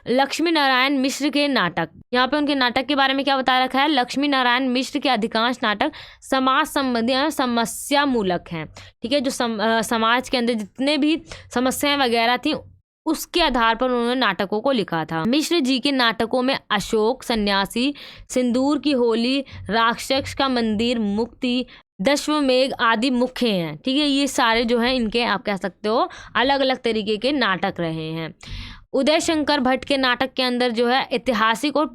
लक्ष्मी नारायण मिश्र के नाटक, यहाँ पे उनके नाटक के बारे में क्या बता रखा है, लक्ष्मी नारायण मिश्र के अधिकांश नाटक समाज संबंधी और समस्या मूलक हैं, ठीक है। जो समाज के अंदर जितने भी समस्याएं वगैरह थी उसके आधार पर उन्होंने नाटकों को लिखा था। मिश्र जी के नाटकों में अशोक, सन्यासी, सिंदूर की होली, राक्षस का मंदिर, मुक्ति, दशवमेघ आदि मुख्य हैं, ठीक है। ये सारे जो हैं इनके आप कह सकते हो अलग अलग तरीके के नाटक रहे हैं। उदय शंकर भट्ट के नाटक के अंदर जो है ऐतिहासिक और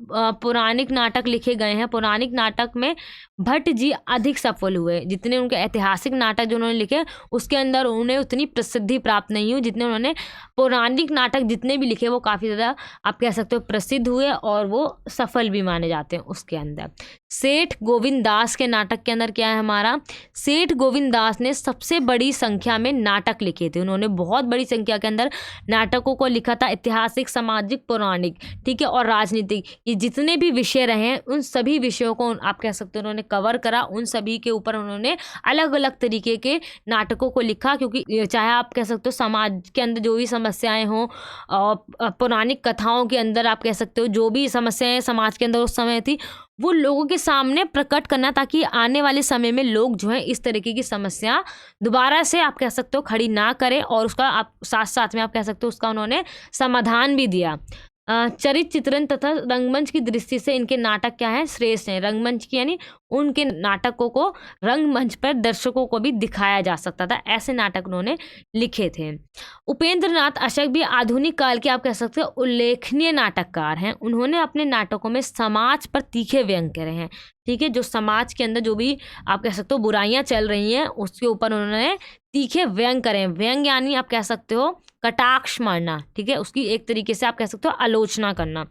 पौराणिक नाटक लिखे गए हैं। पौराणिक नाटक में भट्ट जी अधिक सफल हुए। जितने उनके ऐतिहासिक नाटक जो उन्होंने लिखे उसके अंदर उन्हें उतनी प्रसिद्धि प्राप्त नहीं हुई जितने उन्होंने पौराणिक नाटक जितने भी लिखे वो काफ़ी ज़्यादा आप कह सकते हो प्रसिद्ध हुए और वो सफल भी माने जाते हैं उसके अंदर। सेठ गोविंद दास के नाटक के अंदर क्या है हमारा, सेठ गोविंद दास ने सबसे बड़ी संख्या में नाटक लिखे थे। उन्होंने बहुत बड़ी संख्या के अंदर नाटकों को लिखा था, ऐतिहासिक, सामाजिक, पौराणिक, ठीक है, और राजनीतिक, ये जितने भी विषय रहे उन सभी विषयों को आप कह सकते हो उन्होंने कवर करा। उन सभी के ऊपर उन्होंने अलग अलग तरीके के नाटकों को लिखा, क्योंकि चाहे आप कह सकते हो समाज के अंदर जो भी समस्याएं हों, पौराणिक कथाओं के अंदर आप कह सकते हो जो भी समस्याएं समाज के अंदर उस समय थी, वो लोगों के सामने प्रकट करना, ताकि आने वाले समय में लोग जो है इस तरीके की समस्या दोबारा से आप कह सकते हो खड़ी ना करें, और उसका आप साथ साथ में आप कह सकते हो उसका उन्होंने समाधान भी दिया। चरित्र चित्रण तथा रंगमंच की दृष्टि से इनके नाटक क्या है, श्रेष्ठ हैं। रंगमंच की यानी उनके नाटकों को रंगमंच पर दर्शकों को भी दिखाया जा सकता था, ऐसे नाटक उन्होंने लिखे थे। उपेंद्र नाथ अशोक भी आधुनिक काल के आप कह सकते हो उल्लेखनीय नाटककार हैं। उन्होंने अपने नाटकों में समाज पर तीखे व्यंग करे हैं, ठीक है, जो समाज के अंदर जो भी आप कह सकते हो बुराइयां चल रही हैं उसके ऊपर उन्होंने तीखे व्यंग करे हैं। व्यंग यानी आप कह सकते हो कटाक्ष मारना, ठीक है, उसकी एक तरीके से आप कह सकते हो आलोचना करना।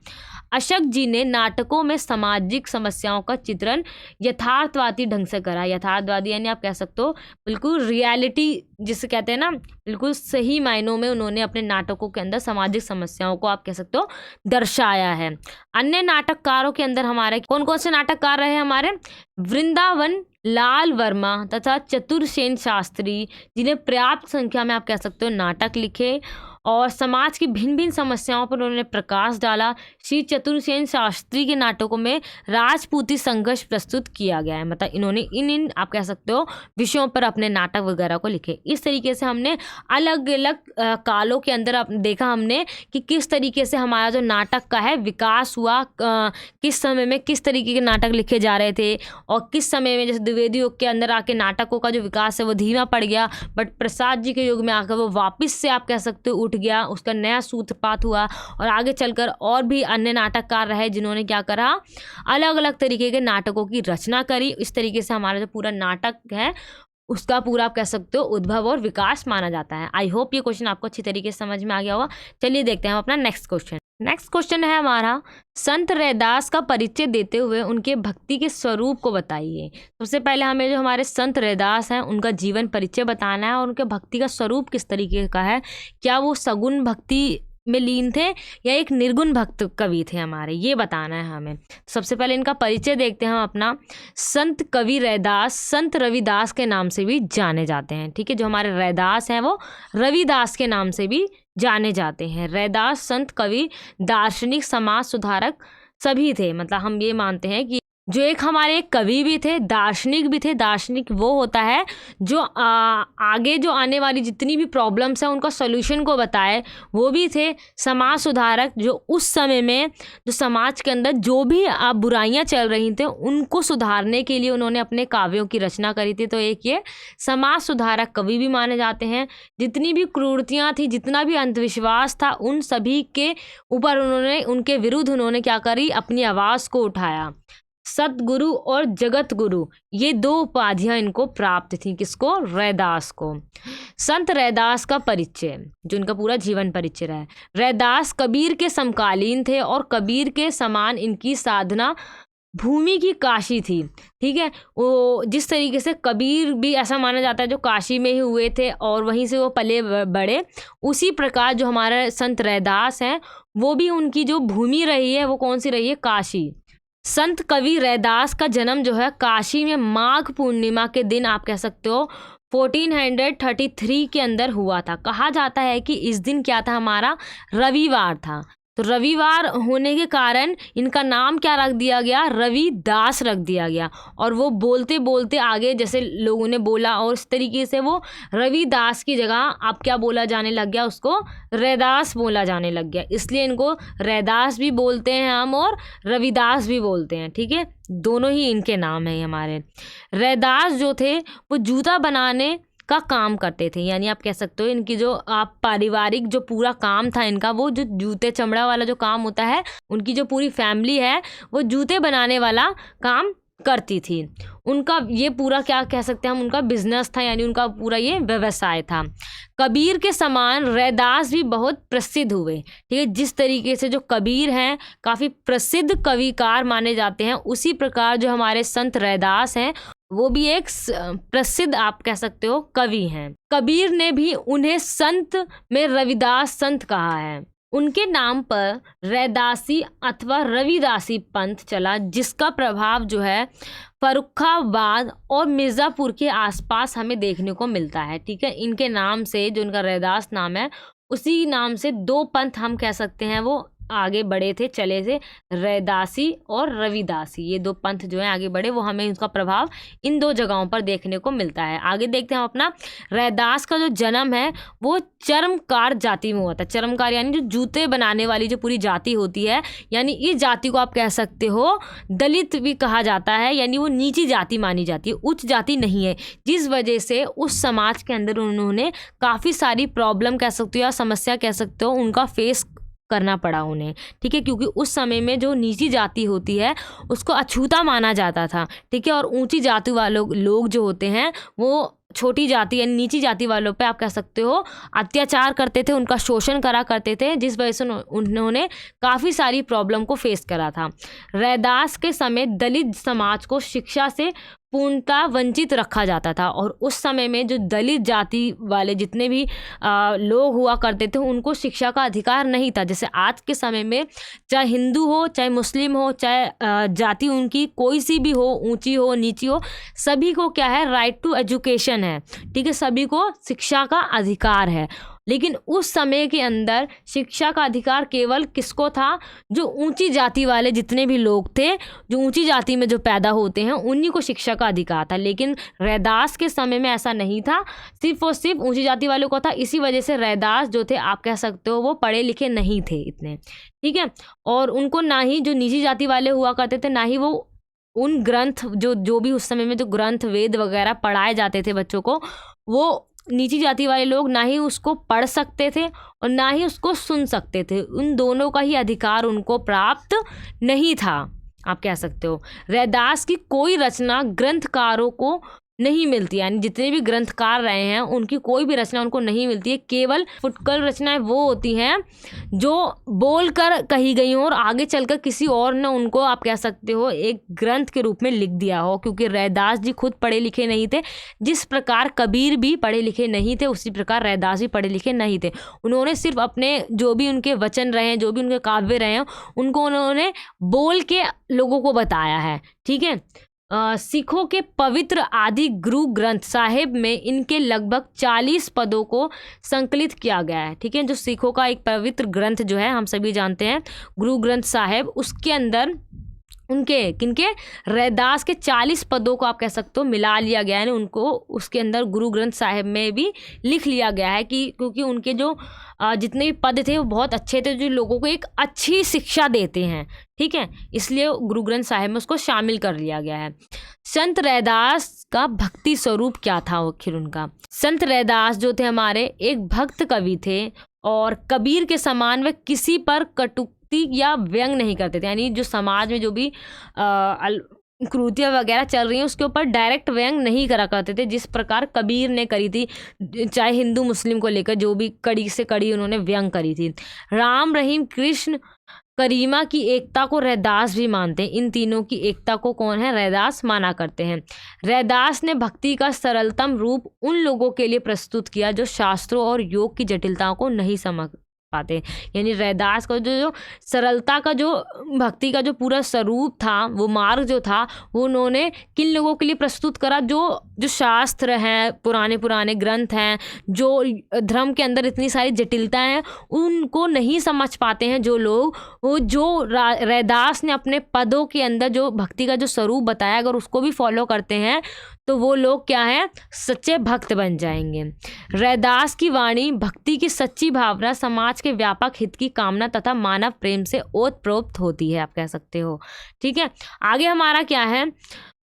अशोक जी ने नाटकों में सामाजिक समस्याओं का चित्रण यथार्थवादी ढंग से करा। यथार्थवादी यानी आप कह सकते हो बिल्कुल रियलिटी जिसे कहते हैं ना, बिल्कुल सही मायनों में उन्होंने अपने नाटकों के अंदर सामाजिक समस्याओं को आप कह सकते हो दर्शाया है। अन्य नाटककारों के अंदर हमारे कौन कौन से नाटककार रहे हमारे, वृंदावन लाल वर्मा तथा चतुरसेन शास्त्री, जिन्हें पर्याप्त संख्या में आप कह सकते हो नाटक लिखे और समाज की भिन्न भिन्न समस्याओं पर उन्होंने प्रकाश डाला। श्री चतुरसेन शास्त्री के नाटकों में राजपूती संघर्ष प्रस्तुत किया गया है, मतलब इन्होंने इन आप कह सकते हो विषयों पर अपने नाटक वगैरह को लिखे। इस तरीके से हमने अलग अलग कालों के अंदर देखा हमने कि किस तरीके से हमारा जो नाटक का है विकास हुआ, किस समय में किस तरीके के नाटक लिखे जा रहे थे, और किस समय में जैसे द्विवेदी युग के अंदर आके नाटकों का जो विकास है वो धीमा पड़ गया, बट प्रसाद जी के युग में आकर वो वापस से आप कह सकते हो उठ गया, उसका नया सूत्रपात हुआ, और आगे चलकर और भी अन्य नाटककार रहे जिन्होंने क्या करा, अलग अलग तरीके के नाटकों की रचना करी। इस तरीके से हमारा जो पूरा नाटक है उसका पूरा आप कह सकते हो उद्भव और विकास माना जाता है। आई होप ये क्वेश्चन आपको अच्छी तरीके से समझ में आ गया होगा। चलिए देखते हैं हम अपना नेक्स्ट क्वेश्चन। नेक्स्ट क्वेश्चन है हमारा, संत रैदास का परिचय देते हुए उनके भक्ति के स्वरूप को बताइए। सबसे पहले हमें जो हमारे संत रैदास हैं उनका जीवन परिचय बताना है, और उनके भक्ति का स्वरूप किस तरीके का है, क्या वो सगुण भक्ति में लीन थे या एक निर्गुण भक्त कवि थे हमारे, ये बताना है हमें। सबसे पहले इनका परिचय देखते हैं हम अपना। संत कवि रैदास संत रविदास के नाम से भी जाने जाते हैं, ठीक है, जो हमारे रैदास हैं वो रविदास के नाम से भी जाने जाते हैं। रैदास संत कवि दार्शनिक समाज सुधारक सभी थे, मतलब हम ये मानते हैं कि जो एक हमारे कवि भी थे, दार्शनिक भी थे। दार्शनिक वो होता है जो आगे जो आने वाली जितनी भी प्रॉब्लम्स हैं उनका सॉल्यूशन को बताए, वो भी थे। समाज सुधारक, जो उस समय में जो समाज के अंदर जो भी बुराइयां चल रही थी उनको सुधारने के लिए उन्होंने अपने काव्यों की रचना करी थी, तो एक ये समाज सुधारक कवि भी माने जाते हैं। जितनी भी क्रूरतियाँ थी, जितना भी अंधविश्वास था, उन सभी के ऊपर उन्होंने, उनके विरुद्ध उन्होंने क्या करी, अपनी आवाज़ को उठाया। सतगुरु और जगत गुरु, ये दो उपाधियां इनको प्राप्त थी, किसको, रैदास को। संत रैदास का परिचय, जो इनका पूरा जीवन परिचय रहा है। रैदास कबीर के समकालीन थे और कबीर के समान इनकी साधना भूमि की काशी थी, ठीक है। वो जिस तरीके से कबीर भी ऐसा माना जाता है जो काशी में ही हुए थे और वहीं से वो पले बड़े, उसी प्रकार जो हमारा संत रैदास हैं वो भी उनकी जो भूमि रही है वो कौन सी रही है, काशी। संत कवि रैदास का जन्म जो है काशी में माघ पूर्णिमा के दिन आप कह सकते हो 1433 के अंदर हुआ था। कहा जाता है कि इस दिन क्या था, हमारा रविवार था, तो रविवार होने के कारण इनका नाम क्या रख दिया गया, रविदास रख दिया गया। और वो बोलते बोलते आगे जैसे लोगों ने बोला और इस तरीके से वो रविदास की जगह आप क्या बोला जाने लग गया, उसको रैदास बोला जाने लग गया। इसलिए इनको रैदास भी बोलते हैं हम और रविदास भी बोलते हैं, ठीक है, दोनों ही इनके नाम हैं हमारे। रैदास जो थे वो जूता बनाने का काम करते थे, यानी आप कह सकते हो इनकी जो आप पारिवारिक जो पूरा काम था इनका, वो जो जूते चमड़ा वाला जो काम होता है, उनकी जो पूरी फैमिली है वो जूते बनाने वाला काम करती थी। उनका ये पूरा क्या कह सकते हैं हम, उनका बिजनेस था, यानी उनका पूरा ये व्यवसाय था। कबीर के समान रैदास भी बहुत प्रसिद्ध हुए। ठीक है, जिस तरीके से जो कबीर हैं काफ़ी प्रसिद्ध कविकार माने जाते हैं, उसी प्रकार जो हमारे संत रैदास हैं वो भी एक प्रसिद्ध आप कह सकते हो कवि हैं। कबीर ने भी उन्हें संत में रविदास संत कहा है। उनके नाम पर रैदासी अथवा रविदासी पंथ चला, जिसका प्रभाव जो है फर्रुखाबाद और मिर्ज़ापुर के आसपास हमें देखने को मिलता है। ठीक है, इनके नाम से जो इनका रैदास नाम है, उसी नाम से दो पंथ हम कह सकते हैं वो आगे बढ़े थे, चले थे, रैदासी और रविदासी। ये दो पंथ जो है आगे बढ़े, वो हमें उसका प्रभाव इन दो जगहों पर देखने को मिलता है। आगे देखते हैं हम अपना। रैदास का जो जन्म है वो चर्मकार जाति में हुआ था। चर्मकार यानी जो जूते बनाने वाली जो पूरी जाति होती है, यानी इस जाति को आप कह सकते हो दलित भी कहा जाता है, यानी वो नीची जाति मानी जाती है, उच्च जाति नहीं है, जिस वजह से उस समाज के अंदर उन्होंने काफ़ी सारी प्रॉब्लम कह सकते हो या समस्या कह सकते हो उनका फेस करना पड़ा उन्हें। ठीक है, क्योंकि उस समय में जो नीची जाति होती है उसको अछूता माना जाता था। ठीक है, और ऊंची जाति वालों लोग जो होते हैं वो छोटी जाति यानी नीची जाति वालों पे आप कह सकते हो अत्याचार करते थे, उनका शोषण करा करते थे, जिस वजह से उन्होंने काफ़ी सारी प्रॉब्लम को फेस करा था। रैदास के समय दलित समाज को शिक्षा से पूर्णतः वंचित रखा जाता था, और उस समय में जो दलित जाति वाले जितने भी लोग हुआ करते थे उनको शिक्षा का अधिकार नहीं था। जैसे आज के समय में चाहे हिंदू हो, चाहे मुस्लिम हो, चाहे जाति उनकी कोई सी भी हो, ऊंची हो नीची हो, सभी को क्या है, राइट टू एजुकेशन है। ठीक है, सभी को शिक्षा का अधिकार है। लेकिन उस समय के अंदर शिक्षा का अधिकार केवल किसको था, जो ऊंची जाति वाले जितने भी लोग थे, जो ऊंची जाति में जो पैदा होते हैं, उन्हीं को शिक्षा का अधिकार था। लेकिन रैदास के समय में ऐसा नहीं था, सिर्फ और सिर्फ ऊंची जाति वालों को था। इसी वजह से रैदास जो थे आप कह सकते हो वो पढ़े लिखे नहीं थे इतने। ठीक है, और उनको ना ही जो नीची जाति वाले हुआ करते थे, ना ही वो उन ग्रंथ जो भी उस समय में जो ग्रंथ वेद वगैरह पढ़ाए जाते थे बच्चों को, वो नीची जाति वाले लोग ना ही उसको पढ़ सकते थे और ना ही उसको सुन सकते थे। उन दोनों का ही अधिकार उनको प्राप्त नहीं था, आप कह सकते हो। रैदास की कोई रचना ग्रंथकारों को नहीं मिलती, यानी जितने भी ग्रंथकार रहे हैं उनकी कोई भी रचना उनको नहीं मिलती है। केवल फुटकर रचनाएं वो होती हैं जो बोलकर कही गई हों और आगे चलकर किसी और ने उनको आप कह सकते हो एक ग्रंथ के रूप में लिख दिया हो। क्योंकि रैदास जी खुद पढ़े लिखे नहीं थे, जिस प्रकार कबीर भी पढ़े लिखे नहीं थे उसी प्रकार रैदास भी पढ़े लिखे नहीं थे। उन्होंने सिर्फ अपने जो भी उनके वचन रहे हैं, जो भी उनके काव्य रहे हैं, उनको उन्होंने बोल के लोगों को बताया है। ठीक है, सिखों के पवित्र आदि गुरु ग्रंथ साहिब में इनके लगभग 40 पदों को संकलित किया गया है। ठीक है, जो सिखों का एक पवित्र ग्रंथ जो है हम सभी जानते हैं गुरु ग्रंथ साहिब, उसके अंदर उनके किनके रैदास के 40 पदों को आप कह सकते हो मिला लिया गया है। उनको उसके अंदर गुरु ग्रंथ साहिब में भी लिख लिया गया है कि क्योंकि उनके जो जितने भी पद थे वो बहुत अच्छे थे, जो लोगों को एक अच्छी शिक्षा देते हैं। ठीक है, इसलिए गुरु ग्रंथ साहिब में उसको शामिल कर लिया गया है। संत रैदास का भक्ति स्वरूप क्या था आखिर उनका? संत रैदास जो थे हमारे एक भक्त कवि थे और कबीर के समान वे किसी पर कटुक्ति या व्यंग नहीं करते थे। यानी जो समाज में जो भी क्रूतियाँ वगैरह चल रही हैं उसके ऊपर डायरेक्ट व्यंग नहीं करा करते थे, जिस प्रकार कबीर ने करी थी। चाहे हिंदू मुस्लिम को लेकर जो भी कड़ी से कड़ी उन्होंने व्यंग करी थी। राम रहीम कृष्ण करीमा की एकता को रैदास भी मानते हैं। इन तीनों की एकता को कौन है? रैदास माना करते हैं। रैदास ने भक्ति का सरलतम रूप उन लोगों के लिए प्रस्तुत किया जो शास्त्रों और योग की जटिलताओं को नहीं समझ पाते। यानी रैदास का जो सरलता का जो भक्ति का जो पूरा स्वरूप था, वो मार्ग जो था, वो उन्होंने किन लोगों के लिए प्रस्तुत करा? जो शास्त्र हैं, पुराने ग्रंथ हैं, जो धर्म के अंदर इतनी सारी जटिलताएं हैं उनको नहीं समझ पाते हैं जो लोग, वो जो रैदास ने अपने पदों के अंदर जो भक्ति का जो स्वरूप बताया, अगर उसको भी फॉलो करते हैं तो वो लोग क्या है? सच्चे भक्त बन जाएंगे। रैदास की वाणी भक्ति की सच्ची भावना, समाज के व्यापक हित की कामना तथा मानव प्रेम से ओतप्रोत होती है, आप कह सकते हो। ठीक है, आगे हमारा क्या है?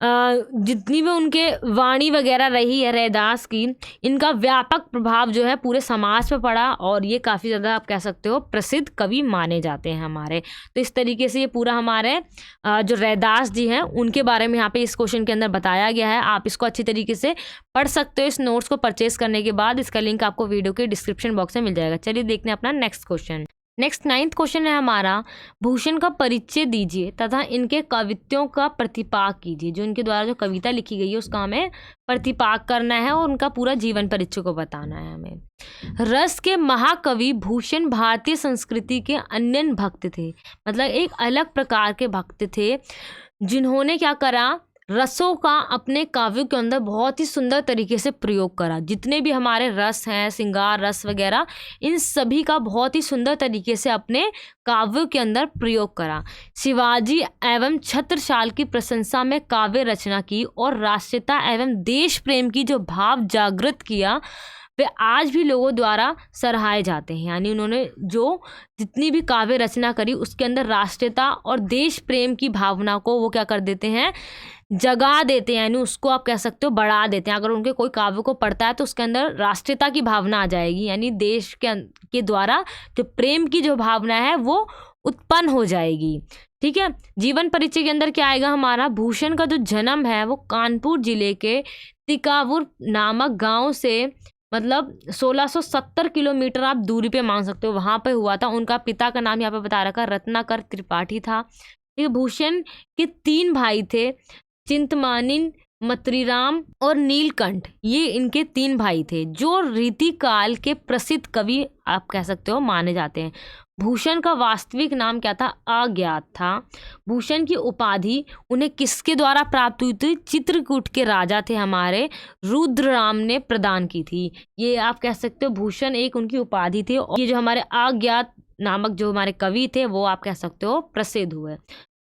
जितनी भी उनके वाणी वगैरह रही है रैदास की, इनका व्यापक प्रभाव जो है पूरे समाज पे पड़ा और ये काफ़ी ज़्यादा आप कह सकते हो प्रसिद्ध कवि माने जाते हैं हमारे। तो इस तरीके से ये पूरा हमारे जो रैदास जी हैं उनके बारे में यहाँ पे इस क्वेश्चन के अंदर बताया गया है। आप इसको अच्छी तरीके से पढ़ सकते हो। इस नोट्स को परचेज करने के बाद इसका लिंक आपको वीडियो के डिस्क्रिप्शन बॉक्स में मिल जाएगा। चलिए देखते हैं अपना next question. Next 9th question है हमारा, भूषण का परिचय दीजिए तथा इनके कवित्वों का प्रतिपाक कीजिए। जो इनके द्वारा जो कविता लिखी गई है उसका हमें प्रतिपाक करना है और उनका पूरा जीवन परिचय को बताना है हमें। रस के महाकवि भूषण भारतीय संस्कृति के अन्य भक्त थे, मतलब एक अलग प्रकार के भक्त थे जिन्होंने क्या करा, रसों का अपने काव्यों के अंदर बहुत ही सुंदर तरीके से प्रयोग करा। जितने भी हमारे रस हैं, श्रृंगार रस वगैरह, इन सभी का बहुत ही सुंदर तरीके से अपने काव्यों के अंदर प्रयोग करा। शिवाजी एवं छत्रसाल की प्रशंसा में काव्य रचना की और राष्ट्रीयता एवं देश प्रेम की जो भाव जागृत किया वे आज भी लोगों द्वारा सराहाए जाते हैं। यानी उन्होंने जो जितनी भी काव्य रचना करी उसके अंदर राष्ट्रीयता और देश प्रेम की भावना को वो क्या कर देते हैं, जगा देते हैं, यानी उसको आप कह सकते हो बढ़ा देते हैं। अगर उनके कोई काव्य को पढ़ता है तो उसके अंदर राष्ट्रीयता की भावना आ जाएगी, यानी देश के द्वारा जो प्रेम की जो भावना है वो उत्पन्न हो जाएगी। ठीक है, जीवन परिचय के अंदर क्या आएगा हमारा, भूषण का जो जन्म है वो कानपुर जिले के तिकावुर नामक गांव से, मतलब 1670 किलोमीटर आप दूरी पे मान सकते हो, वहाँ पे हुआ था। उनका पिता का नाम यहाँ पे बता रखा रत्नाकर त्रिपाठी था। ठीक है, भूषण के 3 भाई थे, चिंतमानिन, मतरीराम और नीलकंठ। ये इनके 3 भाई थे जो रीतिकाल के प्रसिद्ध कवि आप कह सकते हो माने जाते हैं। भूषण का वास्तविक नाम क्या था, अज्ञात था। भूषण की उपाधि उन्हें किसके द्वारा प्राप्त हुई थी, चित्रकूट के राजा थे हमारे रुद्रराम ने प्रदान की थी। ये आप कह सकते हो भूषण एक उनकी उपाधि थी। और ये जो हमारे अज्ञात नामक जो हमारे कवि थे वो आप कह सकते हो प्रसिद्ध हुए।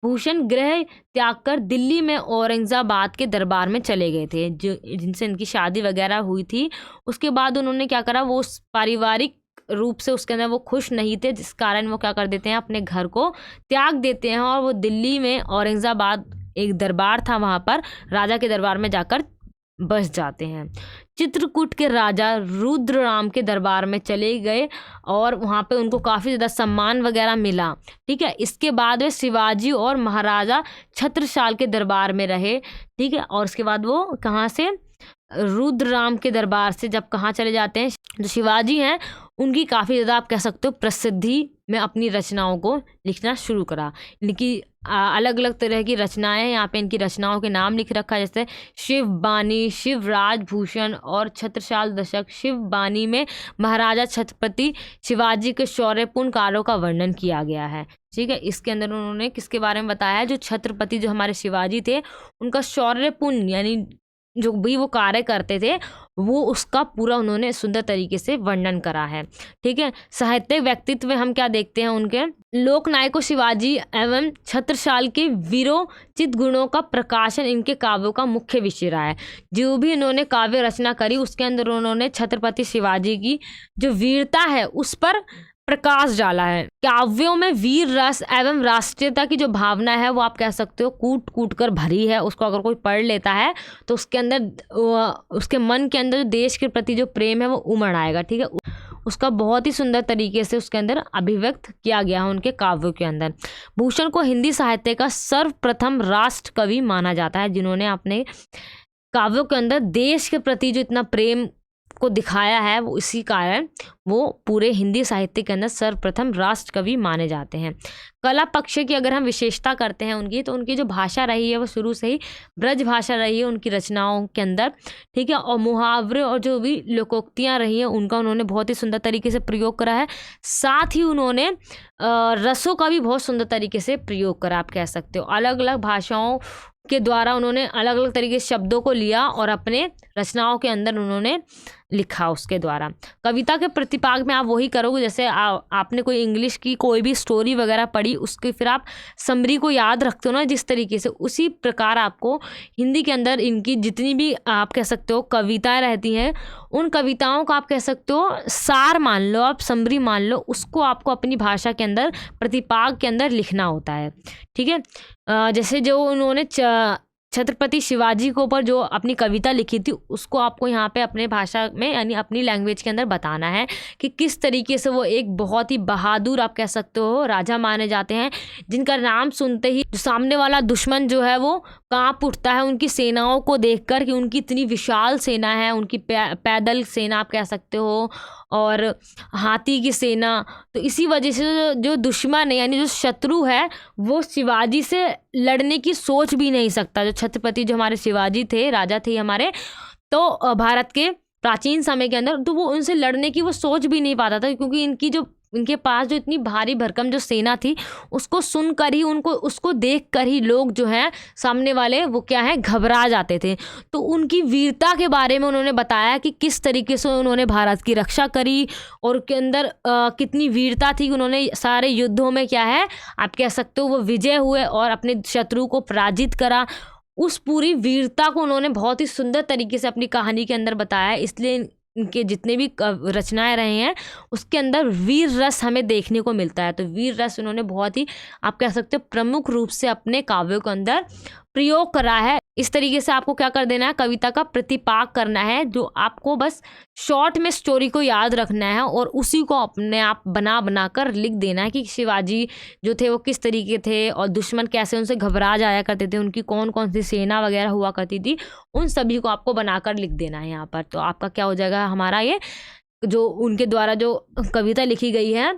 भूषण गृह त्याग कर दिल्ली में औरंगजेबाद के दरबार में चले गए थे, जो जिनसे इनकी शादी वगैरह हुई थी। उसके बाद उन्होंने क्या करा, वो पारिवारिक रूप से उसके अंदर वो खुश नहीं थे, जिस कारण वो क्या कर देते हैं, अपने घर को त्याग देते हैं और वो दिल्ली में औरंगजेबाद एक दरबार था वहाँ पर राजा के दरबार में जाकर बस जाते हैं। चित्रकूट के राजा रुद्रराम के दरबार में चले गए और वहाँ पे उनको काफ़ी ज़्यादा सम्मान वगैरह मिला। ठीक है, इसके बाद वे शिवाजी और महाराजा छत्रसाल के दरबार में रहे। ठीक है, और उसके बाद वो कहाँ से, रुद्रराम के दरबार से जब कहाँ चले जाते हैं, जो शिवाजी हैं उनकी काफ़ी ज़्यादा आप कह सकते हो प्रसिद्धि में अपनी रचनाओं को लिखना शुरू करा। इनकी अलग अलग तरह की रचनाएं हैं, यहाँ पे इनकी रचनाओं के नाम लिख रखा है, जैसे शिव बानी, शिवराज भूषण और छत्रसाल दशक। शिव बानी में महाराजा छत्रपति शिवाजी के शौर्यपूर्ण कार्यों का वर्णन किया गया है। ठीक है, इसके अंदर उन्होंने किसके बारे में बताया है, जो छत्रपति जो हमारे शिवाजी थे उनका शौर्यपूर्ण यानी जो भी वो कार्य करते थे वो उसका पूरा उन्होंने सुंदर तरीके से वर्णन करा है। ठीक है, साहित्यिक व्यक्तित्व में हम क्या देखते हैं, उनके लोकनायकों शिवाजी एवं छत्रसाल के वीरोचित गुणों का प्रकाशन इनके काव्यों का मुख्य विषय रहा है। जो भी इन्होंने काव्य रचना करी उसके अंदर उन्होंने छत्रपति शिवाजी की जो वीरता है उस पर प्रकाश डाला है। काव्यों में वीर रस एवं राष्ट्रीयता की जो भावना है वो आप कह सकते हो कूट कूट कर भरी है। उसको अगर कोई पढ़ लेता है तो उसके अंदर उसके मन के अंदर जो देश के प्रति जो प्रेम है वो उमड़ आएगा। ठीक है, उसका बहुत ही सुंदर तरीके से उसके अंदर अभिव्यक्त किया गया है उनके काव्यों के अंदर। भूषण को हिंदी साहित्य का सर्वप्रथम राष्ट्र कवि माना जाता है, जिन्होंने अपने काव्यों के अंदर देश के प्रति जो इतना प्रेम को दिखाया है वो इसी कारण वो पूरे हिंदी साहित्य के अंदर सर्वप्रथम राष्ट्र कवि माने जाते हैं। कला पक्ष की अगर हम विशेषता करते हैं उनकी, तो उनकी जो भाषा रही है वो शुरू से ही ब्रज भाषा रही है उनकी रचनाओं के अंदर। ठीक है, और मुहावरे और जो भी लोकोक्तियाँ रही हैं उनका उन्होंने बहुत ही सुंदर तरीके से प्रयोग करा है। साथ ही उन्होंने रसों का भी बहुत सुंदर तरीके से प्रयोग करा, आप कह सकते हो। अलग अलग भाषाओं के द्वारा उन्होंने अलग अलग तरीके से शब्दों को लिया और अपने रचनाओं के अंदर उन्होंने लिखा उसके द्वारा। कविता के प्रतिपाग में आप वही करोगे, जैसे आपने कोई इंग्लिश की कोई भी स्टोरी वगैरह पढ़ी उसके फिर आप समरी को याद रखते हो ना जिस तरीके से, उसी प्रकार आपको हिंदी के अंदर इनकी जितनी भी आप कह सकते हो कविताएं रहती हैं उन कविताओं का आप कह सकते हो सार मान लो, आप समरी मान लो, उसको आपको अपनी भाषा के अंदर प्रतिपाग के अंदर लिखना होता है। ठीक है, जैसे जो उन्होंने छत्रपति शिवाजी के ऊपर जो अपनी कविता लिखी थी उसको आपको यहाँ पे अपने भाषा में यानी अपनी लैंग्वेज के अंदर बताना है कि किस तरीके से वो एक बहुत ही बहादुर आप कह सकते हो राजा माने जाते हैं, जिनका नाम सुनते ही जो सामने वाला दुश्मन जो है वो कांप उठता है उनकी सेनाओं को देखकर कि उनकी इतनी विशाल सेना है, उनकी पैदल सेना आप कह सकते हो और हाथी की सेना। तो इसी वजह से जो दुश्मन है यानी जो शत्रु है वो शिवाजी से लड़ने की सोच भी नहीं सकता। जो छत्रपति जो हमारे शिवाजी थे, राजा थे हमारे, तो भारत के प्राचीन समय के अंदर, तो वो उनसे लड़ने की वो सोच भी नहीं पाता था, क्योंकि इनके पास जो इतनी भारी भरकम जो सेना थी उसको सुनकर ही उसको देखकर ही लोग जो हैं सामने वाले वो क्या है घबरा जाते थे। तो उनकी वीरता के बारे में उन्होंने बताया कि किस तरीके से उन्होंने भारत की रक्षा करी और उनके अंदर कितनी वीरता थी। उन्होंने सारे युद्धों में क्या है आप कह सकते हो वो विजय हुए और अपने शत्रु को पराजित करा। उस पूरी वीरता को उन्होंने बहुत ही सुंदर तरीके से अपनी कहानी के अंदर बताया। इसलिए इनके जितने भी रचनाएं रहे हैं उसके अंदर वीर रस हमें देखने को मिलता है। तो वीर रस उन्होंने बहुत ही आप कह सकते हो प्रमुख रूप से अपने काव्यों के अंदर प्रयोग करा है। इस तरीके से आपको क्या कर देना है, कविता का प्रतिपाक करना है, जो आपको बस शॉर्ट में स्टोरी को याद रखना है और उसी को अपने आप बना कर लिख देना है कि शिवाजी जो थे वो किस तरीके थे और दुश्मन कैसे उनसे घबरा जाया करते थे, उनकी कौन कौन सी सेना वगैरह हुआ करती थी, उन सभी को आपको बनाकर लिख देना है यहाँ पर। तो आपका क्या हो जाएगा, हमारा ये जो उनके द्वारा जो कविता लिखी गई है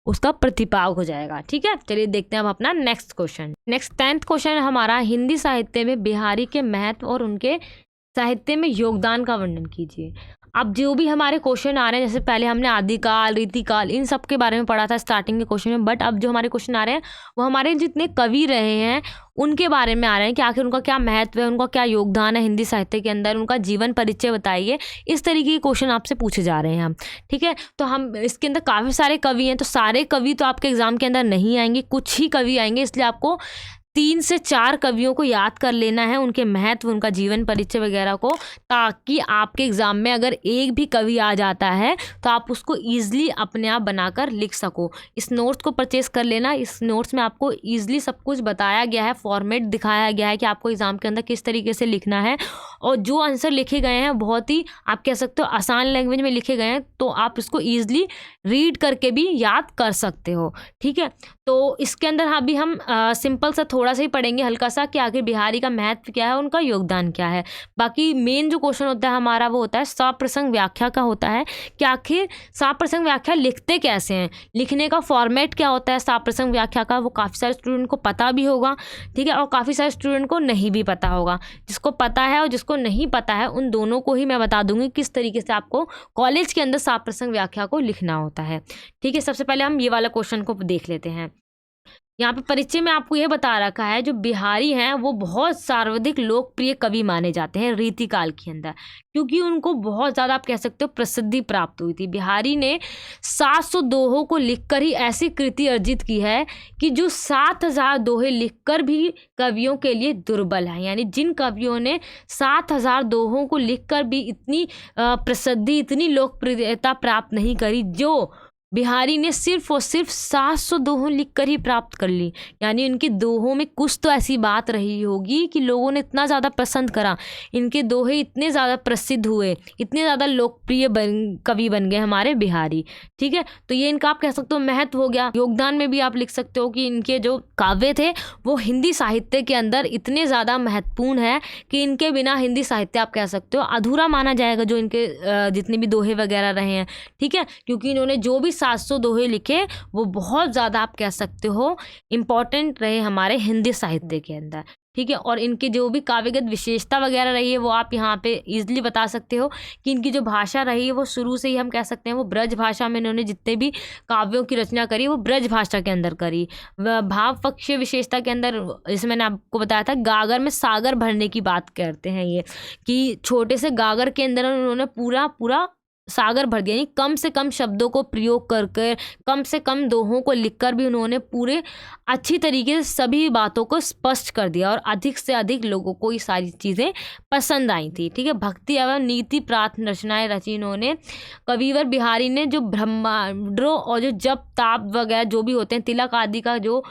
उसका प्रतिपाक हो जाएगा। ठीक है, चलिए देखते हैं अब अपना next question. Next 10th question हमारा, हिंदी साहित्य में बिहारी के महत्व और उनके साहित्य में योगदान का वर्णन कीजिए। अब जो भी हमारे क्वेश्चन आ रहे हैं, जैसे पहले हमने आदिकाल, रीतिकाल, इन सब के बारे में पढ़ा था स्टार्टिंग के क्वेश्चन में, बट अब जो हमारे क्वेश्चन आ रहे हैं वो हमारे जितने कवि रहे हैं उनके बारे में आ रहे हैं कि आखिर उनका क्या महत्व है, उनका क्या योगदान है हिंदी साहित्य के अंदर, उनका जीवन परिचय बताइए। इस तरीके के क्वेश्चन आपसे पूछे जा रहे हैं हम। ठीक है, तो हम इसके अंदर काफ़ी सारे कवि हैं, तो सारे कवि तो आपके एग्जाम के अंदर नहीं आएंगे, कुछ ही कवि आएंगे, इसलिए आपको 3 से 4 कवियों को याद कर लेना है, उनके महत्व, उनका जीवन परिचय वगैरह को, ताकि आपके एग्जाम में अगर एक भी कवि आ जाता है तो आप उसको ईजिली अपने आप बनाकर लिख सको। इस नोट्स को परचेस कर लेना। इस नोट्स में आपको ईजिली सब कुछ बताया गया है, फॉर्मेट दिखाया गया है कि आपको एग्जाम के अंदर किस तरीके से लिखना है, और जो आंसर लिखे गए हैं बहुत ही आप कह सकते हो आसान लैंग्वेज में लिखे गए हैं, तो आप इसको ईजिली रीड करके भी याद कर सकते हो। ठीक है, तो इसके अंदर अभी हम सिंपल सा थोड़ा सा ही पढ़ेंगे हल्का सा कि आखिर बिहारी का महत्व क्या है, उनका योगदान क्या है। बाकी मेन जो क्वेश्चन होता है हमारा वो होता है सप्रसंग व्याख्या का होता है कि आखिर सप्रसंग व्याख्या लिखते कैसे हैं, लिखने का फॉर्मेट क्या होता है सप्रसंग व्याख्या का, वो काफ़ी सारे स्टूडेंट को पता भी होगा। ठीक है, और काफ़ी सारे स्टूडेंट को नहीं भी पता होगा। जिसको पता है और जिसको नहीं पता है उन दोनों को ही मैं बता दूंगी किस तरीके से आपको कॉलेज के अंदर सप्रसंग व्याख्या को लिखना होता है। ठीक है, सबसे पहले हम ये वाला क्वेश्चन को देख लेते हैं। यहाँ पे परिचय में आपको ये बता रखा है जो बिहारी हैं वो बहुत सर्वाधिक लोकप्रिय कवि माने जाते हैं रीतिकाल के अंदर, क्योंकि उनको बहुत ज़्यादा आप कह सकते हो प्रसिद्धि प्राप्त हुई थी। बिहारी ने 700 दोहों को लिखकर ही ऐसी कृति अर्जित की है कि जो 7000 दोहे लिखकर भी कवियों के लिए दुर्बल है। यानी जिन कवियों ने 7000 दोहों को लिखकर भी इतनी प्रसिद्धि, इतनी लोकप्रियता प्राप्त नहीं करी, जो बिहारी ने सिर्फ और सिर्फ 700 दोहों लिखकर ही प्राप्त कर ली। यानी इनके दोहों में कुछ तो ऐसी बात रही होगी कि लोगों ने इतना ज़्यादा पसंद करा, इनके दोहे इतने ज़्यादा प्रसिद्ध हुए, इतने ज़्यादा लोकप्रिय कवि बन गए हमारे बिहारी। ठीक है, तो ये इनका आप कह सकते हो महत्व हो गया। योगदान में भी आप लिख सकते हो कि इनके जो काव्य थे वो हिंदी साहित्य के अंदर इतने ज़्यादा महत्वपूर्ण है कि इनके बिना हिंदी साहित्य आप कह सकते हो अधूरा माना जाएगा, जो इनके जितने भी दोहे वगैरह रहे हैं। ठीक है, क्योंकि इन्होंने जो भी 700 दोहे लिखे वो बहुत ज़्यादा आप कह सकते हो इम्पॉर्टेंट रहे हमारे हिंदी साहित्य के अंदर। ठीक है, और इनकी जो भी काव्यगत विशेषता वगैरह रही है वो आप यहाँ पे इजीली बता सकते हो कि इनकी जो भाषा रही है वो शुरू से ही हम कह सकते हैं वो ब्रज भाषा में इन्होंने जितने भी काव्यों की रचना करी वो ब्रज भाषा के अंदर करी। भाव पक्षीय विशेषता के अंदर जैसे मैंने आपको बताया था गागर में सागर भरने की बात करते हैं ये, कि छोटे से गागर के अंदर उन्होंने पूरा सागर भर दिया। यानी कम से कम शब्दों को प्रयोग कर कम से कम दोहों को लिखकर भी उन्होंने पूरे अच्छी तरीके से सभी बातों को स्पष्ट कर दिया और अधिक से अधिक लोगों को ये सारी चीज़ें पसंद आई थी। ठीक है, भक्ति एवं नीति प्रार्थना रचनाएं रची इन्होंने। कविवर बिहारी ने जो ब्रह्मांडों और जो जप ताप वगैरह जो भी होते हैं तिलक आदि का जो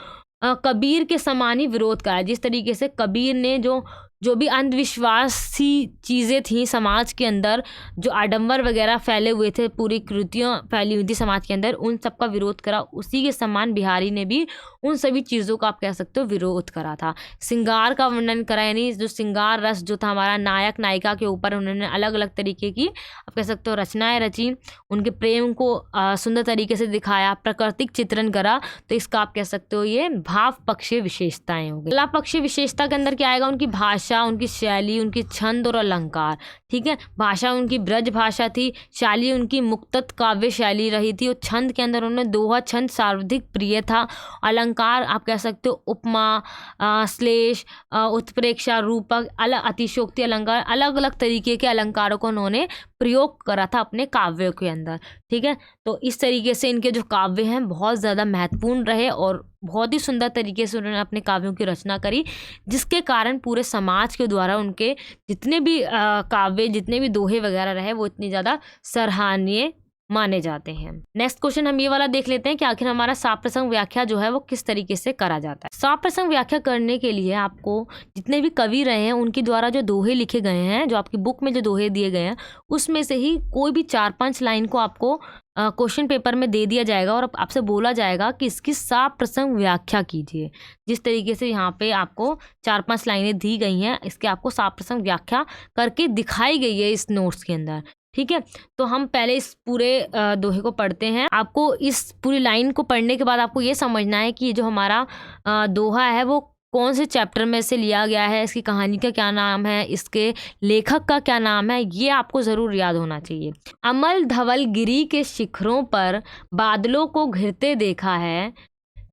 कबीर के समान ही विरोध करा। जिस तरीके से कबीर ने जो जो भी अंधविश्वासी चीज़ें थी समाज के अंदर, जो आडंबर वगैरह फैले हुए थे, पूरी कृतियाँ फैली हुई थी समाज के अंदर, उन सब का विरोध करा। उसी के समान बिहारी ने भी उन सभी चीज़ों का आप कह सकते हो विरोध करा था। श्रृंगार का वर्णन करा, यानी जो श्रृंगार रस जो था हमारा नायक नायिका के ऊपर, उन्होंने अलग अलग तरीके की आप कह सकते हो रचनाएं रची, उनके प्रेम को सुंदर तरीके से दिखाया, प्राकृतिक चित्रण करा। तो इसका आप कह सकते हो ये भाव पक्षीय विशेषताएं हो गई। कला पक्षीय विशेषता के अंदर क्या आएगा, उनकी भाषा, उनकी शैली, उनकी छंद और अलंकार। ठीक है, भाषा उनकी ब्रज भाषा थी, शैली उनकी मुक्तत काव्य शैली रही थी, और छंद के अंदर उन्होंने दोहा छंद सर्वाधिक प्रिय था। अलंकार आप कह सकते हो उपमा, श्लेष, उत्प्रेक्षा, रूपक, अलग अतिशयोक्ति अलंकार, अलग अलग तरीके के अलंकारों को उन्होंने प्रयोग करा था अपने काव्यों के अंदर। ठीक है, तो इस तरीके से इनके जो काव्य हैं बहुत ज़्यादा महत्वपूर्ण रहे और बहुत ही सुंदर तरीके से उन्होंने अपने काव्यों की रचना करी, जिसके कारण पूरे समाज के द्वारा उनके जितने भी काव्य, जितने भी दोहे वगैरह रहे, वो इतनी ज़्यादा सराहनीय माने जाते हैं। नेक्स्ट क्वेश्चन हम ये वाला देख लेते हैं कि आखिर हमारा साप्रसंग व्याख्या जो है वो किस तरीके से करा जाता है। साप्रसंग व्याख्या करने के लिए आपको जितने भी कवि रहे हैं उनके द्वारा जो दोहे लिखे गए हैं, जो आपकी बुक में जो दोहे दिए गए हैं, उसमें से ही कोई भी 4-5 लाइन को आपको क्वेश्चन पेपर में दे दिया जाएगा और आपसे बोला जाएगा कि इसकी साप्रसंग व्याख्या कीजिए। जिस तरीके से यहाँ पे आपको 4-5 लाइनें दी गई हैं, इसके आपको साप्रसंग व्याख्या करके दिखाई गई है इस नोट्स के अंदर। ठीक है, तो हम पहले इस पूरे दोहे को पढ़ते हैं। आपको इस पूरी लाइन को पढ़ने के बाद आपको ये समझना है कि ये जो हमारा दोहा है वो कौन से चैप्टर में से लिया गया है, इसकी कहानी का क्या नाम है, इसके लेखक का क्या नाम है, ये आपको ज़रूर याद होना चाहिए। अमल धवल गिरी के शिखरों पर बादलों को घिरते देखा है,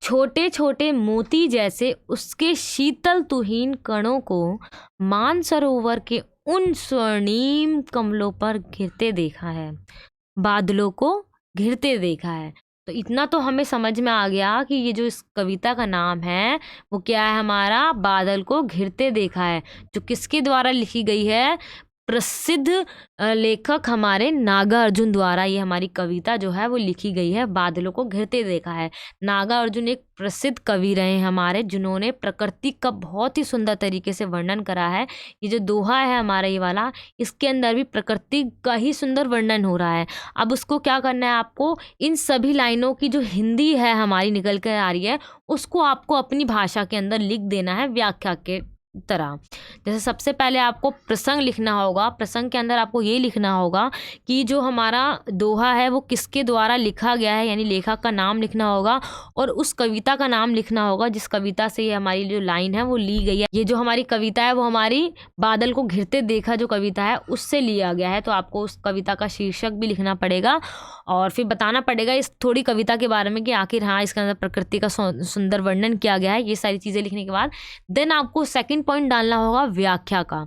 छोटे छोटे मोती जैसे उसके शीतल तुहीन कणों को मानसरोवर के उन स्वर्णिम कमलों पर घिरते देखा है। बादलों को घिरते देखा है, तो इतना तो हमें समझ में आ गया कि ये जो इस कविता का नाम है वो क्या है, हमारा बादल को घिरते देखा है, जो किसके द्वारा लिखी गई है, प्रसिद्ध लेखक हमारे नागार्जुन द्वारा ये हमारी कविता जो है वो लिखी गई है, बादलों को घिरते देखा है। नागार्जुन एक प्रसिद्ध कवि रहे हैं हमारे, जिन्होंने प्रकृति का बहुत ही सुंदर तरीके से वर्णन करा है। ये जो दोहा है हमारा ये वाला, इसके अंदर भी प्रकृति का ही सुंदर वर्णन हो रहा है। अब उसको क्या करना है, आपको इन सभी लाइनों की जो हिंदी है हमारी निकल कर आ रही है, उसको आपको अपनी भाषा के अंदर लिख देना है व्याख्या के तरह। जैसे सबसे पहले आपको प्रसंग लिखना होगा। प्रसंग के अंदर आपको ये लिखना होगा कि जो हमारा दोहा है वो किसके द्वारा लिखा गया है, यानी लेखक का नाम लिखना होगा, और उस कविता का नाम लिखना होगा जिस कविता से ये हमारी जो लाइन है वो ली गई है। ये जो हमारी कविता है वो हमारी बादल को घिरते देखा जो कविता है उससे लिया गया है, तो आपको उस कविता का शीर्षक भी लिखना पड़ेगा और फिर बताना पड़ेगा इस थोड़ी कविता के बारे में कि आखिर हाँ इसके अंदर प्रकृति का सुंदर वर्णन किया गया है। ये सारी चीज़ें लिखने के बाद देन आपको सेकंड पॉइंट डालना होगा व्याख्या का।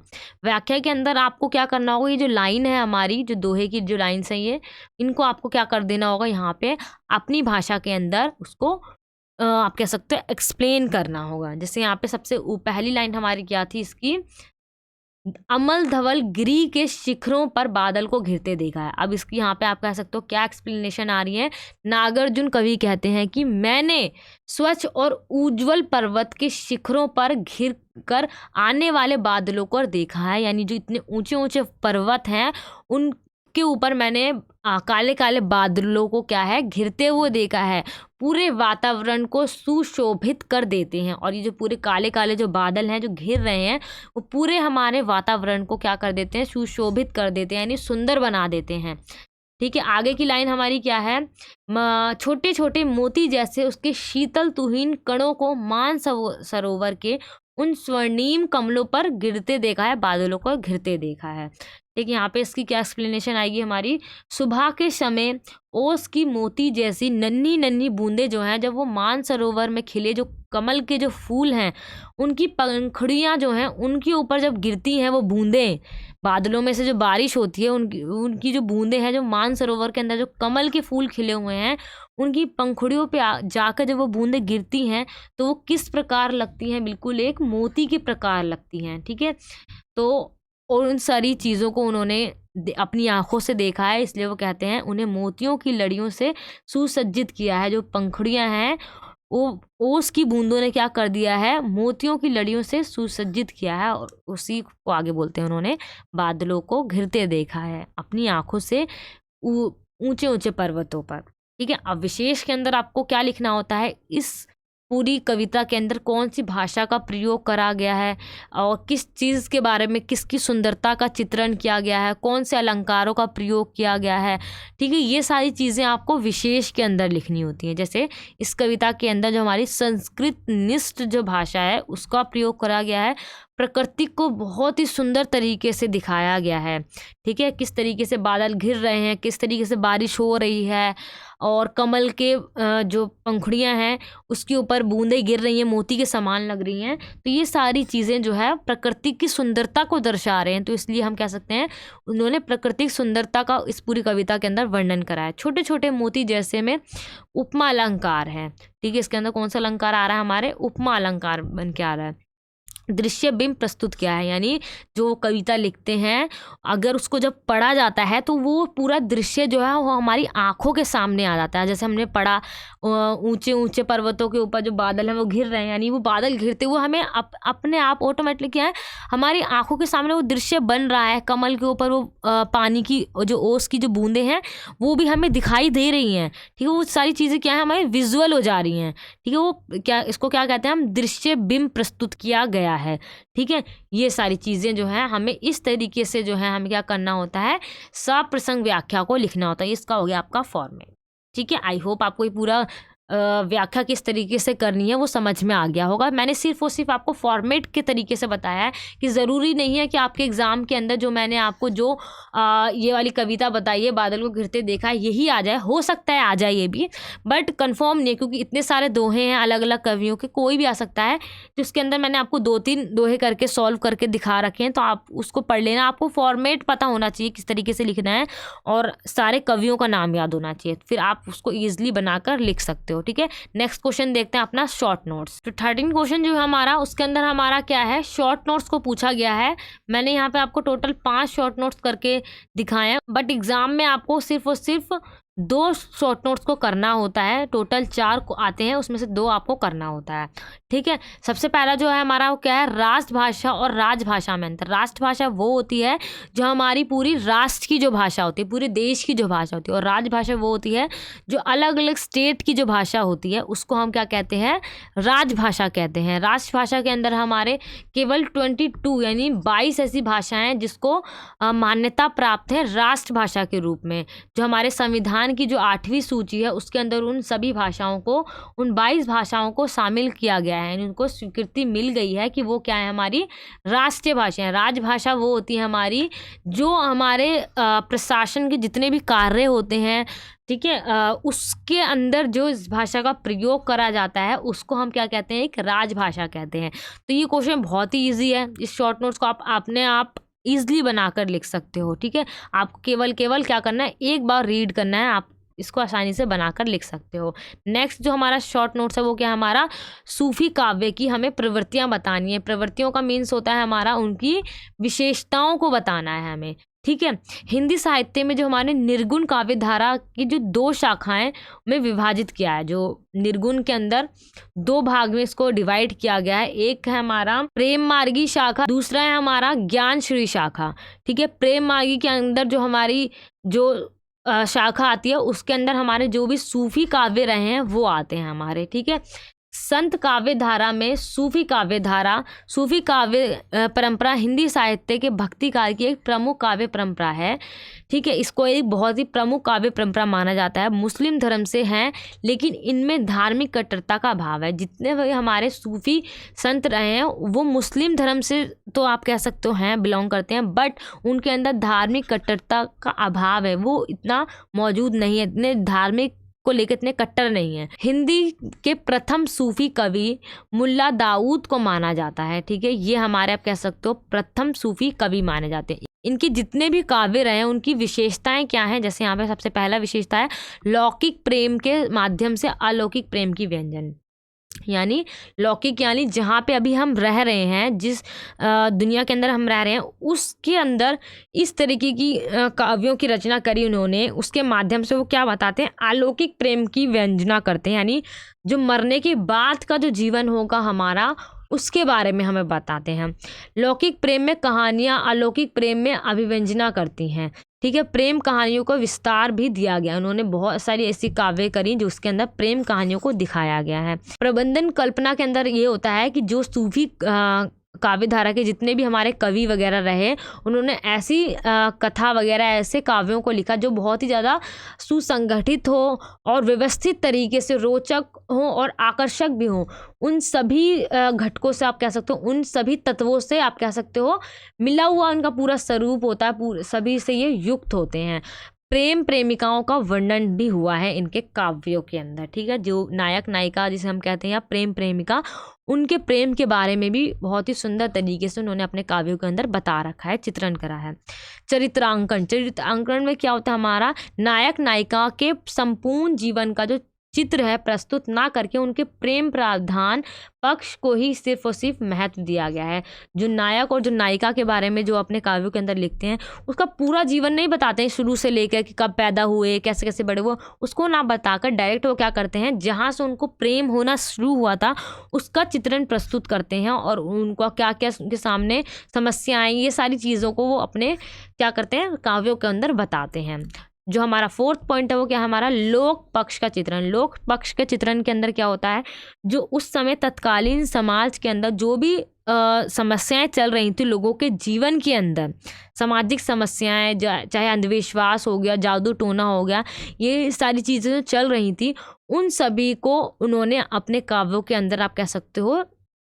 व्याख्या के अंदर आपको क्या करना होगा, ये जो लाइन है हमारी, जो दोहे की जो लाइन्स हैं ये, इनको आपको क्या कर देना होगा, यहाँ पे अपनी भाषा के अंदर उसको आप कह सकते हो एक्सप्लेन करना होगा। जैसे यहाँ पे सबसे पहली लाइन हमारी क्या थी इसकी, अमल धवल गिरी के शिखरों पर बादल को घिरते देखा है। अब इसकी यहाँ पे आप कह सकते हो क्या एक्सप्लेनेशन आ रही है। नागार्जुन कवि कहते हैं कि मैंने स्वच्छ और उज्जवल पर्वत के शिखरों पर घिर कर आने वाले बादलों को देखा है, यानी जो इतने ऊंचे ऊंचे पर्वत हैं उनके ऊपर मैंने काले काले बादलों को क्या है घिरते हुए देखा है, पूरे वातावरण को सुशोभित कर देते हैं। और ये जो पूरे काले काले जो बादल हैं जो घिर रहे हैं वो पूरे हमारे वातावरण को क्या कर देते हैं, सुशोभित कर देते हैं, यानी सुंदर बना देते हैं। ठीक है, आगे की लाइन हमारी क्या है, छोटे छोटे मोती जैसे उसके शीतल तुहीन कणों को मान सरोवर के उन स्वर्णिम कमलों पर गिरते देखा है, बादलों को घिरते देखा है। ठीक है, यहाँ पे इसकी क्या एक्सप्लेनेशन आएगी हमारी, सुबह के समय ओस की मोती जैसी नन्ही नन्ही बूंदें जो हैं, जब वो मान सरोवर में खिले जो कमल के जो फूल हैं उनकी पंखुड़ियाँ जो हैं उनके ऊपर जब गिरती हैं वो बूंदें, बादलों में से जो बारिश होती है उनकी जो बूंदें हैं, जो मान सरोवर के अंदर जो कमल के फूल खिले हुए हैं उनकी पंखुड़ियों पे जाकर जब वो बूंदें गिरती हैं तो वो किस प्रकार लगती हैं, बिल्कुल एक मोती के प्रकार लगती हैं। ठीक है, तो और उन सारी चीज़ों को उन्होंने अपनी आंखों से देखा है, इसलिए वो कहते हैं उन्हें मोतियों की लड़ियों से सुसज्जित किया है। जो पंखुड़ियाँ हैं वो ओस की बूंदों ने क्या कर दिया है, मोतियों की लड़ियों से सुसज्जित किया है, और उसी को आगे बोलते हैं उन्होंने बादलों को घिरते देखा है अपनी आंखों से ऊंचे ऊंचे पर्वतों पर। ठीक है, अब विशेष के अंदर आपको क्या लिखना होता है, इस पूरी कविता के अंदर कौन सी भाषा का प्रयोग करा गया है और किस चीज़ के बारे में, किसकी सुंदरता का चित्रण किया गया है, कौन से अलंकारों का प्रयोग किया गया है। ठीक है, ये सारी चीज़ें आपको विशेष के अंदर लिखनी होती हैं। जैसे इस कविता के अंदर जो हमारी संस्कृत निष्ठ जो भाषा है उसका प्रयोग करा गया है, प्रकृति को बहुत ही सुंदर तरीके से दिखाया गया है। ठीक है, किस तरीके से बादल घिर रहे हैं, किस तरीके से बारिश हो रही है, और कमल के जो पंखुड़ियां हैं उसके ऊपर बूंदें गिर रही हैं, मोती के समान लग रही हैं। तो ये सारी चीज़ें जो है प्रकृति की सुंदरता को दर्शा रहे हैं। तो इसलिए हम कह सकते हैं उन्होंने प्राकृतिक सुंदरता का इस पूरी कविता के अंदर वर्णन करा है। छोटे छोटे मोती जैसे में उपमा अलंकार है। ठीक है, इसके अंदर कौन सा अलंकार आ रहा है, हमारे उपमा अलंकार बन के आ रहा है। दृश्य बिंब प्रस्तुत किया है, यानी जो कविता लिखते हैं अगर उसको जब पढ़ा जाता है तो वो पूरा दृश्य जो है वो हमारी आंखों के सामने आ जाता है। जैसे हमने पढ़ा ऊंचे ऊंचे पर्वतों के ऊपर जो बादल हैं वो घिर रहे हैं, यानी वो बादल घिरते हुए हमें अपने आप ऑटोमेटिकली क्या है, हमारी आंखों के सामने वो दृश्य बन रहा है। कमल के ऊपर वो पानी की जो ओस की जो बूंदें हैं वो भी हमें दिखाई दे रही हैं। ठीक है, वो सारी चीज़ें क्या है, हमारी विजुअल हो जा रही हैं। ठीक है, वो क्या, इसको क्या कहते हैं हम, दृश्य बिंब प्रस्तुत किया गया है। ठीक है, ये सारी चीज़ें जो है हमें इस तरीके से जो है हमें क्या करना होता है, सप्रसंग व्याख्या को लिखना होता है। इसका हो गया आपका फॉर्मेट। ठीक है, आई होप आपको ये पूरा व्याख्या किस तरीके से करनी है वो समझ में आ गया होगा। मैंने सिर्फ और सिर्फ आपको फॉर्मेट के तरीके से बताया है कि ज़रूरी नहीं है कि आपके एग्ज़ाम के अंदर जो मैंने आपको जो ये वाली कविता बताई है, बादल को घिरते देखा है, यही आ जाए। हो सकता है आ जाए ये भी, बट कंफर्म नहीं है, क्योंकि इतने सारे दोहे हैं अलग अलग कवियों के, कोई भी आ सकता है। तो उसके अंदर मैंने आपको 2-3 दोहे करके सॉल्व करके दिखा रखे हैं, तो आप उसको पढ़ लेना। आपको फॉर्मेट पता होना चाहिए किस तरीके से लिखना है, और सारे कवियों का नाम याद होना चाहिए, फिर आप उसको ईजिली बनाकर लिख सकते हो। ठीक है, नेक्स्ट क्वेश्चन देखते हैं अपना शॉर्ट नोट्स। तो 13 क्वेश्चन जो है हमारा, उसके अंदर हमारा क्या है, शॉर्ट नोट्स को पूछा गया है। मैंने यहाँ पे आपको टोटल 5 शॉर्ट नोट्स करके दिखाए हैं, बट एग्जाम में आपको सिर्फ और सिर्फ 2 शॉर्ट नोट्स को करना होता है। टोटल 4 को आते हैं, उसमें से 2 आपको करना होता है। ठीक है, सबसे पहला जो है हमारा वो क्या है, राष्ट्रभाषा और राजभाषा में अंतर। राष्ट्रभाषा वो होती है जो हमारी पूरी राष्ट्र की जो भाषा होती है, पूरे देश की जो भाषा होती है, और राजभाषा वो होती है जो अलग अलग स्टेट की जो भाषा होती है, उसको हम क्या कहते हैं, राजभाषा कहते हैं। राष्ट्रभाषा के अंदर हमारे केवल 22 यानी 22 ऐसी भाषाएं जिसको मान्यता प्राप्त है राष्ट्रभाषा के रूप में। जो हमारे संविधान की जो 8वीं सूची है उसके अंदर उन सभी भाषाओं को, उन 22 भाषाओं को शामिल किया गया है, उनको स्वीकृति मिल गई है कि वो क्या है, हमारी राष्ट्रीय भाषा है। राजभाषा वो होती है हमारी जो हमारे प्रशासन के जितने भी कार्य होते हैं, ठीक है, उसके अंदर जो इस भाषा का प्रयोग करा जाता है उसको हम क्या कहते हैं, एक राजभाषा कहते हैं। तो ये क्वेश्चन बहुत ही ईजी है, इस शॉर्ट नोट्स को आप अपने आप ईजिली बनाकर लिख सकते हो। ठीक है, आपको केवल क्या करना है, एक बार रीड करना है, आप इसको आसानी से बनाकर लिख सकते हो। नेक्स्ट जो हमारा शॉर्ट नोट्स है वो क्या है, हमारा सूफी काव्य की हमें प्रवृत्तियां बतानी है। प्रवृत्तियों का मीन्स होता है हमारा उनकी विशेषताओं को बताना है हमें। ठीक है, हिंदी साहित्य में जो हमारे निर्गुण काव्य धारा की जो 2 शाखाएं में विभाजित किया है, जो निर्गुण के अंदर 2 भाग में इसको डिवाइड किया गया है। एक है हमारा प्रेम मार्गी शाखा, दूसरा है हमारा ज्ञान श्री शाखा। ठीक है, प्रेम मार्गी के अंदर जो हमारी जो शाखा आती है उसके अंदर हमारे जो भी सूफी काव्य रहे हैं वो आते हैं हमारे। ठीक है, संत काव्य धारा में सूफी काव्य परंपरा हिंदी साहित्य के भक्ति काल की एक प्रमुख काव्य परंपरा है। ठीक है, इसको एक बहुत ही प्रमुख काव्य परंपरा माना जाता है। मुस्लिम धर्म से हैं, लेकिन इनमें धार्मिक कट्टरता का अभाव है। जितने भी हमारे सूफी संत रहे हैं वो मुस्लिम धर्म से तो आप कह सकते हो हैं, बिलोंग करते हैं, बट उनके अंदर धार्मिक कट्टरता का अभाव है, वो इतना मौजूद नहीं है, इतने धार्मिक को लेकर इतने कट्टर नहीं है। हिंदी के प्रथम सूफी कवि मुल्ला दाऊद को माना जाता है। ठीक है, ये हमारे आप कह सकते हो प्रथम सूफी कवि माने जाते हैं। इनके जितने भी काव्य रहे हैं उनकी विशेषताएं क्या हैं, जैसे यहाँ पे सबसे पहला विशेषता है लौकिक प्रेम के माध्यम से अलौकिक प्रेम की व्यंजन। यानी लौकिक, यानी जहाँ पे अभी हम रह रहे हैं, जिस दुनिया के अंदर हम रह रहे हैं, उसके अंदर इस तरीके की काव्यों की रचना करी उन्होंने। उसके माध्यम से वो क्या बताते हैं, अलौकिक प्रेम की व्यंजना करते हैं, यानी जो मरने के बाद का जो जीवन होगा हमारा, उसके बारे में हमें बताते हैं। लौकिक प्रेम में कहानियाँ अलौकिक प्रेम में अभिव्यंजना करती हैं। ठीक है, प्रेम कहानियों को विस्तार भी दिया गया। उन्होंने बहुत सारी ऐसी काव्य करी जो उसके अंदर प्रेम कहानियों को दिखाया गया है। प्रबंधन कल्पना के अंदर ये होता है कि जो सूफी काव्य धारा के जितने भी हमारे कवि वगैरह रहे, उन्होंने ऐसी कथा वगैरह, ऐसे काव्यों को लिखा जो बहुत ही ज़्यादा सुसंगठित हो और व्यवस्थित तरीके से रोचक हो और आकर्षक भी हो। उन सभी घटकों से आप कह सकते हो, उन सभी तत्वों से आप कह सकते हो मिला हुआ उनका पूरा स्वरूप होता है, पूरे सभी से ये युक्त होते हैं। प्रेम प्रेमिकाओं का वर्णन भी हुआ है इनके काव्यों के अंदर। ठीक है, जो नायक नायिका जिसे हम कहते हैं या प्रेम प्रेमिका, उनके प्रेम के बारे में भी बहुत ही सुंदर तरीके से उन्होंने अपने काव्यों के अंदर बता रखा है, चित्रण करा है। चरित्रांकन में क्या होता है, हमारा नायक नायिका के संपूर्ण जीवन का जो चित्र है प्रस्तुत ना करके उनके प्रेम प्रावधान पक्ष को ही सिर्फ और सिर्फ महत्व दिया गया है। जो नायक और जो नायिका के बारे में जो अपने काव्यों के अंदर लिखते हैं, उसका पूरा जीवन नहीं बताते हैं, शुरू से लेकर कि कब पैदा हुए, कैसे कैसे बड़े हुए, उसको ना बताकर डायरेक्ट वो क्या करते हैं, जहाँ से उनको प्रेम होना शुरू हुआ था उसका चित्रण प्रस्तुत करते हैं और उनको क्या क्या उनके सामने समस्याएं, ये सारी चीज़ों को वो अपने क्या करते हैं, काव्यों के अंदर बताते हैं। जो हमारा फोर्थ पॉइंट है वो क्या है, हमारा लोक पक्ष का चित्रण। लोक पक्ष के चित्रण के अंदर क्या होता है, जो उस समय तत्कालीन समाज के अंदर जो भी समस्याएं चल रही थी लोगों के जीवन के अंदर, सामाजिक समस्याएं, चाहे अंधविश्वास हो गया, जादू टोना हो गया, ये सारी चीज़ें जो चल रही थी, उन सभी को उन्होंने अपने काव्यों के अंदर आप कह सकते हो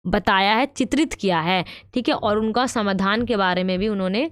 बताया है, चित्रित किया है। ठीक है, और उनका समाधान के बारे में भी उन्होंने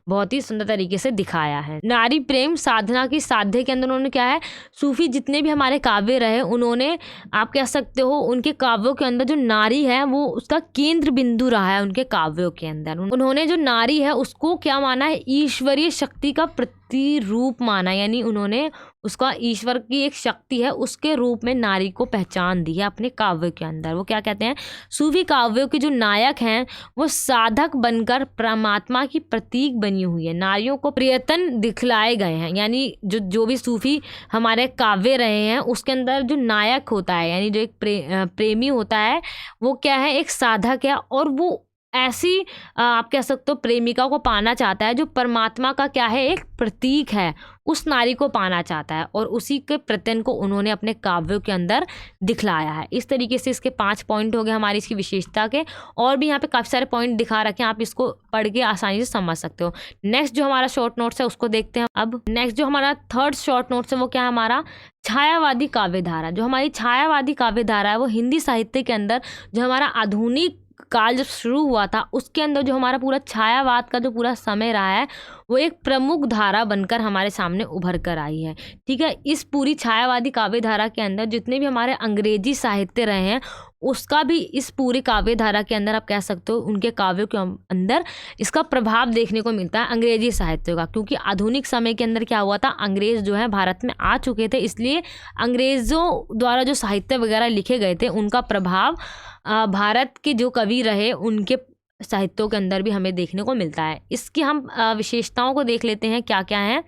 बहुत ही सुंदर तरीके से दिखाया है। नारी प्रेम साधना की साध्य के अंदर उन्होंने क्या है, सूफी जितने भी हमारे काव्य रहे, उन्होंने आप कह सकते हो उनके काव्यों के अंदर जो नारी है वो उसका केंद्र बिंदु रहा है। उनके काव्यों के अंदर उन्होंने जो नारी है उसको क्या माना है, ईश्वरीय शक्ति का प्रतिरूप माना, यानी उन्होंने उसका ईश्वर की एक शक्ति है उसके रूप में नारी को पहचान दी है अपने काव्य के अंदर। वो क्या कहते हैं, सूफी काव्यों के जो नायक हैं वो साधक बनकर परमात्मा की प्रतीक बनी हुई है, नारियों को प्रियतन दिखलाए गए हैं। यानी जो भी सूफी हमारे काव्य रहे हैं उसके अंदर जो नायक होता है, यानी जो एक प्रेमी होता है, वो क्या है, एक साधक है और वो ऐसी आप कह सकते हो प्रेमिका को पाना चाहता है जो परमात्मा का क्या है, एक प्रतीक है, उस नारी को पाना चाहता है और उसी के प्रत्यन को उन्होंने अपने काव्यों के अंदर दिखलाया है। इस तरीके से इसके 5 पॉइंट हो गए हमारी इसकी विशेषता के, और भी यहाँ पे काफ़ी सारे पॉइंट दिखा रखे हैं, आप इसको पढ़ के आसानी से समझ सकते हो। नेक्स्ट जो हमारा शॉर्ट नोट्स है उसको देखते हैं। अब नेक्स्ट जो हमारा थर्ड शॉर्ट नोट्स है वो क्या है, हमारा छायावादी काव्यधारा। जो हमारी छायावादी काव्यधारा है वो हिंदी साहित्य के अंदर जो हमारा आधुनिक काल जब शुरू हुआ था उसके अंदर जो हमारा पूरा छायावाद का जो पूरा समय रहा है वो एक प्रमुख धारा बनकर हमारे सामने उभर कर आई है। ठीक है, इस पूरी छायावादी काव्य धारा के अंदर जितने भी हमारे अंग्रेजी साहित्य रहे हैं उसका भी इस पूरी काव्य धारा के अंदर आप कह सकते हो उनके काव्यों के अंदर इसका प्रभाव देखने को मिलता है अंग्रेजी साहित्य का। क्योंकि आधुनिक समय के अंदर क्या हुआ था, अंग्रेज जो है भारत में आ चुके थे, इसलिए अंग्रेज़ों द्वारा जो साहित्य वगैरह लिखे गए थे उनका प्रभाव भारत के जो कवि रहे उनके साहित्यों के अंदर भी हमें देखने को मिलता है। इसकी हम विशेषताओं को देख लेते हैं क्या क्या है।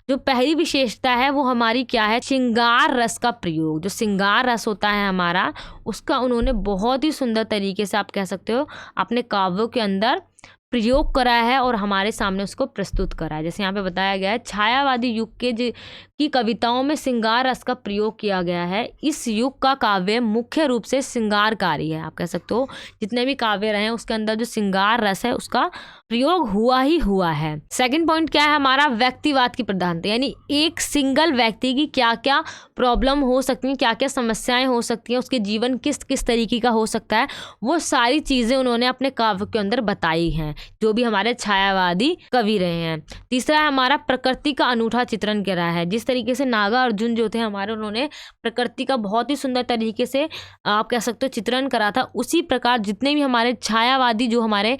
जो पहली विशेषता है वो हमारी क्या है, श्रृंगार रस का प्रयोग। जो श्रृंगार रस होता है हमारा, उसका उन्होंने बहुत ही सुंदर तरीके से आप कह सकते हो अपने काव्यों के अंदर प्रयोग करा है और हमारे सामने उसको प्रस्तुत करा है। जैसे यहाँ पे बताया गया है, छायावादी युग के की कविताओं में श्रृंगार रस का प्रयोग किया गया है। इस युग का काव्य मुख्य रूप से श्रृंगारकारी है। आप कह सकते हो जितने भी काव्य रहे हैं उसके अंदर जो श्रृंगार रस है उसका प्रयोग हुआ ही हुआ है। सेकंड पॉइंट क्या है हमारा, व्यक्तिवाद की प्रधानता। यानी एक सिंगल व्यक्ति की क्या क्या प्रॉब्लम हो सकती हैं, क्या क्या समस्याएं हो सकती हैं, उसके जीवन किस किस तरीके का हो सकता है, वो सारी चीज़ें उन्होंने अपने काव्य के अंदर बताई हैं जो भी हमारे छायावादी कवि रहे हैं। तीसरा है हमारा प्रकृति का अनूठा चित्रण करा है। जिस तरीके से नागा अर्जुन जो थे हमारे, उन्होंने प्रकृति का बहुत ही सुंदर तरीके से आप कह सकते हो चित्रण करा था, उसी प्रकार जितने भी हमारे छायावादी जो हमारे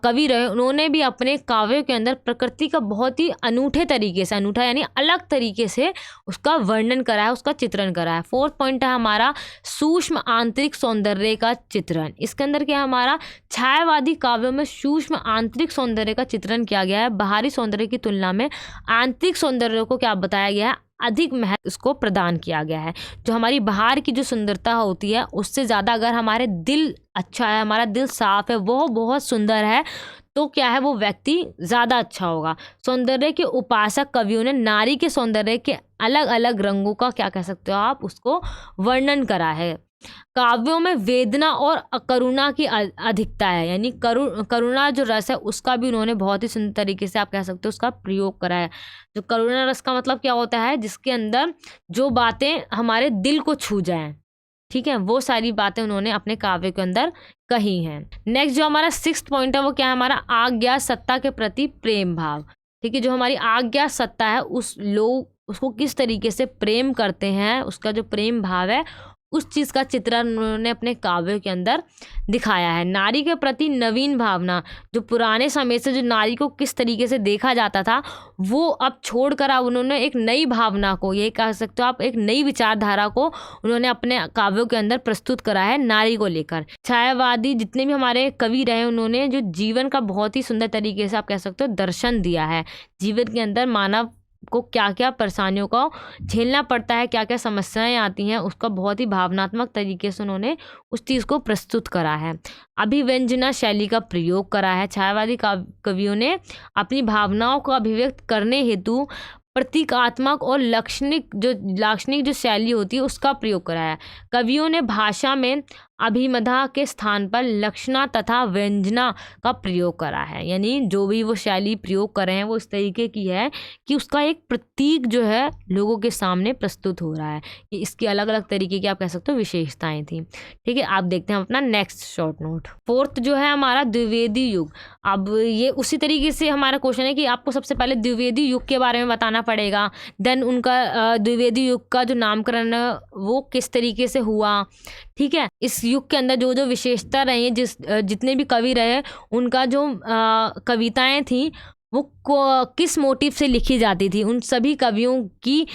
कवि रहे उन्होंने उन्होंने भी अपने काव्यों के अंदर प्रकृति का बहुत ही अनूठे तरीके से, अनूठा यानी अलग तरीके से उसका वर्णन करा है, उसका चित्रण करा है। फोर्थ पॉइंट है हमारा सूक्ष्म आंतरिक सौंदर्य का चित्रण। इसके अंदर क्या हमारा छायावादी काव्यों में सूक्ष्म आंतरिक सौंदर्य का चित्रण किया गया है। बाहरी सौंदर्य की तुलना में आंतरिक सौंदर्य को क्या बताया गया है, अधिक महत्व उसको प्रदान किया गया है। जो हमारी बाहर की जो सुंदरता होती है उससे ज़्यादा अगर हमारे दिल अच्छा है, हमारा दिल साफ है, वो बहुत सुंदर है, तो क्या है वो व्यक्ति ज़्यादा अच्छा होगा। सौंदर्य के उपासक कवियों ने नारी के सौंदर्य के अलग अलग रंगों का क्या कह सकते हो आप, उसको वर्णन करा है। काव्यों में वेदना और करुणा की अधिकता है, यानी करुणा जो रस है उसका भी उन्होंने बहुत ही सुंदर तरीके से आप कह सकते हो उसका प्रयोग करा है। जो करुणा रस का मतलब क्या होता है, जिसके अंदर जो बातें हमारे दिल को छू जाएं, ठीक है, वो सारी बातें उन्होंने अपने काव्य के अंदर कही हैं। नेक्स्ट जो हमारा 6th पॉइंट है वो क्या है, हमारा आज्ञा सत्ता के प्रति प्रेम भाव। ठीक है, जो हमारी आज्ञा सत्ता है उस लोग उसको किस तरीके से प्रेम करते हैं, उसका जो प्रेम भाव है उस चीज़ का चित्रण उन्होंने अपने काव्यों के अंदर दिखाया है। नारी के प्रति नवीन भावना, जो पुराने समय से जो नारी को किस तरीके से देखा जाता था वो अब छोड़कर अब उन्होंने एक नई भावना को, ये कह सकते हो आप, एक नई विचारधारा को उन्होंने अपने काव्यों के अंदर प्रस्तुत करा है नारी को लेकर। छायावादी जितने भी हमारे कवि रहे उन्होंने जो जीवन का बहुत ही सुंदर तरीके से आप कह सकते हो दर्शन दिया है। जीवन के अंदर मानव को क्या क्या परेशानियों को झेलना पड़ता है, क्या क्या समस्याएं आती हैं, उसका बहुत ही भावनात्मक तरीके से उन्होंने उस चीज़ को प्रस्तुत करा है। अभिव्यंजना शैली का प्रयोग करा है। छायावादी कवियों ने अपनी भावनाओं को अभिव्यक्त करने हेतु प्रतीकात्मक और लाक्षणिक जो शैली होती है उसका प्रयोग करा है। कवियों ने भाषा में अभिमधा के स्थान पर लक्षणा तथा व्यंजना का प्रयोग करा है, यानी जो भी वो शैली प्रयोग कर रहे हैं वो इस तरीके की है कि उसका एक प्रतीक जो है लोगों के सामने प्रस्तुत हो रहा है। ये इसकी अलग अलग तरीके की आप कह सकते हो विशेषताएं थी। ठीक है, आप देखते हैं अपना नेक्स्ट शॉर्ट नोट। 4th जो है हमारा द्विवेदी युग। अब ये उसी तरीके से हमारा क्वेश्चन है कि आपको सबसे पहले द्विवेदी युग के बारे में बताना पड़ेगा, देन उनका द्विवेदी युग का जो नामकरण वो किस तरीके से हुआ। ठीक है, इस युग के अंदर जो जो विशेषता रही है, जितने भी कवि रहे उनका जो कविताएं थी वो किस मोटिव से लिखी जाती थी, उन सभी कवियों की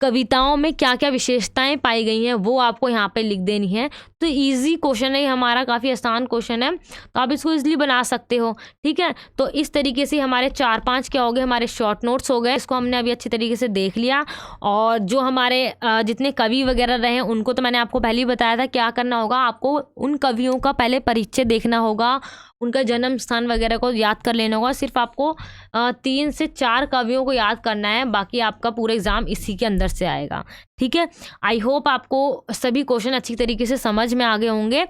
कविताओं में क्या क्या विशेषताएं पाई गई हैं वो आपको यहाँ पे लिख देनी है। तो इजी क्वेश्चन है हमारा, काफ़ी आसान क्वेश्चन है, तो आप इसको इजीली बना सकते हो। ठीक है, तो इस तरीके से हमारे 4-5 क्या हो गए, हमारे शॉर्ट नोट्स हो गए। इसको हमने अभी अच्छी तरीके से देख लिया। और जो हमारे जितने कवि वगैरह रहे उनको तो मैंने आपको पहले ही बताया था क्या करना होगा, आपको उन कवियों का पहले परिचय देखना होगा, उनका जन्म स्थान वगैरह को याद कर लेना होगा। सिर्फ आपको 3 से 4 कवियों को याद करना है, बाकी आपका पूरा एग्जाम इसी के अंदर से आएगा। ठीक है, आई होप आपको सभी क्वेश्चन अच्छी तरीके से समझ में आ गए होंगे।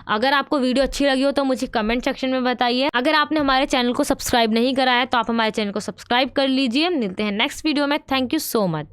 अगर आपको वीडियो अच्छी लगी हो तो मुझे कमेंट सेक्शन में बताइए। अगर आपने हमारे चैनल को सब्सक्राइब नहीं करा है तो आप हमारे चैनल को सब्सक्राइब कर लीजिए। मिलते हैं नेक्स्ट वीडियो में। Thank you so much.